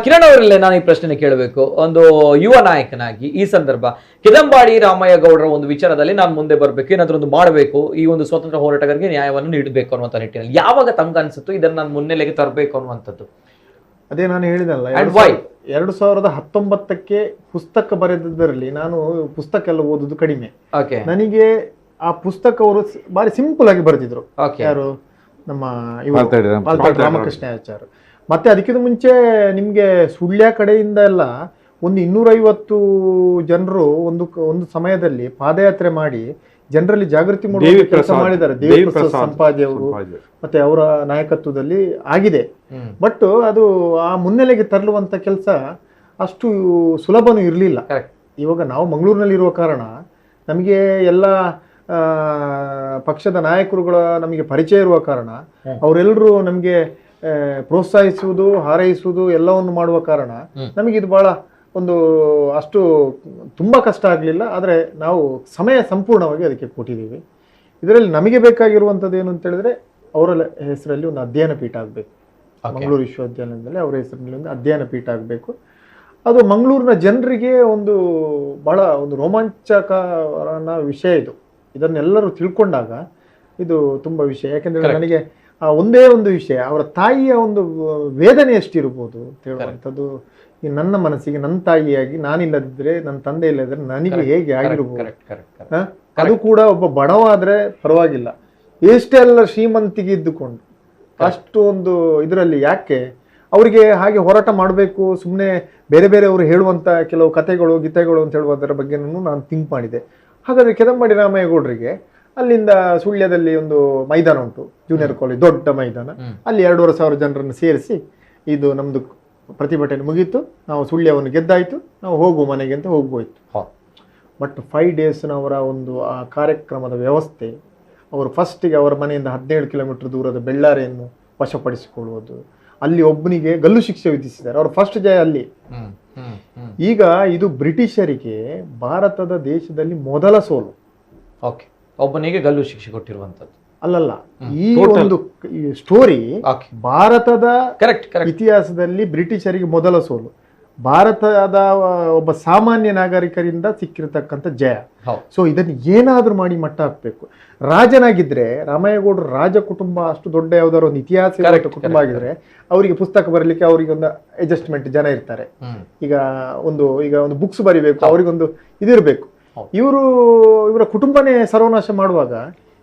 ಕಿರಣ್ ಅವರಲ್ಲೇ ನಾನು ಈ ಪ್ರಶ್ನೆ ಕೇಳಬೇಕು. ಒಂದು ಯುವ ನಾಯಕನಾಗಿ ಈ ಸಂದರ್ಭ ಕೆದಂಬಾಡಿ ರಾಮಯ್ಯ ಗೌಡರ ಒಂದು ವಿಚಾರದಲ್ಲಿ ನಾನು ಮುಂದೆ ಬರಬೇಕು, ಏನಾದ್ರೂ ಒಂದು ಮಾಡಬೇಕು, ಈ ಒಂದು ಸ್ವತಂತ್ರ ಹೋರಾಟಗಾರರಿಗೆ ನ್ಯಾಯವನ್ನು ನೀಡಬೇಕು ಅನ್ನುವಂಥ ನಿಟ್ಟಿನಲ್ಲಿ ಯಾವಾಗ ತಮ್ಗೆ ಅನ್ಸುತ್ತೋ ಇದನ್ನು ನಾನು ಮುನ್ನೆಲೆಗೆ ತರಬೇಕು ಅನ್ನುವಂಥದ್ದು? ಅದೇ ನಾನು ಹೇಳಿದಲ್ಲ, 2019ಕ್ಕೆ ಪುಸ್ತಕ ಬರೆದಿದ್ದರಲ್ಲಿ ನಾನು ಪುಸ್ತಕ ಎಲ್ಲ ಓದುದು ಕಡಿಮೆ. ನನಗೆ ಆ ಪುಸ್ತಕ ಅವರು ಬಾರಿ ಸಿಂಪಲ್ ಆಗಿ ಬರೆದಿದ್ರು. ಯಾರು? ನಮ್ಮ ರಾಮಕೃಷ್ಣಾಚಾರ್ಯ. ಮತ್ತೆ ಅದಕ್ಕಿಂತ ಮುಂಚೆ ನಿಮ್ಗೆ ಸುಳ್ಯ ಕಡೆಯಿಂದ ಎಲ್ಲ ಒಂದು 250 ಜನರು ಒಂದು ಸಮಯದಲ್ಲಿ ಪಾದಯಾತ್ರೆ ಮಾಡಿ ಜನರಲ್ಲಿ ಜಾಗೃತಿ ಮೂಡಿಸುವ ಕೆಲಸ ಮಾಡಿದ್ದಾರೆ. ದೇವಿಪ್ರಸಾದ್ ಸಂಪಾಜಿ ಅವರು ಮತ್ತೆ ಅವರ ನಾಯಕತ್ವದಲ್ಲಿ ಆಗಿದೆ. ಬಟ್ ಅದು ಆ ಮುನ್ನೆಲೆಗೆ ತರಲುವಂತ ಕೆಲಸ ಅಷ್ಟು ಸುಲಭನೂ ಇರಲಿಲ್ಲ. ಇವಾಗ ನಾವು ಮಂಗಳೂರಿನಲ್ಲಿ ಇರುವ ಕಾರಣ ನಮಗೆ ಎಲ್ಲ ಪಕ್ಷದ ನಾಯಕರುಗಳ ನಮಗೆ ಪರಿಚಯ ಇರುವ ಕಾರಣ ಅವರೆಲ್ಲರೂ ನಮಗೆ ಪ್ರೋತ್ಸಾಹಿಸುವುದು, ಹಾರೈಸುವುದು ಎಲ್ಲವನ್ನು ಮಾಡುವ ಕಾರಣ ನಮಗೆ ಇದು ಬಹಳ ಒಂದು ಅಷ್ಟು ತುಂಬಾ ಕಷ್ಟ ಆಗಲಿಲ್ಲ. ಆದರೆ ನಾವು ಸಮಯ ಸಂಪೂರ್ಣವಾಗಿ ಅದಕ್ಕೆ ಕೊಟ್ಟಿದ್ದೀವಿ. ಇದರಲ್ಲಿ ನಮಗೆ ಬೇಕಾಗಿರುವಂಥದ್ದು ಏನು ಅಂತ ಹೇಳಿದ್ರೆ, ಅವರ ಹೆಸರಲ್ಲಿ ಒಂದು ಅಧ್ಯಯನ ಪೀಠ ಆಗಬೇಕು. ಮಂಗಳೂರು ವಿಶ್ವವಿದ್ಯಾಲಯದಲ್ಲಿ ಅವರ ಹೆಸರಿನಲ್ಲಿ ಒಂದು ಅಧ್ಯಯನ ಪೀಠ ಆಗಬೇಕು. ಅದು ಮಂಗಳೂರಿನ ಜನರಿಗೆ ಬಹಳ ಒಂದು ರೋಮಾಂಚಕರನ ವಿಷಯ ಇದು. ಇದನ್ನೆಲ್ಲರೂ ತಿಳ್ಕೊಂಡಾಗ ಇದು ತುಂಬ ವಿಷಯ. ಯಾಕೆಂದರೆ ನನಗೆ ಒಂದೇ ಒಂದು ವಿಷಯ, ಅವರ ತಾಯಿಯ ಒಂದು ವೇದನೆ ಎಷ್ಟಿರ್ಬೋದು ಅಂತ ಹೇಳುವಂಥದ್ದು ಈ ನನ್ನ ಮನಸ್ಸಿಗೆ ನನ್ನ ತಾಯಿಯಾಗಿ ನಾನಿಲ್ಲದಿದ್ರೆ, ನನ್ನ ತಂದೆ ಇಲ್ಲದಿದ್ರೆ ನನಗೆ ಹೇಗೆ ಆಗಿರ್ಬೋದು? ಅದು ಕೂಡ ಒಬ್ಬ ಬಡವಾದ್ರೆ ಪರವಾಗಿಲ್ಲ, ಎಷ್ಟೆಲ್ಲ ಶ್ರೀಮಂತಿಗೆ ಇದ್ದುಕೊಂಡು ಅಷ್ಟು ಒಂದು ಇದರಲ್ಲಿ ಯಾಕೆ ಅವರಿಗೆ ಹಾಗೆ ಹೋರಾಟ ಮಾಡಬೇಕು? ಸುಮ್ಮನೆ ಬೇರೆ ಬೇರೆಯವರು ಹೇಳುವಂಥ ಕೆಲವು ಕಥೆಗಳು ಗೀತೆಗಳು ಅಂತ ಹೇಳುವುದರ ಬಗ್ಗೆ ನಾನು ಥಿಂಕ್ ಮಾಡಿದೆ. ಹಾಗಾದರೆ ಕೆದಂಬಾಡಿ ರಾಮಯ್ಯಗೌಡರಿಗೆ ಅಲ್ಲಿಂದ ಸುಳ್ಯದಲ್ಲಿ ಒಂದು ಮೈದಾನ ಉಂಟು, ಜೂನಿಯರ್ ಕಾಲೇಜ್ ದೊಡ್ಡ ಮೈದಾನ, ಅಲ್ಲಿ 2,500 ಜನರನ್ನು ಸೇರಿಸಿ ಇದು ನಮ್ಮದು ಪ್ರತಿಭಟನೆ ಮುಗೀತು, ನಾವು ಸುಳ್ಯವನ್ನು ಗೆದ್ದಾಯಿತು, ನಾವು ಹೋಗುವ ಮನೆಗೆ ಅಂತ ಹೋಗ್ಬೋಯ್ತು. ಬಟ್ 5 ಡೇಸ್ನವರ ಒಂದು ಆ ಕಾರ್ಯಕ್ರಮದ ವ್ಯವಸ್ಥೆ, ಅವರು ಫಸ್ಟಿಗೆ ಅವರ ಮನೆಯಿಂದ 17 ಕಿಲೋಮೀಟರ್ ದೂರದ ಬೆಳ್ಳಾರಿಯನ್ನು ವಶಪಡಿಸಿಕೊಳ್ಳುವುದು, ಅಲ್ಲಿ ಒಬ್ಬನಿಗೆ ಗಲ್ಲು ಶಿಕ್ಷೆ ವಿಧಿಸಿದ್ದಾರೆ, ಅವರ ಫಸ್ಟ್ ಜಯ ಅಲ್ಲಿ. ಈಗ ಇದು ಬ್ರಿಟಿಷರಿಗೆ ಭಾರತದ ದೇಶದಲ್ಲಿ ಮೊದಲ ಸೋಲು. ಓಕೆ, ಒಬ್ಬನಿಗೆ ಗಲ್ಲು ಶಿಕ್ಷೆ ಕೊಟ್ಟಿರುವಂತದ್ದು ಅಲ್ಲಲ್ಲ, ಈ ಒಂದು ಸ್ಟೋರಿ ಭಾರತದ ಇತಿಹಾಸದಲ್ಲಿ ಬ್ರಿಟಿಷರಿಗೆ ಮೊದಲ ಸೋಲು, ಭಾರತದ ಒಬ್ಬ ಸಾಮಾನ್ಯ ನಾಗರಿಕರಿಂದ ಸಿಕ್ಕಿರತಕ್ಕಂಥ ಜಯ. ಸೊ ಇದನ್ನು ಏನಾದ್ರೂ ಮಾಡಿ ಮಟ್ಟ ಹಾಕ್ಬೇಕು. ರಾಜನಾಗಿದ್ರೆ, ರಾಮಯ್ಯಗೌಡರು ರಾಜ ಕುಟುಂಬ ಅಷ್ಟು ದೊಡ್ಡ ಯಾವ್ದಾದ್ರು ಒಂದು ಇತಿಹಾಸ ಕುಟುಂಬ ಆಗಿದ್ರೆ ಅವರಿಗೆ ಪುಸ್ತಕ ಬರಲಿಕ್ಕೆ ಅವರಿಗೆ ಒಂದು ಅಡ್ಜಸ್ಟ್ಮೆಂಟ್ ಜನ ಇರ್ತಾರೆ. ಈಗ ಒಂದು ಬುಕ್ಸ್ ಬರಿಬೇಕು, ಅವರಿಗೊಂದು ಇದಿರಬೇಕು. ಇವರ ಕುಟುಂಬನೇ ಸರ್ವನಾಶ ಮಾಡುವಾಗ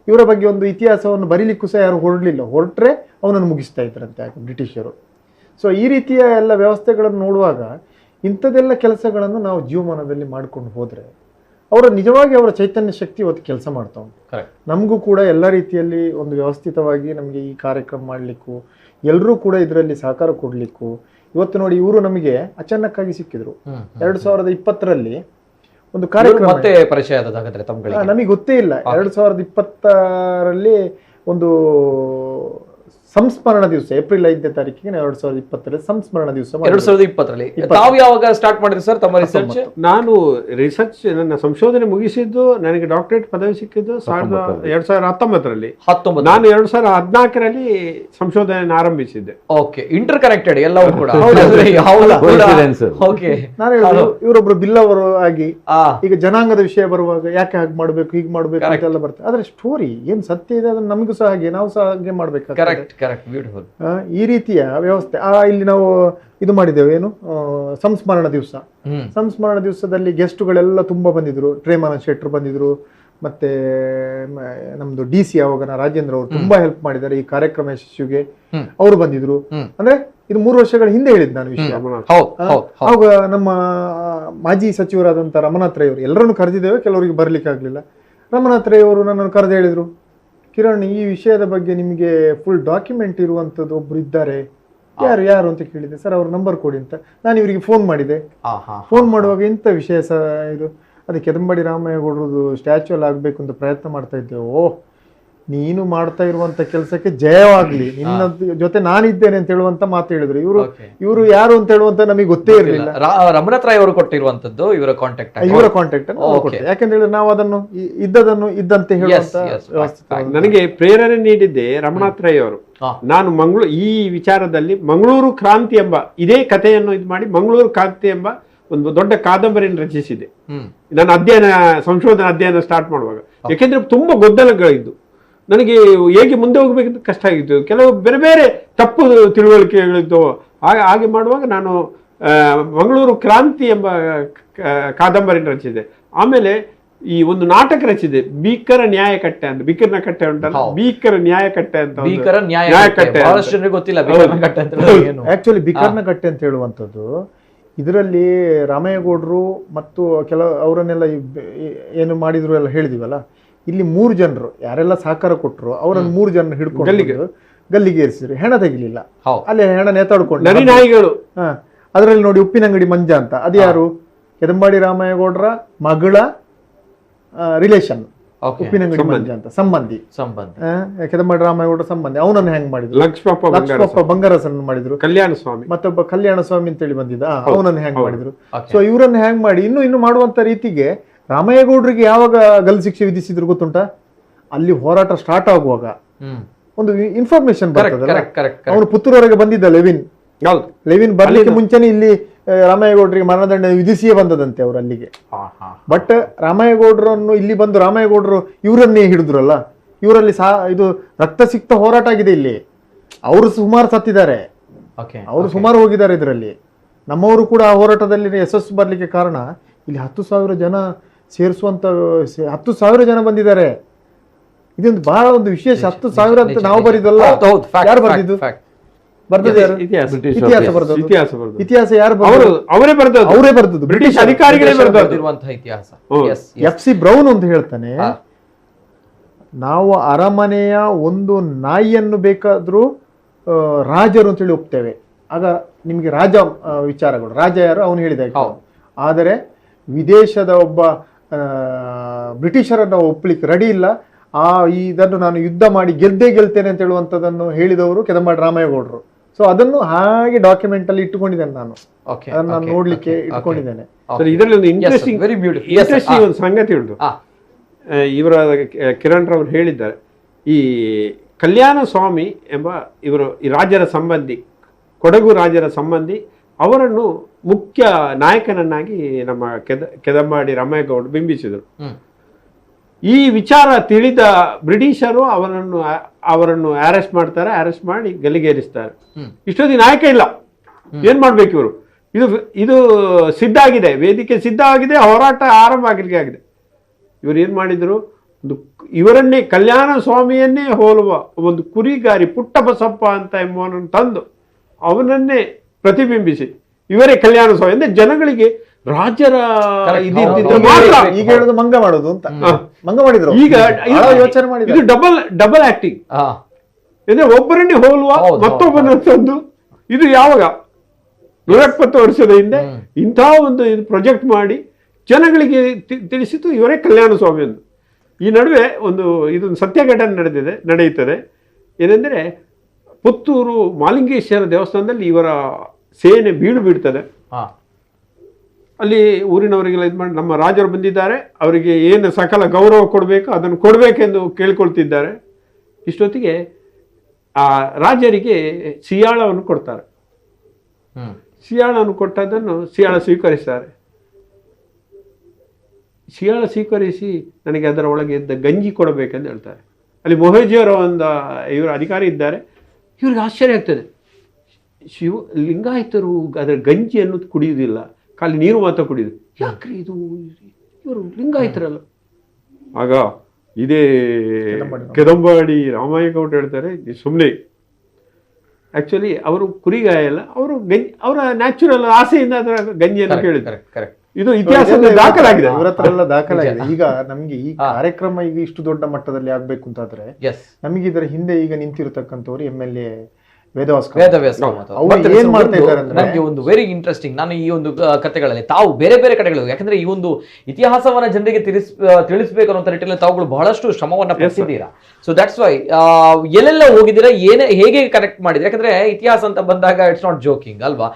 ಇವರ ಬಗ್ಗೆ ಒಂದು ಇತಿಹಾಸವನ್ನು ಬರೀಲಿಕ್ಕೂ ಸಹ ಯಾರು ಹೊರಟ್ರೆ ಅವನನ್ನು ಮುಗಿಸ್ತಾ ಇದ್ರಂತೆ ಬ್ರಿಟಿಷರು. ಸೊ ಈ ರೀತಿಯ ಎಲ್ಲ ವ್ಯವಸ್ಥೆಗಳನ್ನು ನೋಡುವಾಗ ಇಂಥದ್ದೆಲ್ಲ ಕೆಲಸಗಳನ್ನು ನಾವು ಜೀವಮಾನದಲ್ಲಿ ಮಾಡ್ಕೊಂಡು ಹೋದರೆ ನಿಜವಾಗಿ ಅವರ ಚೈತನ್ಯ ಶಕ್ತಿ ಇವತ್ತು ಕೆಲಸ ಮಾಡ್ತಾ ಉಂಟು. ನಮಗೂ ಕೂಡ ಎಲ್ಲ ರೀತಿಯಲ್ಲಿ ಒಂದು ವ್ಯವಸ್ಥಿತವಾಗಿ ನಮಗೆ ಈ ಕಾರ್ಯಕ್ರಮ ಮಾಡಲಿಕ್ಕೂ, ಎಲ್ಲರೂ ಕೂಡ ಇದರಲ್ಲಿ ಸಹಕಾರ ಕೊಡಲಿಕ್ಕೂ, ಇವತ್ತು ನೋಡಿ ಇವರು ನಮಗೆ ಅಚಾನಕ್ಕಾಗಿ ಸಿಕ್ಕಿದ್ರು. 2020ರಲ್ಲಿ ಒಂದು ಕಾರ್ಯಕ್ರಮ ಮತ್ತೆ ಪರಿಚಯ ಆದದಾಗದ್ರೆ ತಮ್ಗಳಿಗೆ ನಮಗೆ ಗೊತ್ತೇ ಇಲ್ಲ. 2020ರಲ್ಲಿ ಒಂದು ಸಂಸ್ಮರಣ ದಿವಸ, ಏಪ್ರಿಲ್ 5ನೇ ತಾರೀಕಿಗೆ 2020ರಲ್ಲಿ ಸಂಸ್ಮರಣ ದಿವಸ. 2020ರಲ್ಲಿ ತಾವು ಯಾವಾಗ ಸ್ಟಾರ್ಟ್ ಮಾಡಿದ್ರಿ ಸರ್ ತಮ್ಮ ರಿಸರ್ಚ್? ನಾನು ರಿಸರ್ಚ್ ನನ್ನ ಸಂಶೋಧನೆ ಮುಗಿಸಿದ್ದು, ನನಗೆ ಡಾಕ್ಟರೇಟ್ ಪದವಿ ಸಿಕ್ಕಿದ್ದು 2019ರಲ್ಲಿ. ನಾನು 2014ರಲ್ಲಿ ಸಂಶೋಧನೆ ಆರಂಭಿಸಿದ್ದೆ. ಓಕೆ, ಇಂಟರ್ ಕನೆಕ್ಟೆಡ್ ಎಲ್ಲವೂ ಕೂಡ. ನಾನು ಇವರೊಬ್ರು ಬಿಲ್ಲವರು ಆಗಿ ಈಗ ಜನಾಂಗದ ವಿಷಯ ಬರುವಾಗ ಯಾಕೆ ಹಾಗೆ ಮಾಡ್ಬೇಕು, ಹೀಗೆ ಮಾಡ್ಬೇಕು ಅಂತೆಲ್ಲ ಬರ್ತದೆ. ಆದ್ರೆ ಸ್ಟೋರಿ ಏನ್ ಸತ್ಯ ಇದೆ ಅದನ್ನ ನಮಗೂ ಸಹ ಹಾಗೆ ನಾವು ಸಹ ಹಾಗೆ ಮಾಡ್ಬೇಕು. ಈ ರೀತಿಯ ವ್ಯವಸ್ಥೆ ಇಲ್ಲಿ ನಾವು ಇದು ಮಾಡಿದ್ದೇವೆ. ಏನು ಸಂಸ್ಮರಣ ದಿವಸ, ಸಂಸ್ಮರಣ ದಿವಸದಲ್ಲಿ ಗೆಸ್ಟ್ಗಳೆಲ್ಲ ತುಂಬಾ ಬಂದಿದ್ರು. ಪ್ರೇಮಾನಂದ ಶೆಟ್ಟರು ಬಂದಿದ್ರು, ಮತ್ತೆ ನಮ್ದು DC ಆವಾಗ ರಾಜೇಂದ್ರ ಅವರು ತುಂಬಾ ಹೆಲ್ಪ್ ಮಾಡಿದ್ದಾರೆ ಈ ಕಾರ್ಯಕ್ರಮ ಯಶಸ್ವಿಗೆ. ಅವರು ಬಂದಿದ್ರು. ಅಂದ್ರೆ ಇದು 3 ವರ್ಷಗಳ ಹಿಂದೆ ಹೇಳಿದ್ ನಾನು ವಿಷಯ. ಆವಾಗ ನಮ್ಮ ಮಾಜಿ ಸಚಿವರಾದಂತ ರಮನಾಥ್ ರೈ ಅವರು ಎಲ್ಲರನ್ನು ಕರೆದಿದ್ದೇವೆ, ಕೆಲವರಿಗೆ ಬರ್ಲಿಕ್ಕೆ ಆಗ್ಲಿಲ್ಲ. ರಮನಾಥ್ ರೈ ಅವರು ನನ್ನನ್ನು ಕರೆದು ಹೇಳಿದ್ರು, ಕಿರಣ್ ಈ ವಿಷಯದ ಬಗ್ಗೆ ನಿಮಗೆ ಫುಲ್ ಡಾಕ್ಯುಮೆಂಟ್ ಇರುವಂತದ್ದು ಒಬ್ರು ಇದ್ದಾರೆ, ಯಾರು ಅಂತ ಕೇಳಿದೆ. ಸರ್ ಅವ್ರ ನಂಬರ್ ಕೊಡಿ ಅಂತ ನಾನು ಇವರಿಗೆ ಫೋನ್ ಮಾಡಿದೆ. ಫೋನ್ ಮಾಡುವಾಗ ಇಂಥ ವಿಷಯ ಇದು ಅದೇ ಕೆದಂಬಾಡಿ ರಾಮಯ್ಯಗೌಡರದು ಸ್ಟ್ಯಾಚ್ಯೂ ಅಲ್ಲಿ ಆಗ್ಬೇಕು ಅಂತ ಪ್ರಯತ್ನ ಮಾಡ್ತಾ ಇದ್ದೇವೆ. ಓಹ್, ನೀನು ಮಾಡ್ತಾ ಇರುವಂತ ಕೆಲಸಕ್ಕೆ ಜಯವಾಗ್ಲಿ, ನಿನ್ನ ಜೊತೆ ನಾನಿದ್ದೇನೆ ಅಂತ ಹೇಳುವಂತ ಮಾತು ಹೇಳಿದ್ರು. ಇವರು ಯಾರು ಅಂತ ಹೇಳುವಂತ ನಮಗೆ ಗೊತ್ತೇ ಇರಲಿಲ್ಲ. ರಮನಾಥ್ ರಾಯ್ ಅವರು ಕೊಟ್ಟಿರುವಂತದ್ದು ಇವರ ಕಾಂಟ್ಯಾಕ್ಟ್ ಯಾಕಂತ ಹೇಳಿದ್ರೆ ನಾವು ಅದನ್ನು ಇದ್ದಂತೆ ಹೇಳುವಂತ ನನಗೆ ಪ್ರೇರಣೆ ನೀಡಿದ್ದೆ ರಮನಾಥ್ ರೈ ಅವರು. ನಾನು ಈ ವಿಚಾರದಲ್ಲಿ ಮಂಗಳೂರು ಕ್ರಾಂತಿ ಎಂಬ ಇದೇ ಕಥೆಯನ್ನು ಇದು ಮಾಡಿ ಮಂಗಳೂರು ಕ್ರಾಂತಿ ಎಂಬ ಒಂದು ದೊಡ್ಡ ಕಾದಂಬರಿಯನ್ನು ರಚಿಸಿದೆ. ನನ್ನ ಸಂಶೋಧನಾ ಅಧ್ಯಯನ ಸ್ಟಾರ್ಟ್ ಮಾಡುವಾಗ, ಯಾಕೆಂದ್ರೆ ತುಂಬಾ ಗೊಂದಲಗಳಿದ್ದು ನನಗೆ ಹೇಗೆ ಮುಂದೆ ಹೋಗ್ಬೇಕಂತ ಕಷ್ಟ ಆಗಿತ್ತು. ಕೆಲವು ಬೇರೆ ಬೇರೆ ತಪ್ಪು ತಿಳುವಳಿಕೆಗಳಿದ್ದು. ಹಾಗೆ ಮಾಡುವಾಗ ನಾನು ಮಂಗಳೂರು ಕ್ರಾಂತಿ ಎಂಬ ಕಾದಂಬರಿಯನ್ನು ರಚಿಸಿದೆ. ಆಮೇಲೆ ಈ ಒಂದು ನಾಟಕ ರಚಿಸಿದೆ, ಭೀಕರ ನ್ಯಾಯಕಟ್ಟೆ ಅಂತ. ಭೀಕರನ ಕಟ್ಟೆ ಉಂಟಲ್ಲ, ಭೀಕರ ನ್ಯಾಯಕಟ್ಟೆ ಅಂತ. ಆಕ್ಚುಲಿ ಭೀಕರನ ಕಟ್ಟೆ ಅಂತ ಹೇಳುವಂಥದ್ದು ಇದರಲ್ಲಿ ರಾಮಯ್ಯಗೌಡರು ಮತ್ತು ಅವರನ್ನೆಲ್ಲ ಏನು ಮಾಡಿದ್ರು ಎಲ್ಲ ಹೇಳಿದಿವಲ್ಲ. ಇಲ್ಲಿ 3 ಜನರು ಯಾರೆಲ್ಲ ಸಹಕಾರ ಕೊಟ್ಟರು ಅವರನ್ನು 3 ಜನ ಹಿಡ್ಕೊಂಡು ಗಲ್ಲಿಗೆ ಏರಿಸಿದ್ರು. ಹೆಣ ತೆಗಿಲಿಲ್ಲ, ಅಲ್ಲಿ ಹೆಣ ನೇತಾಡ್ಕೊಂಡು ನಾಯಿಗಳು. ಅದರಲ್ಲಿ ನೋಡಿ ಉಪ್ಪಿನಂಗಡಿ ಮಂಜ ಅಂತ, ಅದು ಯಾರು? ಕೆದಂಬಾಡಿ ರಾಮಯ್ಯಗೌಡರ ಮಗಳ ರಿಲೇಷನ್. ಉಪ್ಪಿನಂಗಡಿ ಮಂಜ ಅಂತ ಸಂಬಂಧಿ, ಕೆದಂಬಾಡಿ ರಾಮಯ್ಯಗೌಡರ ಸಂಬಂಧಿ. ಅವನನ್ನು ಹೆಂಗ್ ಮಾಡಿದ್ರು? ಲಕ್ಷ್ಮಪ್ಪ ಬಂಗಾರಸನ್ ಮಾಡಿದ್ರು. ಕಲ್ಯಾಣ ಸ್ವಾಮಿ, ಮತ್ತೊಬ್ಬ ಕಲ್ಯಾಣ ಸ್ವಾಮಿ ಅಂತೇಳಿ ಬಂದಿದ್ದ, ಅವನನ್ನು ಹೆಂಗ್ ಮಾಡಿದ್ರು. ಸೊ ಇವರನ್ನು ಹೆಂಗ್ ಮಾಡಿ ಇನ್ನು ಮಾಡುವಂತ ರೀತಿಗೆ ರಾಮಯ್ಯಗೌಡರಿಗೆ ಯಾವಾಗ ಗಲ್ಲು ಶಿಕ್ಷೆ ವಿಧಿಸಿದ್ರು ಗೊತ್ತುಂಟ? ಅಲ್ಲಿ ಹೋರಾಟ ಸ್ಟಾರ್ಟ್ ಆಗುವಾಗ ಒಂದು ಇನ್ಫಾರ್ಮೇಶನ್ ಬರ್ತದಲ್ಲ. ಅವನು ಪುತ್ತೂರವರೆಗೆ ಬಂದಿದ್ದ ಲೆವಿನ್ ಬರ್ಲಿಕ್ಕೆ ಮುಂಚೆನೆ ಇಲ್ಲಿ ರಾಮಯ್ಯಗೌಡರಿಗೆ ಮರಣದಂಡ ವಿಧಿಸಿಯೇ ಬಂದದಂತೆ ಅವರು ಅಲ್ಲಿಗೆ. ಬಟ್ ರಾಮಯ್ಯಗೌಡರನ್ನು ಇಲ್ಲಿ ಬಂದು ರಾಮಯ್ಯಗೌಡರು ಇವರನ್ನೇ ಹಿಡಿದ್ರಲ್ಲ, ಇವರಲ್ಲಿ ಇದು ರಕ್ತಸಿಕ್ತ ಹೋರಾಟ ಆಗಿದೆ ಇಲ್ಲಿ. ಅವರು ಸುಮಾರು ಸತ್ತಿದ್ದಾರೆ, ಅವರು ಸುಮಾರು ಹೋಗಿದ್ದಾರೆ ಇದರಲ್ಲಿ. ನಮ್ಮವರು ಕೂಡ ಆ ಹೋರಾಟದಲ್ಲಿ ಯಶಸ್ಸು ಬರಲಿಕ್ಕೆ ಕಾರಣ ಇಲ್ಲಿ 10,000 ಜನ ಸೇರಿಸುವಂತ 10,000 ಜನ ಬಂದಿದ್ದಾರೆ. ಇದೊಂದು ಬಹಳ ಒಂದು ವಿಶೇಷ. 10,000 ಅಂತ ನಾವು ಬರಿದಲ್ಲ, ಯಾರು ಬರ್ದಿದ್ದು? ಬರ್ದದ್ದು ಯಾರು? ಇತಿಹಾಸ ಯಾರು ಅವರೇ ಬರ್ದದ್ದು, ಬ್ರಿಟಿಷ್ ಅಧಿಕಾರಿಗಳೇ ಬರೆದಿರುವಂತಹ ಇತಿಹಾಸ. FC ಬ್ರೌನ್ ಅಂತ ಹೇಳ್ತಾನೆ, ನಾವು ಅರಮನೆಯ ಒಂದು ನಾಯಿಯನ್ನು ಬೇಕಾದ್ರೂ ರಾಜರು ಅಂತೇಳಿ ಒಪ್ತೇವೆ. ಆಗ ನಿಮಗೆ ರಾಜ ವಿಚಾರಗಳು, ರಾಜ ಯಾರು ಅವನು ಹೇಳಿದ. ಆದರೆ ವಿದೇಶದ ಒಬ್ಬ ಬ್ರಿಟಿಷರನ್ನು ಒಪ್ಪಲಿಕ್ಕೆ ರೆಡಿ ಇಲ್ಲ. ಇದನ್ನು ನಾನು ಯುದ್ಧ ಮಾಡಿ ಗೆಲ್ತೇನೆ ಅಂತ ಹೇಳುವಂಥದ್ದನ್ನು ಹೇಳಿದವರು ಕೆದಂಬಾಡಿ ರಾಮಯ್ಯಗೌಡರು. ಸೊ ಅದನ್ನು ಹಾಗೆ ಡಾಕ್ಯುಮೆಂಟ್ ಅಲ್ಲಿ ಇಟ್ಟುಕೊಂಡಿದ್ದೇನೆ ನಾನು, ಅದನ್ನು ನಾನು ನೋಡ್ಲಿಕ್ಕೆ ಇಟ್ಕೊಂಡಿದ್ದೇನೆ. ಇದರಲ್ಲಿ ಒಂದು ಇಂಟ್ರೆಸ್ಟಿಂಗ್ ಒಂದು ಸಂಗತಿ ಉಂಟು. ಇವರ ಕಿರಣ್ ರವರು ಹೇಳಿದ್ದಾರೆ, ಈ ಕಲ್ಯಾಣ ಸ್ವಾಮಿ ಎಂಬ ಇವರು ಈ ರಾಜರ ಸಂಬಂಧಿ, ಕೊಡಗು ರಾಜರ ಸಂಬಂಧಿ, ಅವರನ್ನು ಮುಖ್ಯ ನಾಯಕನನ್ನಾಗಿ ನಮ್ಮ ಕೆದಂಬಾಡಿ ರಾಮಯ್ಯಗೌಡರು ಬಿಂಬಿಸಿದರು. ಈ ವಿಚಾರ ತಿಳಿದ ಬ್ರಿಟಿಷರು ಅವರನ್ನು ಅರೆಸ್ಟ್ ಮಾಡ್ತಾರೆ, ಅರೆಸ್ಟ್ ಮಾಡಿ ಗಲ್ಲಿಗೇರಿಸ್ತಾರೆ. ಇಷ್ಟೊಂದು ನಾಯಕ ಇಲ್ಲ, ಏನ್ ಮಾಡ್ಬೇಕು ಇವರು? ಇದು ಸಿದ್ಧ ಆಗಿದೆ, ವೇದಿಕೆ ಸಿದ್ಧ ಆಗಿದೆ, ಹೋರಾಟ ಆರಂಭ ಆಗಲಿಕ್ಕೆ ಆಗಿದೆ. ಇವರು ಏನ್ ಮಾಡಿದ್ರು, ಇವರನ್ನೇ ಕಲ್ಯಾಣ ಸ್ವಾಮಿಯನ್ನೇ ಹೋಲುವ ಒಂದು ಕುರಿಗಾರಿ ಪುಟ್ಟಬಸಪ್ಪ ಅಂತ ಎಂಬುವನನ್ನು ತಂದು ಅವನನ್ನೇ ಪ್ರತಿಬಿಂಬಿಸಿ ಇವರೇ ಕಲ್ಯಾಣ ಸ್ವಾಮಿ ಅಂದ್ರೆ ಜನಗಳಿಗೆ ರಾಜರ ಮಾತ್ರ. ಈಗ ಹೇಳೋದು ಮಂಗ ಮಾಡೋದು ಅಂತ ಮಂಗ ಮಾಡಿದ್ರು. ಈಗ ಯೋಚನೆ ಮಾಡಿದ್ರು, ಇದು ಡಬಲ್ ಆಕ್ಟಿಂಗ್. ಅಂದ್ರೆ ಒಬ್ಬರನ್ನೇ ಹೋಲುವ ಮತ್ತೊಬ್ಬನ ತಂದು, ಇದು ಯಾವಾಗ 120 ವರ್ಷದ ಹಿಂದೆ ಇಂತಹ ಒಂದು ಪ್ರಾಜೆಕ್ಟ್ ಮಾಡಿ ಜನಗಳಿಗೆ ತಿಳಿಸಿತು ಇವರೇ ಕಲ್ಯಾಣ ಸ್ವಾಮಿ ಎಂದು. ಈ ನಡುವೆ ಇದೊಂದು ಸತ್ಯ ಘಟನೆ ನಡೆಯುತ್ತದೆ. ಏನೆಂದರೆ, ಪುತ್ತೂರು ಮಾಲಿಂಗೇಶ್ವರ ದೇವಸ್ಥಾನದಲ್ಲಿ ಇವರ ಸೇನೆ ಬೀಳ್ತದೆ. ಅಲ್ಲಿ ಊರಿನವರಿಗೆಲ್ಲ ಇದು ಮಾಡಿ, ನಮ್ಮ ರಾಜರು ಬಂದಿದ್ದಾರೆ, ಅವರಿಗೆ ಏನು ಸಕಲ ಗೌರವ ಕೊಡಬೇಕು ಅದನ್ನು ಕೊಡಬೇಕೆಂದು ಕೇಳ್ಕೊಳ್ತಿದ್ದಾರೆ. ಇಷ್ಟೊತ್ತಿಗೆ ಆ ರಾಜರಿಗೆ ಸಿಯಾಳವನ್ನು ಕೊಡ್ತಾರೆ. ಸಿಯಾಳವನ್ನು ಕೊಟ್ಟದನ್ನು ಸಿಯಾಳ ಸ್ವೀಕರಿಸ್ತಾರೆ. ಸಿಯಾಳ ಸ್ವೀಕರಿಸಿ ನನಗೆ ಅದರ ಒಳಗೆ ಇದ್ದ ಗಂಜಿ ಕೊಡಬೇಕೆಂದು ಹೇಳ್ತಾರೆ. ಅಲ್ಲಿ ಮೊಹೇಜಿಯವರ ಒಂದು ಇವರು ಅಧಿಕಾರಿ ಇದ್ದಾರೆ. ಇವ್ರಿಗೆ ಆಶ್ಚರ್ಯ ಆಗ್ತದೆ, ಲಿಂಗಾಯತರು ಅದರ ಗಂಜಿ ಅನ್ನೋದು ಕುಡಿಯುವುದಿಲ್ಲ, ಖಾಲಿ ನೀರು ಮಾತ್ರ ಕುಡಿಯುದು, ಯಾಕ್ರಿ ಇದು, ಇವರು ಲಿಂಗಾಯತರಲ್ಲ. ಆಗ ಇದೇ ಕೆದಂಬಾಡಿ ರಾಮಯ್ಯಗೌಡ ಹೇಳ್ತಾರೆ, ಸುಮ್ಮನೆ ಆಕ್ಚುಲಿ ಅವರು ಕುರಿಗಾಯ ಅಲ್ಲ, ಅವರು ಅವರ ನ್ಯಾಚುರಲ್ ಆಸೆಯಿಂದ ಅದರ ಗಂಜಿಯನ್ನು ಕೇಳಿದ್ದಾರೆ. ಇದು ಇತಿಹಾಸದ ದಾಖಲಾಗಿದೆ, ಇವರ ಹತ್ರ ಎಲ್ಲ ದಾಖಲಾಗಿದೆ. ಈಗ ನಮ್ಗೆ ಈ ಕಾರ್ಯಕ್ರಮ ಈಗ ಇಷ್ಟು ದೊಡ್ಡ ಮಟ್ಟದಲ್ಲಿ ಆಗ್ಬೇಕು ಅಂತಾದ್ರೆ ನಮಗೆ ಇದರ ಹಿಂದೆ ಈಗ ನಿಂತಿರತಕ್ಕಂಥವ್ರು MLA ಏನ್ ಮಾಡ್ತಾ ಇದ್ದಾರೆ ಅಂದ್ರೆ, ನನಗೆ ಒಂದು ವೆರಿ ಇಂಟ್ರೆಸ್ಟಿಂಗ್, ನಾನು ಈ ಒಂದು ಕಥೆಗಳಲ್ಲಿ ತಾವು ಬೇರೆ ಬೇರೆ ಕಡೆಗಳು, ಯಾಕಂದ್ರೆ ಈ ಒಂದು ಇತಿಹಾಸವನ್ನ ಜನರಿಗೆ ತಿಳಿಸಬೇಕು ಅನ್ನೋ ನಿಟ್ಟಿನಲ್ಲಿ ತಾವುಗಳು ಬಹಳಷ್ಟು ಶ್ರಮವನ್ನ ಪಡಿಸಿದ್ದೀರಾ. ಸೊ ದಟ್ಸ್ ವೈ ಎಲ್ಲೆಲ್ಲ ಹೋಗಿದ್ದೀರಾ, ಹೇಗೆ ಕನೆಕ್ಟ್ ಮಾಡಿದ್ರೆ, ಯಾಕಂದ್ರೆ ಇತಿಹಾಸ ಅಂತ ಬಂದಾಗ ಇಟ್ಸ್ ನಾಟ್ ಜೋಕಿಂಗ್ ಅಲ್ವಾ,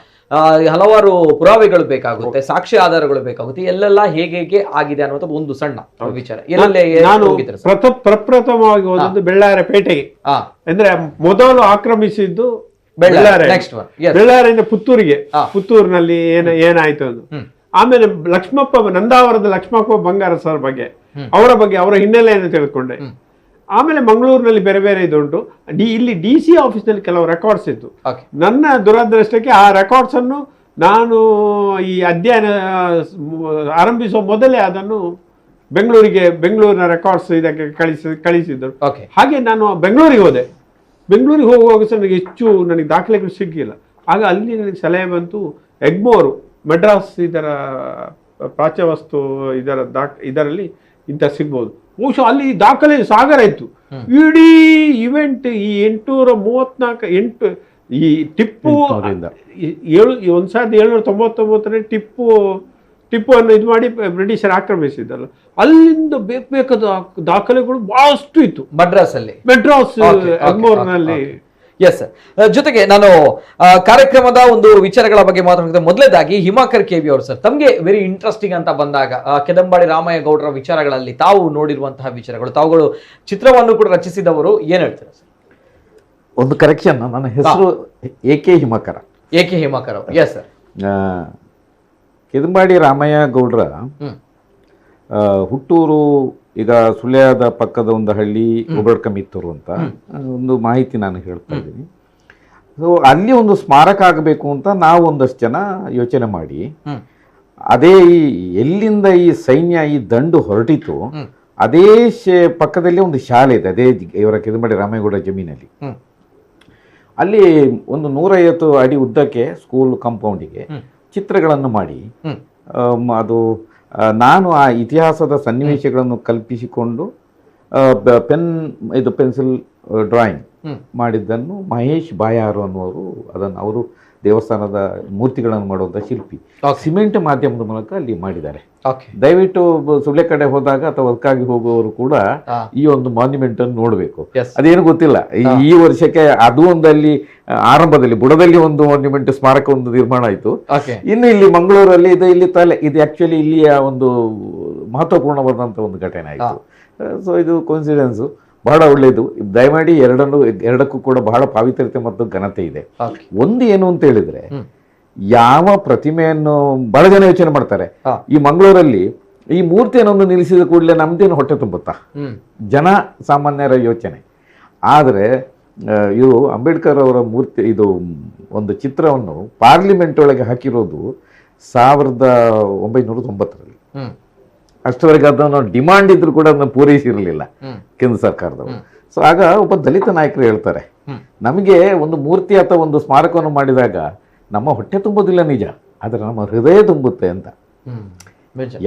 ಹಲವಾರು ಪುರಾವೆಗಳು ಬೇಕಾಗುತ್ತೆ, ಸಾಕ್ಷ್ಯ ಆಧಾರಗಳು ಬೇಕಾಗುತ್ತೆ, ಎಲ್ಲೆಲ್ಲ ಹೇಗೆ ಆಗಿದೆ ಅನ್ನುವಂಥದ್ದು ಒಂದು ಸಣ್ಣ ವಿಚಾರ. ಪ್ರಪ್ರಥಮವಾಗಿ ಹೋದದ್ದು ಬೆಳ್ಳಾರೆ ಪೇಟೆಗೆ. ಅಂದ್ರೆ ಮೊದಲು ಆಕ್ರಮಿಸಿದ್ದು ಬೆಳ್ಳಾರೆಯಿಂದ ಪುತ್ತೂರಿನಲ್ಲಿ ಏನಾಯ್ತು ಅದು. ಆಮೇಲೆ ನಂದಾವರದ ಲಕ್ಷ್ಮಪ್ಪ ಬಂಗಾರ ಸರ್ ಬಗ್ಗೆ, ಅವರ ಹಿನ್ನೆಲೆಯನ್ನು ತಿಳ್ಕೊಂಡೆ. ಆಮೇಲೆ ಮಂಗಳೂರಿನಲ್ಲಿ ಬೇರೆ ಬೇರೆ ಇದುಂಟು. ಇಲ್ಲಿ DC ಆಫೀಸ್ನಲ್ಲಿ ಕೆಲವು ರೆಕಾರ್ಡ್ಸ್ ಇತ್ತು. ನನ್ನ ದುರದೃಷ್ಟಕ್ಕೆ ಆ ರೆಕಾರ್ಡ್ಸ್ ಅನ್ನು ನಾನು ಈ ಅಧ್ಯಯನ ಆರಂಭಿಸುವ ಮೊದಲೇ ಅದನ್ನು ಬೆಂಗಳೂರಿನ ರೆಕಾರ್ಡ್ಸ್ ಇದಕ್ಕೆ ಕಳಿಸಿದ್ದರು. ಹಾಗೆ ನಾನು ಬೆಂಗಳೂರಿಗೆ ಹೋದೆ. ಬೆಂಗಳೂರಿಗೆ ಹೋಗುವಾಗ ಸಹ ನನಗೆ ದಾಖಲೆಗಳು ಸಿಗ್ಲಿಲ್ಲ. ಆಗ ಅಲ್ಲಿ ನನಗೆ ಸಲಹೆ ಬಂತು, ಎಗ್ಮೋರು ಮೆಡ್ರಾಸ್ ಇದರ ಪ್ರಾಚ್ಯವಸ್ತು ಇದರಲ್ಲಿ ಇಂಥ ಸಿಗ್ಬೋದು. ಬಹುಶಃ ಅಲ್ಲಿ ದಾಖಲೆ ಸಾಗರ ಇತ್ತು. ಇಡೀ ಇವೆಂಟ್ ಈ 834 ಈ ಟಿಪ್ಪು 1799 ಟಿಪ್ಪು ಅನ್ನು ಇದು ಮಾಡಿ ಬ್ರಿಟಿಷರು ಆಕ್ರಮಿಸಿದ್ದಲ್ಲ, ಅಲ್ಲಿಂದ ಬೇಕಾದ ದಾಖಲೆಗಳು ಬಹಳಷ್ಟು ಇತ್ತು ಮೆಡ್ರಾಸ್ ಎಗ್ಮೋರ್ನಲ್ಲಿ. Yes sir. ಜೊತೆಗೆ ನಾನು ಕಾರ್ಯಕ್ರಮದ ಒಂದು ವಿಚಾರಗಳ ಬಗ್ಗೆ ಮಾತಾಡ್ತಿದ್ದೆ. ಮೊದಲೇದಾಗಿ ಹಿಮಾಕರ್ KV ಅವರು ಸರ್, ತಮಗೆ ವೆರಿ ಇಂಟ್ರೆಸ್ಟಿಂಗ್ ಅಂತ ಬಂದಾಗ ಕೆದಂಬಾಡಿ ರಾಮಯ್ಯಗೌಡರ ವಿಚಾರಗಳಲ್ಲಿ ತಾವು ನೋಡಿರುವಂತಹ ವಿಚಾರಗಳು, ತಾವುಗಳು ಚಿತ್ರವನ್ನು ಕೂಡ ರಚಿಸಿದವರು, ಏನ್ ಹೇಳ್ತೀರಾ ಸರ್? ಒಂದು ಕರೆಕ್ಷನ್, ನನ್ನ ಹೆಸರು AK Himakara. Yes sir. Kedambadi ರಾಮಯ್ಯಗೌಡರ ಹುಟ್ಟೂರು ಈಗ ಸುಳ್ಯದ ಪಕ್ಕದ ಒಂದು ಹಳ್ಳಿ ಒಬಳ್ಕಮಿತ್ತೂರು ಅಂತ ಒಂದು ಮಾಹಿತಿ ನಾನು ಹೇಳ್ತಾ ಇದ್ದೀನಿ. ಸೊ ಅಲ್ಲಿ ಒಂದು ಸ್ಮಾರಕ ಆಗಬೇಕು ಅಂತ ನಾವು ಒಂದಷ್ಟು ಜನ ಯೋಚನೆ ಮಾಡಿ ಹ್ಮ್ ಅದೇ ಈ ಎಲ್ಲಿಂದ ಈ ಸೈನ್ಯ ಈ ದಂಡು ಹೊರಟಿತು ಅದೇ ಪಕ್ಕದಲ್ಲಿ ಒಂದು ಶಾಲೆ ಇದೆ, ಅದೇ ಇವರ ಕೆದಮಡಿ ರಾಮೇಗೌಡ ಜಮೀನಲ್ಲಿ. ಹ್ಮ್ ಅಲ್ಲಿ ಒಂದು 150 ಅಡಿ ಉದ್ದಕ್ಕೆ ಸ್ಕೂಲ್ ಕಾಂಪೌಂಡಿಗೆ ಚಿತ್ರಗಳನ್ನು ಮಾಡಿ ಅದು ನಾನು ಆ ಇತಿಹಾಸದ ಸನ್ನಿವೇಶಗಳನ್ನು ಕಲ್ಪಿಸಿಕೊಂಡು ಪೆನ್ಸಿಲ್ ಡ್ರಾಯಿಂಗ್ ಮಾಡಿದ್ದನ್ನು ಮಹೇಶ್ ಬಾಯಾರು ಅನ್ನುವರು ಅದನ್ನು ಅವರು ದೇವಸ್ಥಾನದ ಮೂರ್ತಿಗಳನ್ನು ಮಾಡುವಂಥ ಶಿಲ್ಪಿ ಸಿಮೆಂಟ್ ಮಾಧ್ಯಮದ ಮೂಲಕ ಅಲ್ಲಿ ಮಾಡಿದ್ದಾರೆ. ದಯವಿಟ್ಟು ಸುಳ್ಳೆ ಕಡೆ ಹೋದಾಗ ಅಥವಾ ಅದಕ್ಕಾಗಿ ಹೋಗುವವರು ಕೂಡ ಈ ಒಂದು ಮಾನ್ಯುಮೆಂಟ್ ಅನ್ನು ನೋಡಬೇಕು. ಅದೇನು ಗೊತ್ತಿಲ್ಲ, ಈ ವರ್ಷಕ್ಕೆ ಅದು ಒಂದು ಅಲ್ಲಿ ಆರಂಭದಲ್ಲಿ ಬುಡದಲ್ಲಿ ಒಂದು ಮಾನ್ಯುಮೆಂಟ್ ಸ್ಮಾರಕ ಒಂದು ನಿರ್ಮಾಣ ಆಯಿತು. ಇನ್ನು ಇಲ್ಲಿ ಮಂಗಳೂರಲ್ಲಿ ಇದು ಆಕ್ಚುಲಿ ಇಲ್ಲಿಯ ಒಂದು ಮಹತ್ವಪೂರ್ಣವಾದಂಥ ಒಂದು ಘಟನೆ ಆಯಿತು. ಸೊ ಇದು ಕೋಇನ್ಸಿಡೆನ್ಸು ಬಹಳ ಒಳ್ಳೆಯದು. ದಯಮಾಡಿ ಎರಡಕ್ಕೂ ಕೂಡ ಬಹಳ ಪಾವಿತ್ರ್ಯತೆ ಮತ್ತು ಘನತೆ ಇದೆ. ಒಂದು ಏನು ಅಂತ ಹೇಳಿದ್ರೆ, ಯಾವ ಪ್ರತಿಮೆಯನ್ನು ಬಹಳ ಜನ ಯೋಚನೆ ಮಾಡ್ತಾರೆ, ಈ ಮಂಗಳೂರಲ್ಲಿ ಈ ಮೂರ್ತಿಯನ್ನು ನಿಲ್ಲಿಸಿದ ಕೂಡಲೇ ನಮ್ದೇನು ಹೊಟ್ಟೆ ತುಂಬುತ್ತಾ, ಜನ ಸಾಮಾನ್ಯರ ಯೋಚನೆ. ಆದರೆ ಇದು ಅಂಬೇಡ್ಕರ್ ಅವರ ಮೂರ್ತಿ, ಇದು ಒಂದು ಚಿತ್ರವನ್ನು ಪಾರ್ಲಿಮೆಂಟ್ ಒಳಗೆ ಹಾಕಿರೋದು 1990ರಲ್ಲಿ. ಅಷ್ಟವರೆಗೆ ಅದನ್ನು ಡಿಮಾಂಡ್ ಇದ್ರು ಕೂಡ ಅದನ್ನು ಪೂರೈಸಿರಲಿಲ್ಲ ಕೇಂದ್ರ ಸರ್ಕಾರದವರು. ಸೊ ಆಗ ಒಬ್ಬ ದಲಿತ ನಾಯಕರು ಹೇಳ್ತಾರೆ, ನಮಗೆ ಒಂದು ಮೂರ್ತಿ ಅಥವಾ ಒಂದು ಸ್ಮಾರಕವನ್ನು ಮಾಡಿದಾಗ ನಮ್ಮ ಹೊಟ್ಟೆ ತುಂಬೋದಿಲ್ಲ ನಿಜ, ಆದರೆ ನಮ್ಮ ಹೃದಯ ತುಂಬುತ್ತೆ ಅಂತ.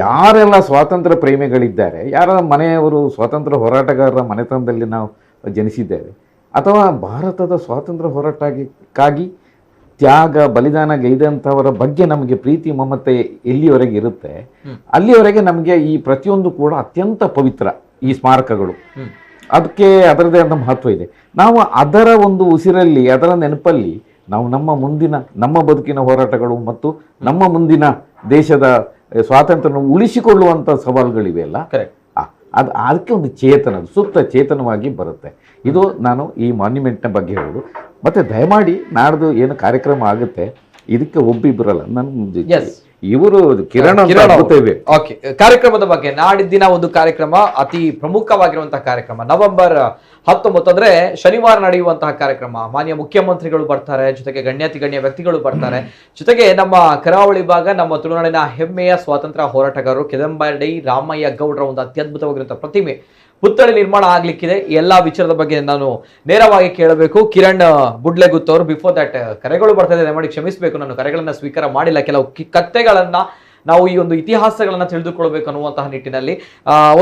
ಯಾರೆಲ್ಲ ಸ್ವಾತಂತ್ರ್ಯ ಪ್ರೇಮಿಗಳಿದ್ದಾರೆ, ಯಾರ ಮನೆಯವರು ಸ್ವಾತಂತ್ರ್ಯ ಹೋರಾಟಗಾರರ ಮನೆತನದಲ್ಲಿ ನಾವು ಜನಿಸಿದ್ದೇವೆ, ಅಥವಾ ಭಾರತದ ಸ್ವಾತಂತ್ರ್ಯ ಹೋರಾಟಕ್ಕಾಗಿ ತ್ಯಾಗ ಬಲಿದಾನ ಗೈದಂಥವರ ಬಗ್ಗೆ ನಮಗೆ ಪ್ರೀತಿ ಮಮತೆ ಎಲ್ಲಿವರೆಗೆ ಇರುತ್ತೆ, ಅಲ್ಲಿವರೆಗೆ ನಮಗೆ ಈ ಪ್ರತಿಯೊಂದು ಕೂಡ ಅತ್ಯಂತ ಪವಿತ್ರ. ಈ ಸ್ಮಾರಕಗಳು ಅದಕ್ಕೆ ಅದರದೇ ಆದ ಮಹತ್ವ ಇದೆ. ನಾವು ಅದರ ಒಂದು ಉಸಿರಲ್ಲಿ, ಅದರ ನೆನಪಲ್ಲಿ ನಾವು ನಮ್ಮ ಬದುಕಿನ ಹೋರಾಟಗಳು ಮತ್ತು ನಮ್ಮ ಮುಂದಿನ ದೇಶದ ಸ್ವಾತಂತ್ರ್ಯ ಉಳಿಸಿಕೊಳ್ಳುವಂಥ ಸವಾಲುಗಳಿವೆ ಅಲ್ಲ, ಅದಕ್ಕೆ ಒಂದು ಸೂಕ್ತ ಚೇತನವಾಗಿ ಬರುತ್ತೆ. ಇದು ನಾನು ಈ ಮಾನ್ಯುಮೆಂಟ್ನ ಬಗ್ಗೆ ಹೇಳೋದು. ಮತ್ತೆ ದಯಮಾಡಿ ನಾಡ್ದು ಏನು ಕಾರ್ಯಕ್ರಮ ಆಗುತ್ತೆ, ಇದಕ್ಕೆ ಒಬ್ಬಿಬ್ಬರಲ್ಲ, ಇವರು ಕಿರಣ್ ಕಾರ್ಯಕ್ರಮದ ಬಗ್ಗೆ ನಾಡಿದ್ದಿನ ಒಂದು ಕಾರ್ಯಕ್ರಮ ಅತಿ ಪ್ರಮುಖವಾಗಿರುವಂತಹ ಕಾರ್ಯಕ್ರಮ. ನವೆಂಬರ್ 19 ಅಂದ್ರೆ ಶನಿವಾರ ನಡೆಯುವಂತಹ ಕಾರ್ಯಕ್ರಮ. ಮಾನ್ಯ ಮುಖ್ಯಮಂತ್ರಿಗಳು ಬರ್ತಾರೆ, ಜೊತೆಗೆ ಗಣ್ಯ ವ್ಯಕ್ತಿಗಳು ಬರ್ತಾರೆ, ಜೊತೆಗೆ ನಮ್ಮ ಕರಾವಳಿ ಭಾಗ, ನಮ್ಮ ತುಳುನಾಡಿನ ಹೆಮ್ಮೆಯ ಸ್ವಾತಂತ್ರ್ಯ ಹೋರಾಟಗಾರರು ಕೆದಂಬಡಿ ರಾಮಯ್ಯ ಗೌಡರ ಒಂದು ಅತ್ಯದ್ಭುತವಾಗಿರುವಂತಹ ಪ್ರತಿಮೆ ಪುತ್ಥಳಿ ನಿರ್ಮಾಣ ಆಗ್ಲಿಕ್ಕಿದೆ. ಎಲ್ಲಾ ವಿಚಾರದ ಬಗ್ಗೆ ನಾನು ನೇರವಾಗಿ ಕೇಳಬೇಕು. ಕಿರಣ್ ಬುಡ್ಲೆಗುತ್ ಅವರು, ಬಿಫೋರ್ ದಟ್ ಕರೆಗಳು ಬರ್ತಾ ಇದೆ, ಮಾಡಿ ಕ್ಷಮಿಸಬೇಕು, ನಾನು ಕರೆಗಳನ್ನ ಸ್ವೀಕಾರ ಮಾಡಿಲ್ಲ. ಕೆಲವು ಕಥೆಗಳನ್ನ ನಾವು ಈ ಒಂದು ಇತಿಹಾಸಗಳನ್ನ ತಿಳಿದುಕೊಳ್ಬೇಕು ಅನ್ನುವಂತಹ ನಿಟ್ಟಿನಲ್ಲಿ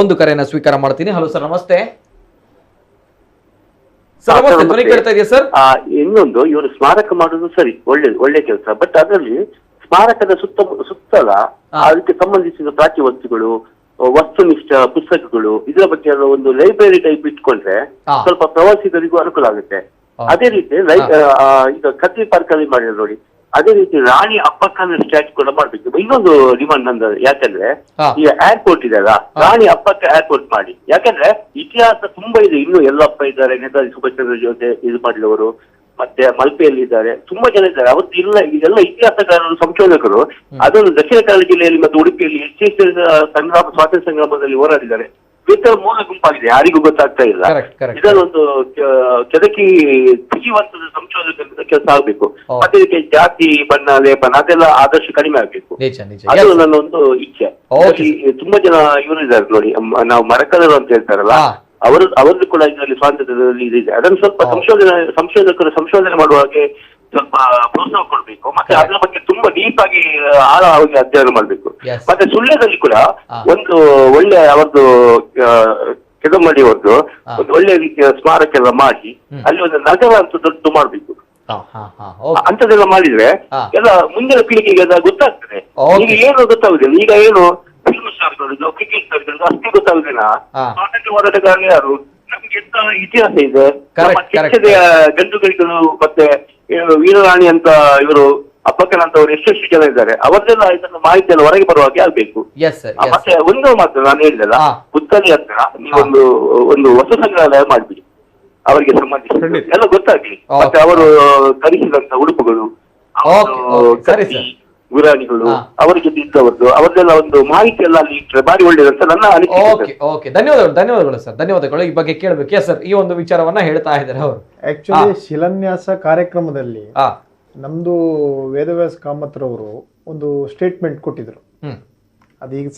ಒಂದು ಕರೆಯನ್ನ ಸ್ವೀಕಾರ ಮಾಡ್ತೀನಿ. ಹಲೋ ಸರ್, ನಮಸ್ತೆ. ಸರ್ ನಮಸ್ತೆ, ಧ್ವನಿ ಕೇಳ್ತಾ ಇದೆಯಾ ಸರ್? ಇನ್ನೊಂದು, ಇವರು ಸ್ಮಾರಕ ಮಾಡುದು ಸರಿ, ಒಳ್ಳೆ ಕೆಲಸ. ಬಟ್ ಅದರಲ್ಲಿ ಸ್ಮಾರಕದ ಸುತ್ತಲ ಅದಕ್ಕೆ ಸಂಬಂಧಿಸಿದ ಪ್ರಾಚಿ ವಸ್ತುಗಳು, ವಸ್ತುನಿಷ್ಠ ಪುಸ್ತಕಗಳು, ಇದರ ಬಗ್ಗೆ ಒಂದು ಲೈಬ್ರರಿ ಟೈಪ್ ಇಟ್ಕೊಂಡ್ರೆ ಸ್ವಲ್ಪ ಪ್ರವಾಸಿಗರಿಗೂ ಅನುಕೂಲ ಆಗುತ್ತೆ. ಅದೇ ರೀತಿ ಈಗ ಕತ್ರಿ ಪಾರ್ಕ್ ಅಲ್ಲಿ ಮಾಡಿದ್ರು ನೋಡಿ, ಅದೇ ರೀತಿ ರಾಣಿ ಅಪ್ಪಕ್ಕನ ಸ್ಟ್ಯಾಚ್ಯೂ ಕೂಡ ಮಾಡ್ಬೇಕು. ಇನ್ನೊಂದು ಡಿಮಾಂಡ್ ನಂದು, ಯಾಕಂದ್ರೆ ಈ ಏರ್ಪೋರ್ಟ್ ಇದೆಯಲ್ಲ, ರಾಣಿ ಅಪ್ಪಕ್ಕ ಏರ್ಪೋರ್ಟ್ ಮಾಡಿ. ಯಾಕಂದ್ರೆ ಇತಿಹಾಸ ತುಂಬಾ ಇದೆ. ಇನ್ನು ಯಲ್ಲಪ್ಪ ಇದ್ದಾರೆ, ನೇತಾಜಿ ಸುಭಾಷ್ ಚಂದ್ರ ಜೊತೆ ಇದು ಮಾಡಿದವರು, ಮತ್ತೆ ಮಲ್ಪೆಯಲ್ಲಿ ಇದ್ದಾರೆ, ತುಂಬಾ ಜನ ಇದ್ದಾರೆ. ಅವತ್ತು ಇದೆಲ್ಲ ಇತಿಹಾಸಗಾರರು, ಸಂಶೋಧಕರು ಅದನ್ನು ದಕ್ಷಿಣ ಕನ್ನಡ ಜಿಲ್ಲೆಯಲ್ಲಿ ಮತ್ತು ಉಡುಪಿಯಲ್ಲಿ ಸ್ವಾತಂತ್ರ್ಯ ಸಂಗ್ರಾಮದಲ್ಲಿ ಹೋರಾಡಿದ್ದಾರೆ. ಇತರ ಮೂಲ ಗುಂಪಾಗಿದೆ, ಯಾರಿಗೂ ಗೊತ್ತಾಗ್ತಾ ಇಲ್ಲ. ಇದನ್ನೊಂದು ಕೆದಕಿ ಬುದ್ಧಿವಂತದ ಸಂಶೋಧಕ ಕೆಲಸ ಆಗ್ಬೇಕು. ಮತ್ತೆ ಇದಕ್ಕೆ ಜಾತಿ, ಬಣ್ಣ, ಲೇಪನ ಅದೆಲ್ಲ ಆದಷ್ಟು ಕಡಿಮೆ ಆಗ್ಬೇಕು. ಅದು ನನ್ನ ಒಂದು ಇಚ್ಛೆ. ತುಂಬಾ ಜನ ಇವರು ಇದ್ದಾರೆ ನೋಡಿ, ನಾವು ಮರಕಲರು ಅಂತ ಹೇಳ್ತಾರಲ್ಲ, ಅವರದ್ದು ಕೂಡ ಇದರಲ್ಲಿ ಸ್ವಾತಂತ್ರ್ಯದಲ್ಲಿ ಇದಿದೆ. ಅದನ್ನು ಸ್ವಲ್ಪ ಸಂಶೋಧಕರು ಸಂಶೋಧನೆ ಮಾಡುವಾಗೆ ಸ್ವಲ್ಪ ಪ್ರೋತ್ಸಾಹ ಕೊಡ್ಬೇಕು. ಮತ್ತೆ ಅದರ ಬಗ್ಗೆ ತುಂಬಾ ಡೀಪ್ ಆಗಿ ಆಳವಾಗಿ ಅಧ್ಯಯನ ಮಾಡ್ಬೇಕು. ಮತ್ತೆ ಸುಳ್ಯದಲ್ಲಿ ಕೂಡ ಒಂದು ಒಳ್ಳೆ ಅವರದ್ದು ಕೆದಮಡಿ ಅವ್ರದ್ದು ಒಂದು ಒಳ್ಳೆ ರೀತಿಯ ಸ್ಮಾರಕ ಎಲ್ಲ ಮಾಡಿ ಅಲ್ಲಿ ಒಂದು ನಗರ ಅಂತ ದೊಡ್ಡ ಮಾಡ್ಬೇಕು. ಅಂತದೆಲ್ಲ ಮಾಡಿದ್ರೆ ಎಲ್ಲ ಮುಂದಿನ ಪೀಳಿಗೆಗೆ ಗೊತ್ತಾಗ್ತದೆ. ಈಗ ಏನು ಗೊತ್ತಾಗುದಿಲ್ಲ, ಈಗ ಏನು ಫಿಲ್ಮ್ ಸ್ಟಾರ್ಗಳು, ಕ್ರಿಕೆಟ್ ಸ್ಟಾರ್ಗಳು ಅಷ್ಟೇ ಗೊತ್ತಾಗುದಿಲ್ಲ. ಸ್ವಾತಂತ್ರ್ಯ ಹೋರಾಟಗಾರರು ಯಾರು, ನಮ್ಗೆ ಎಂತ ಇತಿಹಾಸ ಇದೆ, ಗಂಡುಗಳಿಗಳು ಮತ್ತೆ ವೀರರಾಣಿ ಅಂತ ಇವರು ಅಪ್ಪಕ್ಕನ ಅಂತ ಅವರು ಎಷ್ಟು ಜನ ಇದ್ದಾರೆ, ಅವರದೆಲ್ಲ ಇದನ್ನು ಮಾಹಿತಿ ಎಲ್ಲ ಹೊರಗೆ ಬರುವ ಹಾಗೆ ಆಗ್ಬೇಕು. ಮತ್ತೆ ಒಂದು ಮಾತ್ರ ನಾನು ಹೇಳಿದಲ್ಲ, ಪುತ್ತಳಿ ಹತ್ರ ನೀವೊಂದು ವಸ್ತು ಸಂಗ್ರಹಾಲಯ ಮಾಡ್ಬಿಡಿ, ಅವರಿಗೆ ಸಂಬಂಧಿಸಿದ ಎಲ್ಲ ಗೊತ್ತಾಗ್ಲಿ. ಮತ್ತೆ ಅವರು ಧರಿಸಿದಂತ ಉಡುಪುಗಳು, ಗುರಾಣಿಗಳು ಅವರಿಗೆ ಇದ್ದವರದ್ದು ಅವರದೆಲ್ಲ ಒಂದು ಮಾಹಿತಿ ಎಲ್ಲ ಅಲ್ಲಿ ಇಟ್ಟರೆ ಬಾರಿ ಒಳ್ಳೇದು ಅಂತ ನನ್ನ ಅನಿಸಿಕೆ. ಓಕೆ ಓಕೆ, ಧನ್ಯವಾದಗಳು ಸರ್, ಧನ್ಯವಾದಗಳು. ಈ ಬಗ್ಗೆ ಕೇಳಬೇಕು ಸರ್, ಈ ಒಂದು ವಿಚಾರವನ್ನ ಹೇಳ್ತಾ ಇದ್ದಾರೆ ಅವರು. ಆಕ್ಚುಲಿ ಶಿಲಾನ್ಯಾಸ ಕಾರ್ಯಕ್ರಮದಲ್ಲಿ ನಮ್ದು ವೇದವ್ಯಾಸ ಕಾಮತ್ರವರು ಒಂದು ಸ್ಟೇಟ್ಮೆಂಟ್ ಕೊಟ್ಟಿದ್ರು. ಅದೀಗ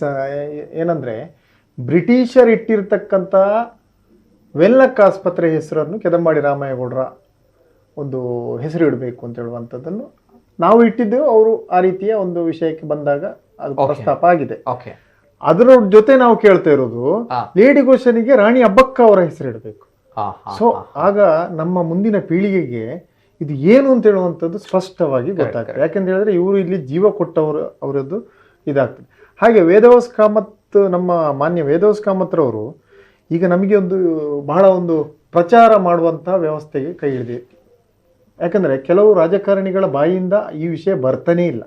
ಏನಂದ್ರೆ ಬ್ರಿಟಿಷರ್ ಇಟ್ಟಿರ್ತಕ್ಕಂಥ ವೆಲ್ನಕ್ ಆಸ್ಪತ್ರೆ ಹೆಸರನ್ನು ಕೆದಂಬಾಡಿ ರಾಮಯ್ಯಗೌಡರ ಒಂದು ಹೆಸರು ಇಡಬೇಕು ಅಂತ ಹೇಳುವಂಥದ್ದನ್ನು ನಾವು ಇಟ್ಟಿದ್ದೆವು. ಅವರು ಆ ರೀತಿಯ ಒಂದು ವಿಷಯಕ್ಕೆ ಬಂದಾಗ ಅದು ಪ್ರಸ್ತಾಪ ಆಗಿದೆ. ಅದರ ಜೊತೆ ನಾವು ಕೇಳ್ತಾ ಇರೋದು ಲೇಡಿ ಘೋಷನಿಗೆ ರಾಣಿ ಅಬ್ಬಕ್ಕ ಅವರ ಹೆಸರು ಇಡಬೇಕು. ಸೊ ಆಗ ನಮ್ಮ ಮುಂದಿನ ಪೀಳಿಗೆಗೆ ಇದು ಏನು ಅಂತ ಹೇಳುವಂಥದ್ದು ಸ್ಪಷ್ಟವಾಗಿ ಗೊತ್ತಾಗ್ತದೆ. ಯಾಕೆಂತ ಹೇಳಿದ್ರೆ ಇವರು ಇಲ್ಲಿ ಜೀವ ಕೊಟ್ಟವರು ಅವರದ್ದು ಇದಾಗ್ತದೆ. ಹಾಗೆ ವೇದವ್ಯಾಸ ಕಾಮತ್, ನಮ್ಮ ಮಾನ್ಯ ವೇದವ್ಯಾಸ ಕಾಮತ್ರವರು ಈಗ ನಮಗೆ ಒಂದು ಬಹಳ ಒಂದು ಪ್ರಚಾರ ಮಾಡುವಂತಹ ವ್ಯವಸ್ಥೆಗೆ ಕೈ ಹಿಡಿದಿದೆ. ಯಾಕಂದ್ರೆ ಕೆಲವು ರಾಜಕಾರಣಿಗಳ ಬಾಯಿಯಿಂದ ಈ ವಿಷಯ ಬರ್ತಾನೇ ಇಲ್ಲ.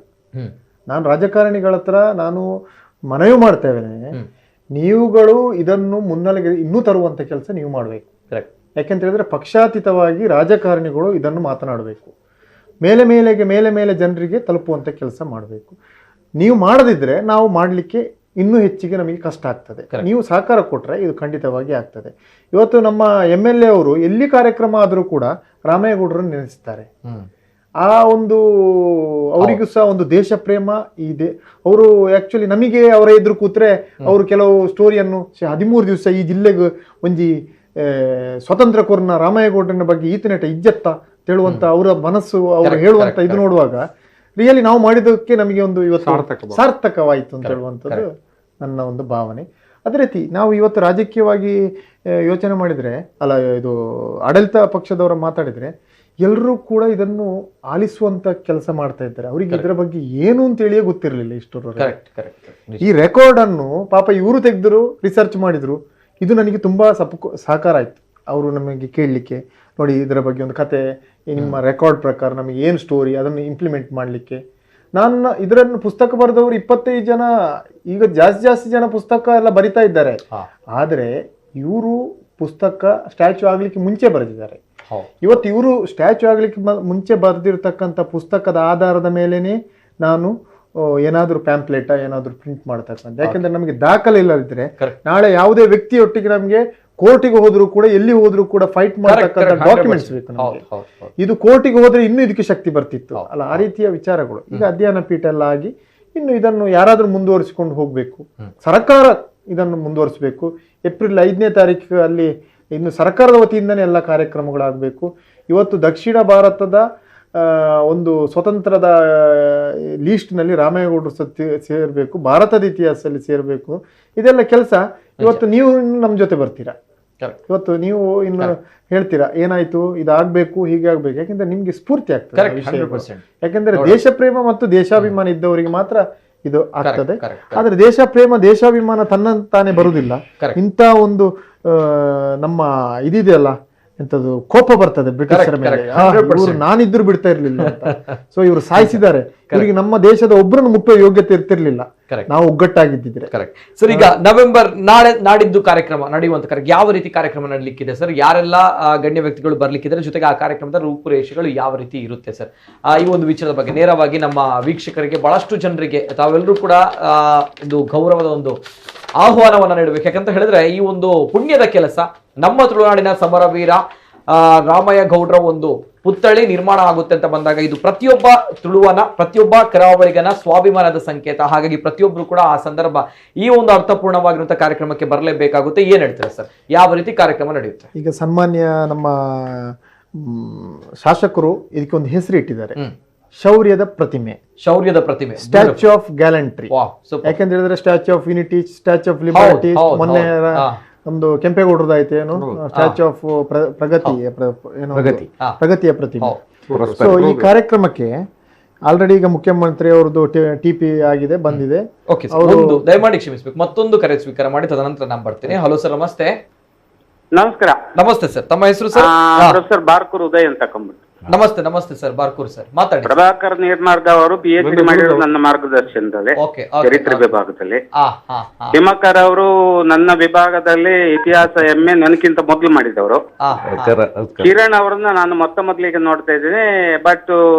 ನಾನು ರಾಜಕಾರಣಿಗಳ ಹತ್ರ ನಾನು ಮನವಿ ಮಾಡ್ತೇವೆ, ನೀವುಗಳು ಇದನ್ನು ಮುನ್ನೆಲೆಗೆ ಇನ್ನೂ ತರುವಂತ ಕೆಲಸ ನೀವು ಮಾಡಬೇಕು. ಯಾಕೆಂತ ಹೇಳಿದ್ರೆ ಪಕ್ಷಾತೀತವಾಗಿ ರಾಜಕಾರಣಿಗಳು ಇದನ್ನು ಮಾತನಾಡಬೇಕು, ಮೇಲೆ ಜನರಿಗೆ ತಲುಪುವಂತ ಕೆಲಸ ಮಾಡಬೇಕು. ನೀವು ಮಾಡದಿದ್ರೆ ನಾವು ಮಾಡಲಿಕ್ಕೆ ಇನ್ನೂ ಹೆಚ್ಚಿಗೆ ನಮಗೆ ಕಷ್ಟ ಆಗ್ತದೆ. ನೀವು ಸಹಕಾರ ಕೊಟ್ರೆ ಇದು ಖಂಡಿತವಾಗಿ ಆಗ್ತದೆ. ಇವತ್ತು ನಮ್ಮ MLA ಅವರು ಎಲ್ಲಿ ಕಾರ್ಯಕ್ರಮ ಆದರೂ ಕೂಡ ರಾಮೇಗೌಡರನ್ನು ನೆನೆಸ್ತಾರೆ. ಆ ಒಂದು ಅವರಿಗೂ ಸಹ ಒಂದು ದೇಶ ಪ್ರೇಮ ಇದೆ. ಅವರು ಆಕ್ಚುಲಿ ನಮಗೆ ಅವರ ಎದುರು ಕೂತ್ರೆ ಅವರು ಕೆಲವು ಸ್ಟೋರಿಯನ್ನು 13 ದಿವಸ ಈ ಜಿಲ್ಲೆಗೆ ಒಂಜಿ ಸ್ವತಂತ್ರ ಕೋರ್ನ ರಾಮೇಗೌಡರನ ಬಗ್ಗೆ ಈತನೆಟ ಇಜ್ಜತ್ತ ಹೇಳುವಂತ ಅವರ ಮನಸ್ಸು ಅವರು ಹೇಳುವಂತ ಇದು ನೋಡುವಾಗ ರಿಯಲಿ ನಾವು ಮಾಡಿದಕ್ಕೆ ನಮಗೆ ಒಂದು ಇವತ್ತು ಸಾರ್ಥಕವಾಯಿತು ಅಂತ ಹೇಳುವಂಥದ್ದು ನನ್ನ ಒಂದು ಭಾವನೆ. ಅದೇ ರೀತಿ ನಾವು ಇವತ್ತು ರಾಜಕೀಯವಾಗಿ ಯೋಚನೆ ಮಾಡಿದ್ರೆ, ಅಲ್ಲ ಇದು ಆಡಳಿತ ಪಕ್ಷದವರು ಮಾತಾಡಿದ್ರೆ ಎಲ್ಲರೂ ಕೂಡ ಇದನ್ನು ಆಲಿಸುವಂತ ಕೆಲಸ ಮಾಡ್ತಾ ಇದ್ದಾರೆ. ಅವರಿಗೆ ಇದರ ಬಗ್ಗೆ ಏನು ಅಂತ ಹೇಳಿಯೇ ಗೊತ್ತಿರಲಿಲ್ಲ ಇಷ್ಟರವರೆಗೆ. ಈ ರೆಕಾರ್ಡ್ ಅನ್ನು ಪಾಪ ಇವರು ತೆಗೆದ್ರು, ರಿಸರ್ಚ್ ಮಾಡಿದ್ರು. ಇದು ನನಗೆ ತುಂಬಾ ಸಹಕಾರ ಆಯ್ತು ಅವರು ನಮಗೆ ಕೇಳಲಿಕ್ಕೆ. ನೋಡಿ ಇದರ ಬಗ್ಗೆ ಒಂದು ಕತೆ, ನಿಮ್ಮ ರೆಕಾರ್ಡ್ ಪ್ರಕಾರ ನಮಗೆ ಏನು ಸ್ಟೋರಿ ಅದನ್ನು ಇಂಪ್ಲಿಮೆಂಟ್ ಮಾಡಲಿಕ್ಕೆ. ನಾನು ಇದರನ್ನು ಪುಸ್ತಕ ಬರೆದವರು 25 ಜನ, ಈಗ ಜಾಸ್ತಿ ಜನ ಪುಸ್ತಕ ಎಲ್ಲ ಬರಿತಾ ಇದ್ದಾರೆ. ಆದರೆ ಇವರು ಪುಸ್ತಕ ಸ್ಟ್ಯಾಚ್ಯೂ ಆಗ್ಲಿಕ್ಕೆ ಮುಂಚೆ ಬರೆದಿದ್ದಾರೆ. ಇವತ್ತು ಇವರು ಸ್ಟ್ಯಾಚ್ಯೂ ಆಗ್ಲಿಕ್ಕೆ ಮುಂಚೆ ಬರೆದಿರ್ತಕ್ಕಂಥ ಪುಸ್ತಕದ ಆಧಾರದ ಮೇಲೇನೆ ನಾನು ಏನಾದ್ರೂ ಪ್ಯಾಂಪ್ಲೆಟ್ ಏನಾದ್ರೂ ಪ್ರಿಂಟ್ ಮಾಡ್ತಕ್ಕಂಥ. ಯಾಕಂದ್ರೆ ನಮಗೆ ದಾಖಲೆ ಇಲ್ಲದಿದ್ರೆ ನಾಳೆ ಯಾವುದೇ ವ್ಯಕ್ತಿಯೊಟ್ಟಿಗೆ ನಮಗೆ ಕೋರ್ಟಿಗೆ ಹೋದ್ರು ಕೂಡ, ಎಲ್ಲಿ ಹೋದ್ರು ಕೂಡ ಫೈಟ್ ಮಾಡತಕ್ಕಂಥ ಡಾಕ್ಯುಮೆಂಟ್ಸ್ ಬೇಕು ನಮಗೆ. ಇದು ಕೋರ್ಟಿಗೆ ಹೋದ್ರೆ ಇನ್ನೂ ಇದಕ್ಕೆ ಶಕ್ತಿ ಬರ್ತಿತ್ತು ಅಲ್ಲ, ಆ ರೀತಿಯ ವಿಚಾರಗಳು. ಈಗ ಅಧ್ಯಯನ ಪೀಠ ಎಲ್ಲ ಆಗಿ ಇನ್ನು ಇದನ್ನು ಯಾರಾದ್ರೂ ಮುಂದುವರಿಸಿಕೊಂಡು ಹೋಗ್ಬೇಕು. ಸರ್ಕಾರ ಇದನ್ನು ಮುಂದುವರಿಸಬೇಕು. ಏಪ್ರಿಲ್ 5ನೇ ತಾರೀಕು ಅಲ್ಲಿ ಇನ್ನು ಸರ್ಕಾರದ ವತಿಯಿಂದನೇ ಎಲ್ಲ ಕಾರ್ಯಕ್ರಮಗಳಾಗಬೇಕು. ಇವತ್ತು ದಕ್ಷಿಣ ಭಾರತದ ಒಂದು ಸ್ವತಂತ್ರದ ಲೀಸ್ಟ್ನಲ್ಲಿ ರಾಮೇಗೌಡರು ಸೇರಬೇಕು, ಭಾರತದ ಇತಿಹಾಸದಲ್ಲಿ ಸೇರಬೇಕು. ಇದೆಲ್ಲ ಕೆಲಸ ಇವತ್ತು ನೀವು ನಮ್ಮ ಜೊತೆ ಬರ್ತೀರಾ. ಇವತ್ತು ನೀವು ಇನ್ನು ಹೇಳ್ತೀರಾ ಏನಾಯ್ತು, ಇದಾಗಬೇಕು, ಹೀಗೆ ಆಗ್ಬೇಕು. ಯಾಕೆಂದ್ರೆ ನಿಮ್ಗೆ ಸ್ಫೂರ್ತಿ ಆಗ್ತದೆ. ಯಾಕೆಂದ್ರೆ ದೇಶ ಪ್ರೇಮ ಮತ್ತು ದೇಶಾಭಿಮಾನ ಇದ್ದವರಿಗೆ ಮಾತ್ರ ಇದು ಆಗ್ತದೆ. ಆದ್ರೆ ದೇಶ ಪ್ರೇಮ ದೇಶಾಭಿಮಾನ ತನ್ನಂತಾನೆ ಬರುವುದಿಲ್ಲ. ಇಂಥ ಒಂದು ನಮ್ಮ ಇದಿದೆಯಲ್ಲ, ಎಂತದ್ದು ಕೋಪ ಬರ್ತದೆ ಬ್ರಿಟಿಷರ ಮೇಲೆ. ಇವರು ನಾನಿದ್ರು ಬಿಡ್ತಾ ಇರ್ಲಿಲ್ಲ ಅಂತ. ಸೊ ಇವರು ಸಾಯಿಸಿದ್ದಾರೆ. ಇವರಿಗೆ ನಮ್ಮ ದೇಶದ ಒಬ್ಬರನ್ನು ಮುಟ್ಟುವ ಯೋಗ್ಯತೆ ಇರ್ತಿರ್ಲಿಲ್ಲ ನಾವು ಒಗ್ಗಟ್ಟಾಗಿದ್ದಿದ್ರೆ. Correct sir. ಈಗ ನವೆಂಬರ್ ನಾಡಿದ್ದು ಕಾರ್ಯಕ್ರಮ ನಡೆಯುವಂತ ಯಾವ ರೀತಿ ಕಾರ್ಯಕ್ರಮ ನಡಲಿಕ್ಕಿದೆ ಸರ್? ಯಾರೆಲ್ಲ ಗಣ್ಯ ವ್ಯಕ್ತಿಗಳು ಬರ್ಲಿಕ್ಕಿದ್ದಾರೆ, ಜೊತೆಗೆ ಆ ಕಾರ್ಯಕ್ರಮದ ರೂಪುರೇಷೆಗಳು ಯಾವ ರೀತಿ ಇರುತ್ತೆ ಸರ್? ಈ ಒಂದು ವಿಚಾರದ ಬಗ್ಗೆ ನೇರವಾಗಿ ನಮ್ಮ ವೀಕ್ಷಕರಿಗೆ, ಬಹಳಷ್ಟು ಜನರಿಗೆ ತಾವೆಲ್ಲರೂ ಕೂಡ ಒಂದು ಗೌರವದ ಒಂದು ಆಹ್ವಾನವನ್ನ ನೀಡಬೇಕು. ಯಾಕಂತ ಹೇಳಿದ್ರೆ ಈ ಒಂದು ಪುಣ್ಯದ ಕೆಲಸ, ನಮ್ಮ ತುಳುನಾಡಿನ ಸಮರವೀರ ರಾಮಯ್ಯ ಗೌಡ್ರ ಒಂದು ಪುತ್ಥಳಿ ನಿರ್ಮಾಣ ಆಗುತ್ತೆ ಅಂತ ಬಂದಾಗ ಇದು ಪ್ರತಿಯೊಬ್ಬ ತುಳುವನ, ಪ್ರತಿಯೊಬ್ಬ ಕರಾವಳಿಗನ ಸ್ವಾಭಿಮಾನದ ಸಂಕೇತ. ಹಾಗಾಗಿ ಪ್ರತಿಯೊಬ್ಬರು ಕೂಡ ಆ ಸಂದರ್ಭ ಈ ಒಂದು ಅರ್ಥಪೂರ್ಣವಾಗಿರುವಂತಹ ಕಾರ್ಯಕ್ರಮಕ್ಕೆ ಬರಲೇಬೇಕಾಗುತ್ತೆ. ಏನ್ ಹೇಳ್ತಾರೆ ಸರ್, ಯಾವ ರೀತಿ ಕಾರ್ಯಕ್ರಮ ನಡೆಯುತ್ತೆ? ಈಗ ಸನ್ಮಾನ್ಯ ನಮ್ಮ ಶಾಸಕರು ಇದಕ್ಕೆ ಒಂದು ಹೆಸರು ಇಟ್ಟಿದ್ದಾರೆ, ಶೌರ್ಯದ ಪ್ರತಿಮೆ. Statue of gallantry. ಯಾಕಂತ ಹೇಳಿದ್ರೆ statue of unity, statue of liberty, ಮೊನ್ನೆ ನಮ್ದು ಕೆಂಪೇಗೌಡರದ ಐತೆ ಏನು ಸ್ಟ್ಯಾಚ್ಯೂ ಆಫ್ ಪ್ರಗತಿಯ ಪ್ರತಿಮೆ. ಸೊ ಈ ಕಾರ್ಯಕ್ರಮಕ್ಕೆ ಆಲ್ರೆಡಿ ಈಗ ಮುಖ್ಯಮಂತ್ರಿ ಅವ್ರದ್ದು TP ಆಗಿದೆ, ಬಂದಿದೆ. ದಯಮಾಡಿ ಕ್ಷಮಿಸಬೇಕು, ಮತ್ತೊಂದು ಕರೆ ಸ್ವೀಕಾರ ಮಾಡಿ ತದನಂತರ ನಾನು ಬರ್ತೀನಿ. ಹಲೋ ಸರ್, ನಮಸ್ತೆ. ನಮಸ್ಕಾರ. ನಮಸ್ತೆ ಸರ್, ತಮ್ಮ ಹೆಸರು ಸರ್? ಪ್ರೊಫೆಸರ್ ಬಾರ್ಕೂರ್ ಉದಯ್ ಅಂತ ನಮಸ್ತೆ ನಮಸ್ತೆ ಸರ್, ಬಾರ್ಕೂರ್ ಸರ್, ಮಾತಾಡಿ. ಪ್ರಭಾಕರ್ ನೀರ್ಮಾರ್ಗ ಅವರು PhD ಮಾಡಿರೋದು ನನ್ನ ಮಾರ್ಗದರ್ಶನದಲ್ಲಿ, ಚರಿತ್ರೆ ವಿಭಾಗದಲ್ಲಿ. ತಿಮ್ಮಕ್ಕರ್ ಅವರು ನನ್ನ ವಿಭಾಗದಲ್ಲಿ ಇತಿಹಾಸ MA ನನಗಿಂತ ಮೊದಲು ಮಾಡಿದವರು. ಕಿರಣ್ ಅವರನ್ನ ನಾನು ಮೊದಲಿಗೆ ನೋಡ್ತಾ ಇದ್ದೀನಿ. ಬಟ್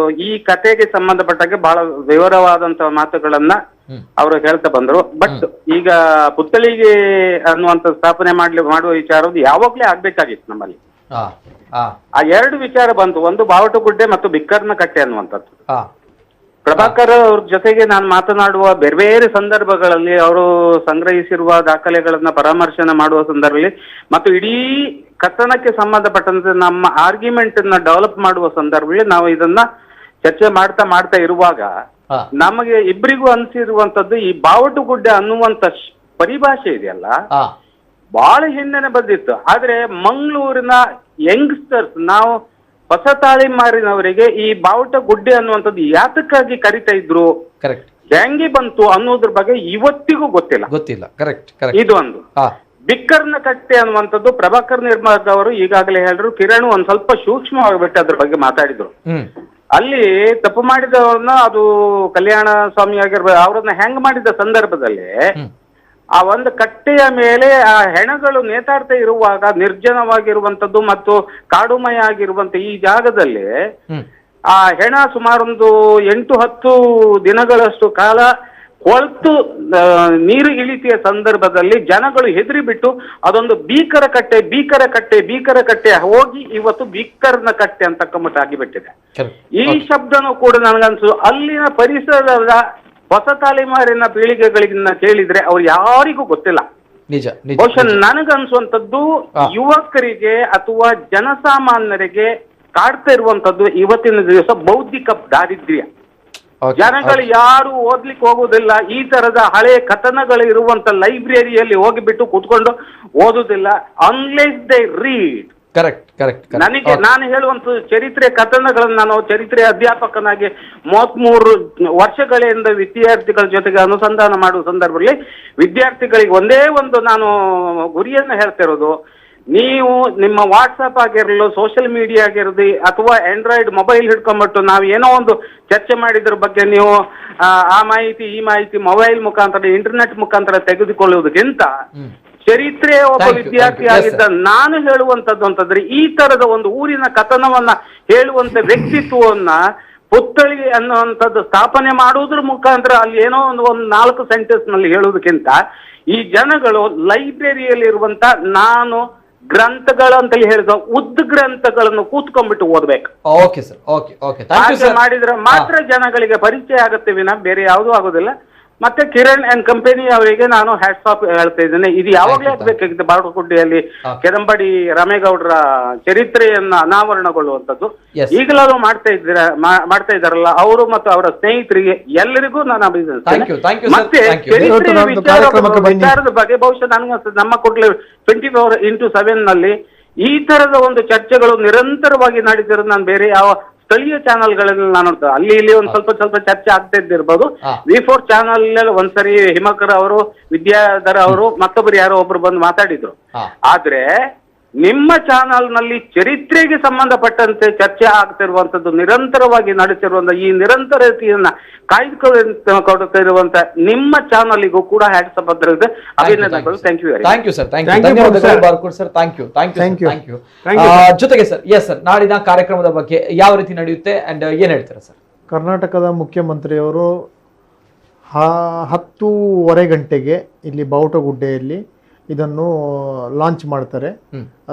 ಈ ಕಥೆಗೆ ಸಂಬಂಧಪಟ್ಟಾಗೆ ಬಹಳ ವಿವರವಾದಂತಹ ಮಾತುಗಳನ್ನ ಅವರು ಹೇಳ್ತಾ ಬಂದ್ರು. ಬಟ್ ಈಗ ಪುತ್ಥಳಿಗೆ ಅನ್ನುವಂತ ಸ್ಥಾಪನೆ ಮಾಡುವ ವಿಚಾರದ್ದು ಯಾವಾಗ್ಲೇ ಆಗ್ಬೇಕಾಗಿತ್ತು ನಮ್ಮಲ್ಲಿ. ಆ ಎರಡು ವಿಚಾರ ಬಂತು, ಒಂದು ಬಾವಟಗುಡ್ಡೆ ಮತ್ತು ಬಿಕ್ಕರ್ನ ಕಟ್ಟೆ ಅನ್ನುವಂಥದ್ದು. ಪ್ರಭಾಕರ್ ಅವ್ರ ಜೊತೆಗೆ ನಾನು ಮಾತನಾಡುವ ಬೇರೆ ಬೇರೆ ಸಂದರ್ಭಗಳಲ್ಲಿ ಅವರು ಸಂಗ್ರಹಿಸಿರುವ ದಾಖಲೆಗಳನ್ನ ಪರಾಮರ್ಶನ ಮಾಡುವ ಸಂದರ್ಭದಲ್ಲಿ ಮತ್ತು ಇಡೀ ಕಥನಕ್ಕೆ ಸಂಬಂಧಪಟ್ಟಂತೆ ನಮ್ಮ ಆರ್ಗ್ಯುಮೆಂಟ್ ಅನ್ನ ಡೆವಲಪ್ ಮಾಡುವ ಸಂದರ್ಭದಲ್ಲಿ ನಾವು ಇದನ್ನ ಚರ್ಚೆ ಮಾಡ್ತಾ ಇರುವಾಗ ನಮಗೆ ಇಬ್ಬರಿಗೂ ಅನಿಸಿರುವಂತದ್ದು ಈ ಬಾವಟಗುಡ್ಡೆ ಅನ್ನುವಂತ ಪರಿಭಾಷೆ ಇದೆಯಲ್ಲ ಬಹಳ ಹಿಂದೆನೆ ಬಂದಿತ್ತು. ಆದ್ರೆ ಮಂಗಳೂರಿನ ಯಂಗ್ಸ್ಟರ್ಸ್, ನಾವು ಹೊಸ ತಲೆಮಾರಿನವರಿಗೆ ಈ ಬಾವಟಗುಡ್ಡೆ ಅನ್ನುವಂಥದ್ದು ಯಾತಕ್ಕಾಗಿ ಕರಿತಾ ಇದ್ರು, ಹೆಂಗೆ ಬಂತು ಅನ್ನೋದ್ರ ಬಗ್ಗೆ ಇವತ್ತಿಗೂ ಗೊತ್ತಿಲ್ಲ. ಇದು ಒಂದು. ಬಿಕ್ಕರ್ನ ಕಟ್ಟೆ ಅನ್ನುವಂಥದ್ದು ಪ್ರಭಾಕರ್ ನಿರ್ಮಾರ್ಗ ಅವರು ಈಗಾಗಲೇ ಹೇಳಿದ್ರು, ಕಿರಣ್ ಒಂದ್ ಸ್ವಲ್ಪ ಸೂಕ್ಷ್ಮವಾಗಿಬಿಟ್ಟು ಅದ್ರ ಬಗ್ಗೆ ಮಾತಾಡಿದ್ರು. ಅಲ್ಲಿ ತಪ್ಪು ಮಾಡಿದವ್ರನ್ನ, ಅದು ಕಲ್ಯಾಣ ಸ್ವಾಮಿ ಆಗಿರ್ಬೋದು, ಅವ್ರನ್ನ ಹೆಂಗ್ ಮಾಡಿದ ಸಂದರ್ಭದಲ್ಲಿ ಆ ಒಂದು ಕಟ್ಟೆಯ ಮೇಲೆ ಆ ಹೆಣಗಳು ನೇತಾಡ್ತಾ ಇರುವಾಗ ನಿರ್ಜನವಾಗಿರುವಂತದ್ದು ಮತ್ತು ಕಾಡುಮಯ ಆಗಿರುವಂತ ಈ ಜಾಗದಲ್ಲಿ ಆ ಹೆಣ ಸುಮಾರೊಂದು 8-10 ದಿನಗಳಷ್ಟು ಕಾಲ ಕೊಳ್ತು ನೀರು ಇಳಿಕೆಯ ಸಂದರ್ಭದಲ್ಲಿ ಜನಗಳು ಹೆದರಿ ಬಿಟ್ಟು ಅದೊಂದು ಭೀಕರ ಕಟ್ಟೆ ಹೋಗಿ ಇವತ್ತು ಬಿಕ್ಕರ್ನ ಕಟ್ಟೆ ಅಂತ ಕಮ್ಮಟ ಆಗಿಬಿಟ್ಟಿದೆ. ಈ ಶಬ್ದನೂ ಕೂಡ ನನಗನ್ಸು ಅಲ್ಲಿನ ಪರಿಸರದ ಹೊಸ ತಲೆಮಾರಿನ ಪೀಳಿಗೆಗಳಿಗಿನ್ನ ಕೇಳಿದ್ರೆ ಅವ್ರು ಯಾರಿಗೂ ಗೊತ್ತಿಲ್ಲ. ಬಹುಶಃ ನನಗನ್ಸುವಂಥದ್ದು ಯುವಕರಿಗೆ ಅಥವಾ ಜನಸಾಮಾನ್ಯರಿಗೆ ಕಾಡ್ತಾ ಇರುವಂತದ್ದು ಇವತ್ತಿನ ದಿವಸ ಬೌದ್ಧಿಕ ದಾರಿದ್ರ್ಯ. ಜನಗಳು ಯಾರು ಓದ್ಲಿಕ್ಕೆ ಹೋಗುದಿಲ್ಲ. ಈ ತರದ ಹಳೆ ಕಥನಗಳು ಇರುವಂತ ಲೈಬ್ರರಿಯಲ್ಲಿ ಹೋಗಿಬಿಟ್ಟು ಕೂತ್ಕೊಂಡು ಓದುದಿಲ್ಲ. Unless they read. ನನಗೆ ನಾನು ಹೇಳುವಂತ ಚರಿತ್ರೆ ಕಥನಗಳನ್ನು ನಾನು ಚರಿತ್ರೆ ಅಧ್ಯಾಪಕನಾಗಿ 33 ವರ್ಷಗಳಿಂದ ವಿದ್ಯಾರ್ಥಿಗಳ ಜೊತೆಗೆ ಅನುಸಂಧಾನ ಮಾಡುವ ಸಂದರ್ಭದಲ್ಲಿ ವಿದ್ಯಾರ್ಥಿಗಳಿಗೆ ಒಂದೇ ಒಂದು ನಾನು ಗುರಿಯನ್ನ ಹೇಳ್ತಿರೋದು, ನೀವು ನಿಮ್ಮ ವಾಟ್ಸಪ್ ಆಗಿರಲು, ಸೋಷಿಯಲ್ ಮೀಡಿಯಾ ಆಗಿರಲಿ ಅಥವಾ ಆಂಡ್ರಾಯ್ಡ್ ಮೊಬೈಲ್ ಹಿಡ್ಕೊಂಡ್ಬಿಟ್ಟು ನಾವು ಏನೋ ಒಂದು ಚರ್ಚೆ ಮಾಡಿದ್ರ ಬಗ್ಗೆ ನೀವು ಆ ಮಾಹಿತಿ ಈ ಮಾಹಿತಿ ಮೊಬೈಲ್ ಮುಖಾಂತರ ಇಂಟರ್ನೆಟ್ ಮುಖಾಂತರ ತೆಗೆದುಕೊಳ್ಳುವುದಕ್ಕಿಂತ ಚರಿತ್ರೆ ಒಬ್ಬ ವಿದ್ಯಾರ್ಥಿ ಆಗಿದ್ದ ನಾನು ಹೇಳುವಂತದ್ದು ಅಂತಂದ್ರೆ ಈ ತರದ ಒಂದು ಊರಿನ ಕಥನವನ್ನ ಹೇಳುವಂತ ವ್ಯಕ್ತಿತ್ವವನ್ನ ಪುತ್ಥಳಿ ಅನ್ನುವಂಥದ್ದು ಸ್ಥಾಪನೆ ಮಾಡುವುದ್ರ ಮುಖಾಂತರ ಅಲ್ಲಿ ಏನೋ ಒಂದು 4 ಸೆಂಟೆನ್ಸ್ ನಲ್ಲಿ ಹೇಳುವುದಕ್ಕಿಂತ ಈ ಜನಗಳು ಲೈಬ್ರರಿಯಲ್ಲಿ ಇರುವಂತ ನಾನು ಗ್ರಂಥಗಳು ಅಂತ ಹೇಳಿದ ಉದ್ದ ಗ್ರಂಥಗಳನ್ನು ಕೂತ್ಕೊಂಡ್ಬಿಟ್ಟು ಓದ್ಬೇಕು. ಮಾಡಿದ್ರೆ ಮಾತ್ರ ಜನಗಳಿಗೆ ಪರಿಚಯ ಆಗುತ್ತೆ ವಿನ ಬೇರೆ ಯಾವುದೂ ಆಗೋದಿಲ್ಲ. ಮತ್ತೆ ಕಿರಣ್ ಅಂಡ್ ಕಂಪನಿ ಅವರಿಗೆ ನಾನು ಹ್ಯಾಟ್ಸ್ ಆಫ್ ಹೇಳ್ತಾ ಇದ್ದೇನೆ. ಇದು ಯಾವಾಗಲೇ ಆಗ್ಬೇಕಾಗಿತ್ತು. ಬಾವಟಗುಡ್ಡೆಯಲ್ಲಿ ಕೆದಂಬಡಿ ರಾಮೇಗೌಡರ ಚರಿತ್ರೆಯನ್ನ ಅನಾವರಣಗೊಳ್ಳುವಂಥದ್ದು ಈಗಲಾದ್ರೂ ಮಾಡ್ತಾ ಇದ್ದಾರಲ್ಲ ಅವರು ಮತ್ತು ಅವರ ಸ್ನೇಹಿತರಿಗೆ ಎಲ್ಲರಿಗೂ ನಾನು ಅಭಿನಂದಿಸ್ತೇನೆ. ಮತ್ತೆ ವಿಚಾರದ ಬಗ್ಗೆ ಬಹುಶಃ ನನಗೆ ನಮ್ಮ ಕೊಡ್ಲೆ 24x7 ನಲ್ಲಿ ಈ ತರದ ಒಂದು ಚರ್ಚೆಗಳು ನಿರಂತರವಾಗಿ ನಡೆದಿರೋದು ನಾನು ಬೇರೆ ಯಾವ ಸ್ಥಳೀಯ ಚಾನೆಲ್ಗಳಲ್ಲಿ ನಾನು ನೋಡ್ತೇವೆ. ಅಲ್ಲಿ ಇಲ್ಲಿ ಒಂದು ಸ್ವಲ್ಪ ಚರ್ಚೆ ಆಗ್ತಾ ಇದ್ದಿರ್ಬೋದು. V4 ಚಾನಲ್ ಒಂದ್ಸರಿ ಹಿಮಕರ್ ಅವರು, ವಿದ್ಯಾಧರ ಅವರು, ಮತ್ತೊಬ್ಬರು ಯಾರೋ ಒಬ್ರು ಬಂದು ಮಾತಾಡಿದ್ರು. ಆದ್ರೆ ನಿಮ್ಮ ಚಾನಲ್ ನಲ್ಲಿ ಚರಿತ್ರೆಗೆ ಸಂಬಂಧಪಟ್ಟಂತೆ ಚರ್ಚೆ ಆಗ್ತಿರುವಂತದ್ದು ನಿರಂತರವಾಗಿ ನಡೆಸಿರುವಂತ ಈ ನಿರಂತರತೆಯನ್ನ ಕಾಯ್ದುಕೊಳ್ತಾ ಇರುವಂತ ನಿಮ್ಮ ಚಾನಲ್ಗೂ ಕೂಡ ಹ್ಯಾಟ್ಸ್ ಆಫ್ ಇದೆ. ಅಭಿನಂದನೆಗಳು. Thank you sir. ಜೊತೆಗೆ ಸರ್, ಎಸ್ ಸರ್, ನಾಡಿನ ಕಾರ್ಯಕ್ರಮದ ಬಗ್ಗೆ ಯಾವ ರೀತಿ ನಡೆಯುತ್ತೆ ಅಂಡ್ ಏನ್ ಹೇಳ್ತೀರಾ ಸರ್? ಕರ್ನಾಟಕದ ಮುಖ್ಯಮಂತ್ರಿಯವರು 10:30 ಗಂಟೆಗೆ ಇಲ್ಲಿ ಬಾವಟಗುಡ್ಡೆಯಲ್ಲಿ ಇದನ್ನು ಲಾಂಚ್ ಮಾಡ್ತಾರೆ.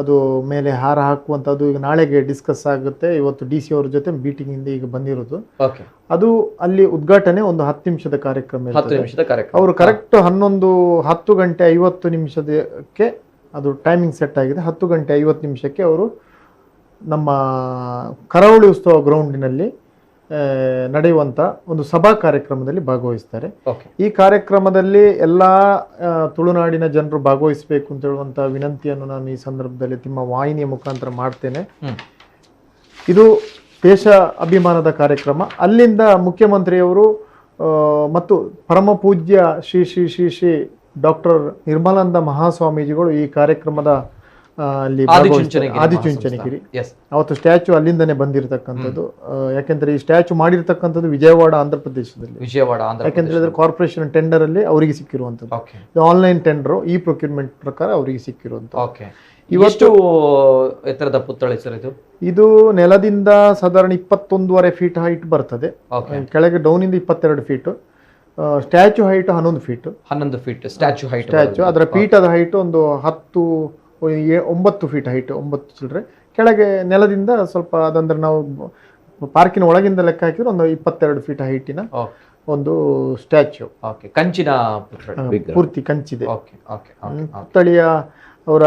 ಅದು ಮೇಲೆ ಹಾರ ಹಾಕುವಂಥದ್ದು ಈಗ ನಾಳೆಗೆ ಡಿಸ್ಕಸ್ ಆಗುತ್ತೆ. ಇವತ್ತು DC ಅವ್ರ ಜೊತೆ ಮೀಟಿಂಗ್ ಇಂದ ಈಗ ಬಂದಿರೋದು. ಅದು ಅಲ್ಲಿ ಉದ್ಘಾಟನೆ ಒಂದು 10 ನಿಮಿಷದ ಕಾರ್ಯಕ್ರಮ. ಅವರು ಕರೆಕ್ಟ್ 10:50 ಅದು ಟೈಮಿಂಗ್ ಸೆಟ್ ಆಗಿದೆ. 10:50 ಅವರು ನಮ್ಮ ಕರಾವಳಿ ಉತ್ಸವ ಗ್ರೌಂಡಿನಲ್ಲಿ ನಡೆಯುವಂತ ಒಂದು ಸಭಾ ಕಾರ್ಯಕ್ರಮದಲ್ಲಿ ಭಾಗವಹಿಸ್ತಾರೆ. ಈ ಕಾರ್ಯಕ್ರಮದಲ್ಲಿ ಎಲ್ಲಾ ತುಳುನಾಡಿನ ಜನರು ಭಾಗವಹಿಸಬೇಕು ಅಂತ ಹೇಳುವಂತ ವಿನಂತಿಯನ್ನು ನಾನು ಈ ಸಂದರ್ಭದಲ್ಲಿ ನಿಮ್ಮ ವಾಹಿನಿಯ ಮುಖಾಂತರ ಮಾಡ್ತೇನೆ. ಇದು ದೇಶ ಅಭಿಮಾನದ ಕಾರ್ಯಕ್ರಮ. ಅಲ್ಲಿಂದ ಮುಖ್ಯಮಂತ್ರಿಯವರು ಮತ್ತು ಪರಮ ಪೂಜ್ಯ ಶ್ರೀ ಶ್ರೀ ಶ್ರೀ ಶ್ರೀ ಡಾಕ್ಟರ್ ನಿರ್ಮಲಾನಂದ ಮಹಾಸ್ವಾಮೀಜಿಗಳು ಈ ಕಾರ್ಯಕ್ರಮದ ಅಲ್ಲಿ ಆದಿಚುಂಚನಗಿರಿ ಆದಿಚುಂಚನಗಿರಿ. Yes. ಅವತ್ತು ಸ್ಟ್ಯಾಚು ಅಲ್ಲಿಂದನೇ ಬಂದಿರತಕ್ಕಂಥದ್ದು. ಯಾಕೆಂದ್ರೆ ಈ ಸ್ಟ್ಯಾಚು ಮಾಡಿರ್ತಕ್ಕಂಥದ್ದು ವಿಜಯವಾಡ, ಆಂಧ್ರ ಪ್ರದೇಶದಲ್ಲಿ. ಯಾಕೆಂತ ಹೇಳಿದ್ರೆ ಕಾರ್ಪೊರೇಷನ್ ಟೆಂಡರ್ ಅಲ್ಲಿ ಅವರಿಗೆ ಸಿಕ್ಕಿರುವಂಥದ್ದು. ಇದು ಆನ್ಲೈನ್ ಟೆಂಡರ್, ಈ ಪ್ರೊಕ್ಯೂರ್ಮೆಂಟ್ ಪ್ರಕಾರ ಅವರಿಗೆ ಸಿಕ್ಕಿರುವಂಥದ್ದು. ಇವತ್ತು ಎತ್ತರದ ಪುತ್ಥಳಿ ಸರ್ ಇದು ನೆಲದಿಂದ ಸಾಧಾರಣ 21.5 ಫೀಟ್ ಹೈಟ್ ಬರ್ತದೆ. ಕೆಳಗೆ ಡೌನ್ ಇಂದ 22 feet. Statue height 11 feet. 11 feet statue height. ಅದರ ಪೀಠದ ಹೈಟ್ ಒಂದು 9 ಫೀಟ್ ಹೈಟ್, 9 ಚಿಲ್ಲರೆ. ಕೆಳಗೆ ನೆಲದಿಂದ ಸ್ವಲ್ಪ ಅದಂದ್ರೆ ನಾವು ಪಾರ್ಕಿನ ಒಳಗಿಂದ ಲೆಕ್ಕ ಹಾಕಿದ್ರೆ ಒಂದು 22 ಫೀಟ್ ಹೈಟಿನ ಒಂದು ಸ್ಟ್ಯಾಚ್ಯೂ. ಕಂಚಿನ ಪೂರ್ತಿ ಕಂಚಿದೆ. ಪುತ್ಥಳಿಯ ಅವರ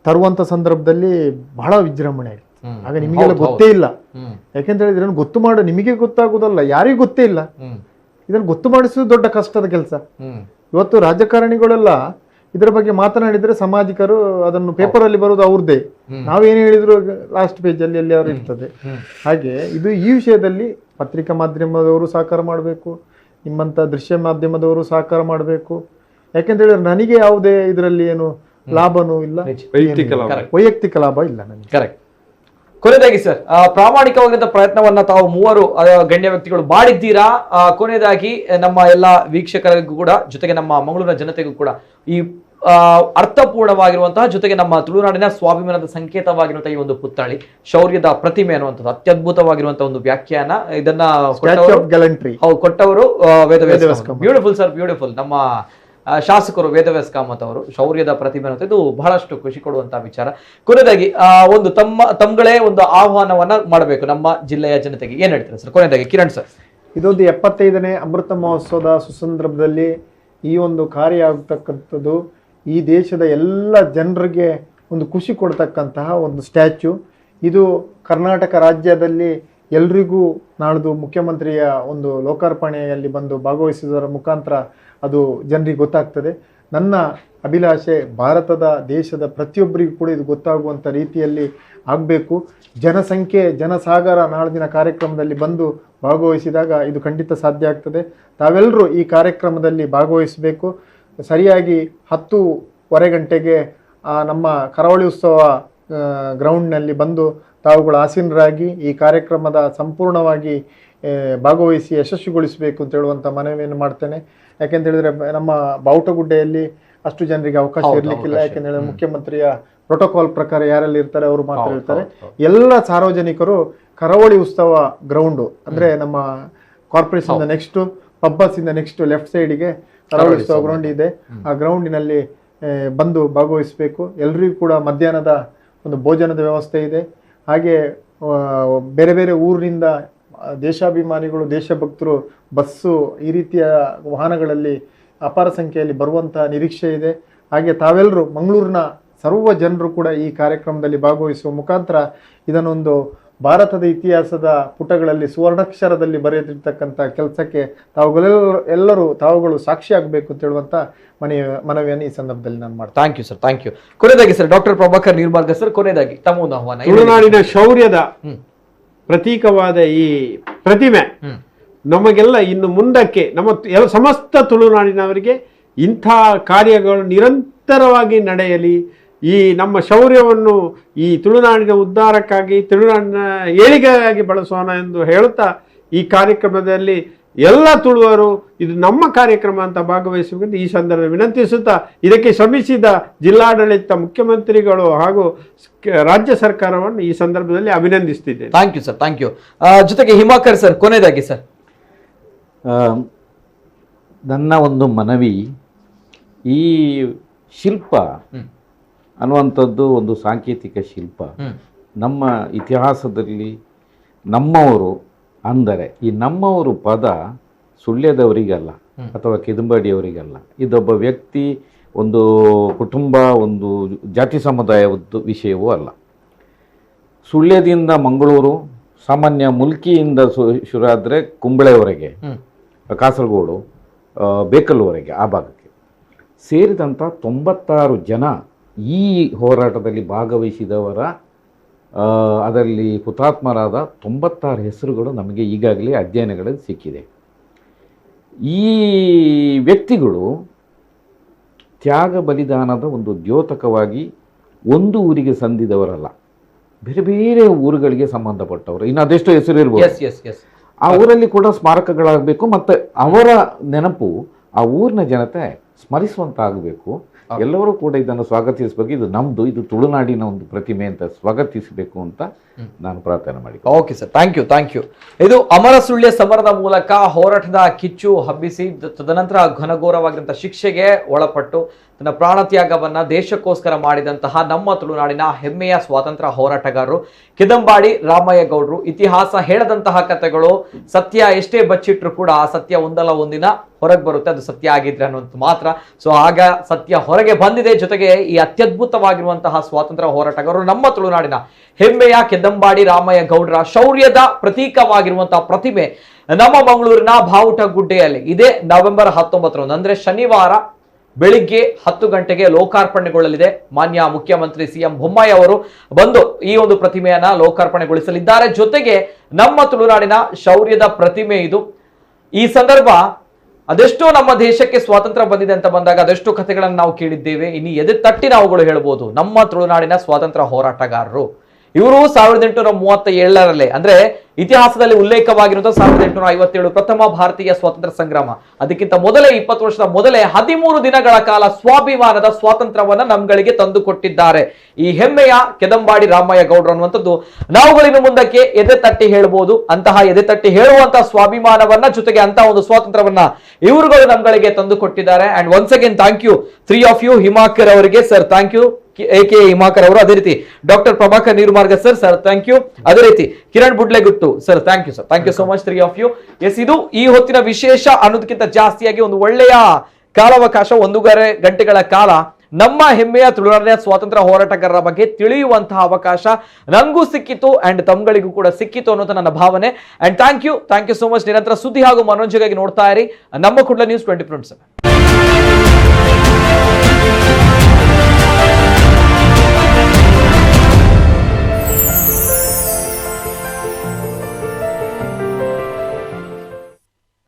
ತರುವಂತ ಸಂದರ್ಭದಲ್ಲಿ ಬಹಳ ವಿಜೃಂಭಣೆ ಆಗಿದೆ. ಆಗ ನಿಮಗೆಲ್ಲ ಗೊತ್ತೇ ಇಲ್ಲ. ಯಾಕೆಂತ ಹೇಳಿದ್ರೆ ಗೊತ್ತು ಮಾಡೋ ನಿಮಗೆ ಗೊತ್ತಾಗುದಲ್ಲ, ಯಾರಿಗೂ ಗೊತ್ತೇ ಇಲ್ಲ. ಇದನ್ನು ಗೊತ್ತು ಮಾಡಿಸೋದು ದೊಡ್ಡ ಕಷ್ಟದ ಕೆಲಸ. ಇವತ್ತು ರಾಜಕಾರಣಿಗಳೆಲ್ಲ ಇದರ ಬಗ್ಗೆ ಮಾತನಾಡಿದ್ರೆ ಸಾಮಾಜಿಕರು ಅದನ್ನು ಪೇಪರ್ ಅಲ್ಲಿ ಬರೋದು ಅವ್ರದ್ದೇ. ನಾವೇನು ಹೇಳಿದ್ರು ಲಾಸ್ಟ್ ಪೇಜ್ ಅಲ್ಲಿ ಎಲ್ಲಿಯಾದ್ರು ಇರ್ತದೆ. ಹಾಗೆ ಇದು ಈ ವಿಷಯದಲ್ಲಿ ಪತ್ರಿಕಾ ಮಾಧ್ಯಮದವರು ಸಹಕಾರ ಮಾಡಬೇಕು, ನಿಮ್ಮಂತ ದೃಶ್ಯ ಮಾಧ್ಯಮದವರು ಸಹಕಾರ ಮಾಡಬೇಕು. ಯಾಕೆಂತ ಹೇಳಿದ್ರೆ ನನಗೆ ಯಾವುದೇ ಇದರಲ್ಲಿ ಏನು ಲಾಭನೂ ಇಲ್ಲ, ವೈಯಕ್ತಿಕ ಲಾಭ ಇಲ್ಲ ನನಗೆ. ಕರೆಕ್ಟ್. ಕೊನೆಯದಾಗಿ ಸರ್, ಪ್ರಾಮಾಣಿಕವಾಗಿದ್ದ ಪ್ರಯತ್ನವನ್ನ ತಾವು ಮೂವರು ಗಣ್ಯ ವ್ಯಕ್ತಿಗಳು ಮಾಡಿದ್ದೀರಾ. ಕೊನೆಯದಾಗಿ ನಮ್ಮ ಎಲ್ಲ ವೀಕ್ಷಕರಿಗೂ ಕೂಡ, ಜೊತೆಗೆ ನಮ್ಮ ಮಂಗಳೂರಿನ ಜನತೆಗೂ ಕೂಡ ಈ ಅರ್ಥಪೂರ್ಣವಾಗಿರುವಂತಹ, ಜೊತೆಗೆ ನಮ್ಮ ತುಳುನಾಡಿನ ಸ್ವಾಭಿಮಾನದ ಸಂಕೇತವಾಗಿರುವಂತಹ ಈ ಒಂದು ಪುತ್ಥಳಿ, ಶೌರ್ಯದ ಪ್ರತಿಮೆ ಅನ್ನುವಂಥದ್ದು ಅತ್ಯದ್ಭುತವಾಗಿರುವಂತಹ ಒಂದು ವ್ಯಾಖ್ಯಾನ. ಇದನ್ನ ಕೊಟ್ಟವರು ವೇದವ್ಯಾಸ. Beautiful sir, beautiful. ನಮ್ಮ ಶಾಸಕರು ವೇದವ್ಯಾಸ ಕಾಮತ್ ಅವರು ಶೌರ್ಯದ ಪ್ರತಿಮೆ ಅಂತ, ಇದು ಬಹಳಷ್ಟು ಖುಷಿ ಕೊಡುವಂತಹ ವಿಚಾರ. ಕೊನೆಯದಾಗಿ ಒಂದು ತಮ್ಮಗಳೇ ಒಂದು ಆಹ್ವಾನವನ್ನ ಮಾಡಬೇಕು ನಮ್ಮ ಜಿಲ್ಲೆಯ ಜನತೆಗೆ, ಏನ್ ಹೇಳ್ತಾರೆ ಸರ್ ಕೊನೆಯದಾಗಿ? ಕಿರಣ್ ಸರ್, ಇದೊಂದು 75ನೇ ಅಮೃತ ಮಹೋತ್ಸವದ ಸುಸಂದರ್ಭದಲ್ಲಿ ಈ ಒಂದು ಕಾರ್ಯ ಆಗ್ತಕ್ಕಂಥದ್ದು ಈ ದೇಶದ ಎಲ್ಲ ಜನರಿಗೆ ಒಂದು ಖುಷಿ ಕೊಡ್ತಕ್ಕಂತಹ ಒಂದು ಸ್ಟ್ಯಾಚ್ಯೂ. ಇದು ಕರ್ನಾಟಕ ರಾಜ್ಯದಲ್ಲಿ ಎಲ್ರಿಗೂ ನಾಳ್ದು ಮುಖ್ಯಮಂತ್ರಿಯ ಒಂದು ಲೋಕಾರ್ಪಣೆಯಲ್ಲಿ ಬಂದು ಭಾಗವಹಿಸುವುದರ ಮುಖಾಂತರ ಅದು ಜನರಿಗೆ ಗೊತ್ತಾಗ್ತದೆ. ನನ್ನ ಅಭಿಲಾಷೆ ಭಾರತದ ದೇಶದ ಪ್ರತಿಯೊಬ್ಬರಿಗೂ ಕೂಡ ಇದು ಗೊತ್ತಾಗುವಂಥ ರೀತಿಯಲ್ಲಿ ಆಗಬೇಕು. ಜನಸಂಖ್ಯೆ ಜನಸಾಗರ ನಾಳಿನ ಕಾರ್ಯಕ್ರಮದಲ್ಲಿ ಬಂದು ಭಾಗವಹಿಸಿದಾಗ ಇದು ಖಂಡಿತ ಸಾಧ್ಯ ಆಗ್ತದೆ. ತಾವೆಲ್ಲರೂ ಈ ಕಾರ್ಯಕ್ರಮದಲ್ಲಿ ಭಾಗವಹಿಸಬೇಕು. ಸರಿಯಾಗಿ 10:15 ಗಂಟೆಗೆ ನಮ್ಮ ಕರಾವಳಿ ಉತ್ಸವ ಗ್ರೌಂಡ್ನಲ್ಲಿ ಬಂದು ತಾವುಗಳು ಆಸೀನರಾಗಿ ಈ ಕಾರ್ಯಕ್ರಮದ ಸಂಪೂರ್ಣವಾಗಿ ಭಾಗವಹಿಸಿ ಯಶಸ್ವಿಗೊಳಿಸಬೇಕು ಅಂತ ಹೇಳುವಂಥ ಮನವಿಯನ್ನು ಮಾಡ್ತೇನೆ. ಯಾಕೆಂತ ಹೇಳಿದ್ರೆ ನಮ್ಮ ಬಾವುಟಗುಡ್ಡೆಯಲ್ಲಿ ಅಷ್ಟು ಜನರಿಗೆ ಅವಕಾಶ ಇರಲಿಕ್ಕಿಲ್ಲ. ಯಾಕೆಂತ ಹೇಳಿದ್ರೆ ಮುಖ್ಯಮಂತ್ರಿಯ ಪ್ರೋಟೋಕಾಲ್ ಪ್ರಕಾರ ಯಾರೆಲ್ಲ ಇರ್ತಾರೆ ಅವರು ಮಾತ್ರ ಇರ್ತಾರೆ. ಎಲ್ಲ ಸಾರ್ವಜನಿಕರು ಕರಾವಳಿ ಉತ್ಸವ ಗ್ರೌಂಡು ಅಂದ್ರೆ ನಮ್ಮ ಕಾರ್ಪೊರೇಷನ್ ನೆಕ್ಸ್ಟ್ ಪಬ್ಬಸ್ ಇಂದ ನೆಕ್ಸ್ಟ್ ಲೆಫ್ಟ್ ಸೈಡ್ಗೆ ಕರಾವಳಿ ಉತ್ಸವ ಗ್ರೌಂಡ್ ಇದೆ. ಆ ಗ್ರೌಂಡಿನಲ್ಲಿ ಬಂದು ಭಾಗವಹಿಸಬೇಕು. ಎಲ್ರಿಗೂ ಕೂಡ ಮಧ್ಯಾಹ್ನದ ಒಂದು ಭೋಜನದ ವ್ಯವಸ್ಥೆ ಇದೆ. ಹಾಗೆ ಬೇರೆ ಬೇರೆ ಊರಿನಿಂದ ದೇಶಾಭಿಮಾನಿಗಳು, ದೇಶಭಕ್ತರು ಬಸ್ಸು ಈ ರೀತಿಯ ವಾಹನಗಳಲ್ಲಿ ಅಪಾರ ಸಂಖ್ಯೆಯಲ್ಲಿ ಬರುವಂತಹ ನಿರೀಕ್ಷೆ ಇದೆ. ಹಾಗೆ ತಾವೆಲ್ಲರೂ ಮಂಗಳೂರಿನ ಸರ್ವ ಜನರು ಕೂಡ ಈ ಕಾರ್ಯಕ್ರಮದಲ್ಲಿ ಭಾಗವಹಿಸುವ ಮುಖಾಂತರ ಇದನ್ನೊಂದು ಭಾರತದ ಇತಿಹಾಸದ ಪುಟಗಳಲ್ಲಿ ಸುವರ್ಣಾಕ್ಷರದಲ್ಲಿ ಬರೆದಿರ್ತಕ್ಕಂಥ ಕೆಲಸಕ್ಕೆ ತಾವುಗಳು ಸಾಕ್ಷಿ ಆಗಬೇಕು ಅಂತ ಹೇಳುವಂತ ಮನವಿಯನ್ನು ಈ ಸಂದರ್ಭದಲ್ಲಿ ನಾನು ಮಾಡ್ತೇನೆ. Thank you sir, thank you. ಕೊನೆಯದಾಗಿ sir, doctor Prabhakar Neermarga sir, ಕೊನೆಯದಾಗಿ ತಮ್ಮ ಒಂದು ಆಹ್ವಾನ. ತುಳುನಾಡಿನ ಶೌರ್ಯದ ಪ್ರತೀಕವಾದ ಈ ಪ್ರತಿಮೆ ನಮಗೆಲ್ಲ ಇನ್ನು ಮುಂದಕ್ಕೆ ನಮ್ಮ ಸಮಸ್ತ ತುಳುನಾಡಿನವರಿಗೆ ಇಂಥ ಕಾರ್ಯಗಳು ನಿರಂತರವಾಗಿ ನಡೆಯಲಿ. ಈ ನಮ್ಮ ಶೌರ್ಯವನ್ನು ಈ ತುಳುನಾಡಿನ ಉದ್ಧಾರಕ್ಕಾಗಿ, ತುಳುನಾಡಿನ ಏಳಿಗೆಗಾಗಿ ಬಳಸೋಣ ಎಂದು ಹೇಳುತ್ತಾ ಈ ಕಾರ್ಯಕ್ರಮದಲ್ಲಿ ಎಲ್ಲ ತುಳುವರು ಇದು ನಮ್ಮ ಕಾರ್ಯಕ್ರಮ ಅಂತ ಭಾಗವಹಿಸಬೇಕೆಂದು ಈ ಸಂದರ್ಭ ವಿನಂತಿಸುತ್ತಾ, ಇದಕ್ಕೆ ಶ್ರಮಿಸಿದ ಜಿಲ್ಲಾಡಳಿತ, ಮುಖ್ಯಮಂತ್ರಿಗಳು ಹಾಗೂ ರಾಜ್ಯ ಸರ್ಕಾರವನ್ನು ಈ ಸಂದರ್ಭದಲ್ಲಿ ಅಭಿನಂದಿಸುತ್ತಿದ್ದೇನೆ. Thank you sir, thank you. ಜೊತೆಗೆ ಹಿಮಾಕರ್ ಸರ್, ಕೊನೆಯದಾಗಿ ಸರ್. ನನ್ನ ಒಂದು ಮನವಿ, ಈ ಶಿಲ್ಪ ಅನ್ನುವಂಥದ್ದು ಒಂದು ಸಾಂಕೇತಿಕ ಶಿಲ್ಪ. ನಮ್ಮ ಇತಿಹಾಸದಲ್ಲಿ ನಮ್ಮವರು ಅಂದರೆ ಈ ನಮ್ಮವರು ಪದ ಸುಳ್ಯದವರಿಗಲ್ಲ ಅಥವಾ ಕೆದಂಬಾಡಿಯವರಿಗಲ್ಲ. ಇದೊಬ್ಬ ವ್ಯಕ್ತಿ, ಒಂದು ಕುಟುಂಬ, ಒಂದು ಜಾತಿ ಸಮುದಾಯದ ವಿಷಯವೂ ಅಲ್ಲ. ಸುಳ್ಯದಿಂದ ಮಂಗಳೂರು, ಸಾಮಾನ್ಯ ಮುಲ್ಕಿಯಿಂದ ಶುರುವಾದರೆ ಕುಂಬಳೆವರೆಗೆ, ಕಾಸರಗೋಡು, ಬೇಕಲ್ವರೆಗೆ ಆ ಭಾಗಕ್ಕೆ ಸೇರಿದಂಥ 96 ಜನ ಈ ಹೋರಾಟದಲ್ಲಿ ಭಾಗವಹಿಸಿದವರ ಅದರಲ್ಲಿ ಹುತಾತ್ಮರಾದ 96 ಹೆಸರುಗಳು ನಮಗೆ ಈಗಾಗಲೇ ಅಧ್ಯಯನಗಳಲ್ಲಿ ಸಿಕ್ಕಿದೆ. ಈ ವ್ಯಕ್ತಿಗಳು ತ್ಯಾಗ ಬಲಿದಾನದ ಒಂದು ದ್ಯೋತಕವಾಗಿ ಒಂದು ಊರಿಗೆ ಸಂದಿದವರಲ್ಲ, ಬೇರೆ ಬೇರೆ ಊರುಗಳಿಗೆ ಸಂಬಂಧಪಟ್ಟವರು, ಇನ್ನು ಅದೆಷ್ಟೋ ಹೆಸರು ಇರ್ಬೋದು. ಆ ಊರಲ್ಲಿ ಕೂಡ ಸ್ಮಾರಕಗಳಾಗಬೇಕು, ಮತ್ತು ಅವರ ನೆನಪು ಆ ಊರಿನ ಜನತೆ ಸ್ಮರಿಸುವಂತಾಗಬೇಕು. ಎಲ್ಲರೂ ಕೂಡ ಇದನ್ನು ಸ್ವಾಗತಿಸಬೇಕು. ಇದು ನಮ್ದು, ಇದು ತುಳುನಾಡಿನ ಒಂದು ಪ್ರತಿಮೆ ಅಂತ ಸ್ವಾಗತಿಸಬೇಕು ಅಂತ ನಾನು ಪ್ರಾರ್ಥನೆ ಮಾಡಿ. Okay sir, thank you. ಇದು ಅಮರ ಸುಳ್ಯ ಸಮರದ ಮೂಲಕ ಹೋರಾಟದ ಕಿಚ್ಚು ಹಬ್ಬಿಸಿ ತದನಂತರ ಘನಘೋರವಾಗಿರುವಂತಹ ಶಿಕ್ಷೆಗೆ ಒಳಪಟ್ಟು ತನ್ನ ಪ್ರಾಣತ್ಯಾಗವನ್ನ ದೇಶಕ್ಕೋಸ್ಕರ ಮಾಡಿದಂತಹ ನಮ್ಮ ತುಳುನಾಡಿನ ಹೆಮ್ಮೆಯ ಸ್ವಾತಂತ್ರ್ಯ ಹೋರಾಟಗಾರರು ಕಿದಂಬಾಡಿ ರಾಮಯ್ಯ ಗೌಡ್ರು. ಇತಿಹಾಸ ಹೇಳದಂತಹ ಕಥೆಗಳು ಸತ್ಯ ಎಷ್ಟೇ ಬಚ್ಚಿಟ್ರು ಕೂಡ ಆ ಸತ್ಯ ಒಂದಲ್ಲ ಒಂದಿನ ಹೊರಗೆ ಬರುತ್ತೆ, ಅದು ಸತ್ಯ ಆಗಿದ್ರೆ ಅನ್ನೋದು ಮಾತ್ರ. ಸೊ ಆಗ ಸತ್ಯ ಹೊರಗೆ ಬಂದಿದೆ. ಜೊತೆಗೆ ಈ ಅತ್ಯದ್ಭುತವಾಗಿರುವಂತಹ ಸ್ವಾತಂತ್ರ್ಯ ಹೋರಾಟಗಾರರು ನಮ್ಮ ತುಳುನಾಡಿನ ಹೆಮ್ಮೆಯ ಕಿದಂಬಾಡಿ ರಾಮಯ್ಯ ಗೌಡ್ರ ಶೌರ್ಯದ ಪ್ರತೀಕವಾಗಿರುವಂತಹ ಪ್ರತಿಮೆ ನಮ್ಮ ಮಂಗಳೂರಿನ ಬಾವುಟಗುಡ್ಡೆಯಲ್ಲಿ ಇದೇ ನವೆಂಬರ್ 19 ಅಂದ್ರೆ ಶನಿವಾರ ಬೆಳಿಗ್ಗೆ 10 ಗಂಟೆಗೆ ಲೋಕಾರ್ಪಣೆಗೊಳ್ಳಲಿದೆ. ಮಾನ್ಯ ಮುಖ್ಯಮಂತ್ರಿ CM ಬೊಮ್ಮಾಯಿ ಅವರು ಬಂದು ಈ ಒಂದು ಪ್ರತಿಮೆಯನ್ನ ಲೋಕಾರ್ಪಣೆಗೊಳಿಸಲಿದ್ದಾರೆ. ಜೊತೆಗೆ ನಮ್ಮ ತುಳುನಾಡಿನ ಶೌರ್ಯದ ಪ್ರತಿಮೆ ಇದು. ಈ ಸಂದರ್ಭ ಅದೆಷ್ಟೋ ನಮ್ಮ ದೇಶಕ್ಕೆ ಸ್ವಾತಂತ್ರ್ಯ ಬಂದಿದೆ ಅಂತ ಬಂದಾಗ ಅದೆಷ್ಟೋ ಕಥೆಗಳನ್ನು ನಾವು ಕೇಳಿದ್ದೇವೆ. ಇನ್ನು ಎದೆ ತಟ್ಟಿ ನಾವುಗಳು ಹೇಳ್ಬೋದು, ನಮ್ಮ ತುಳುನಾಡಿನ ಸ್ವಾತಂತ್ರ್ಯ ಹೋರಾಟಗಾರರು ಇವರು 1837 ಅಂದ್ರೆ ಇತಿಹಾಸದಲ್ಲಿ ಉಲ್ಲೇಖವಾಗಿರುವಂತಹ 1857 ಪ್ರಥಮ ಭಾರತೀಯ ಸ್ವಾತಂತ್ರ್ಯ ಸಂಗ್ರಾಮ. ಅದಕ್ಕಿಂತ ಮೊದಲೇ 20 ವರ್ಷದ ಮೊದಲೇ 13 ದಿನಗಳ ಕಾಲ ಸ್ವಾಭಿಮಾನದ ಸ್ವಾತಂತ್ರ್ಯವನ್ನ ನಮ್ಗಳಿಗೆ ತಂದು ಕೊಟ್ಟಿದ್ದಾರೆ ಈ ಹೆಮ್ಮೆಯ ಕಿದಂಬಾಡಿ ರಾಮಯ್ಯ ಗೌಡ್ರು ಅನ್ನುವಂಥದ್ದು ನಾವುಗಳಿನ ಮುಂದಕ್ಕೆ ಎದೆ ತಟ್ಟಿ ಹೇಳ್ಬೋದು. ಅಂತಹ ಎದೆ ತಟ್ಟಿ ಹೇಳುವಂತಹ ಸ್ವಾಭಿಮಾನವನ್ನ ಜೊತೆಗೆ ಅಂತಹ ಒಂದು ಸ್ವಾತಂತ್ರ್ಯವನ್ನ ಇವರುಗಳು ನಮ್ಗಳಿಗೆ ತಂದು ಕೊಟ್ಟಿದ್ದಾರೆ. And once again thank you 3 of you. Himakar ಅವರಿಗೆ sir thank you, AK Himakar ಅವರು, ಅದೇ ರೀತಿ doctor Prabhakar Neerumarga sir thank you, ಅದೇ ರೀತಿ Kiran Budlegutthu sir thank you so much 3 of you. Yes, ಇದು ಈ ಹೊತ್ತಿನ ವಿಶೇಷ ಅನ್ನೋದಕ್ಕಿಂತ ಜಾಸ್ತಿಯಾಗಿ ಒಂದು ಒಳ್ಳೆಯ ಕಾಲಾವಕಾಶ, 1.5 ಗಂಟೆಗಳ ಕಾಲ ನಮ್ಮ ಹೆಮ್ಮೆಯ ತುಳುನಾಡಿನ ಸ್ವಾತಂತ್ರ್ಯ ಹೋರಾಟಗಾರರ ಬಗ್ಗೆ ತಿಳಿಯುವಂತಹ ಅವಕಾಶ ನನಗೂ ಸಿಕ್ಕಿತು ಅಂಡ್ ತಮ್ಗಳಿಗೂ ಕೂಡ ಸಿಕ್ಕಿತು ಅನ್ನೋದು ನನ್ನ ಭಾವನೆ. And thank you so much. ನಿರಂತರ ಸುದ್ದಿ ಹಾಗೂ ಮನೋರಂಜನೆಗಾಗಿ ನೋಡ್ತಾ ಇರಿ ನಮ್ಮ ಕುಡ್ಲ ನ್ಯೂಸ್ 24/7.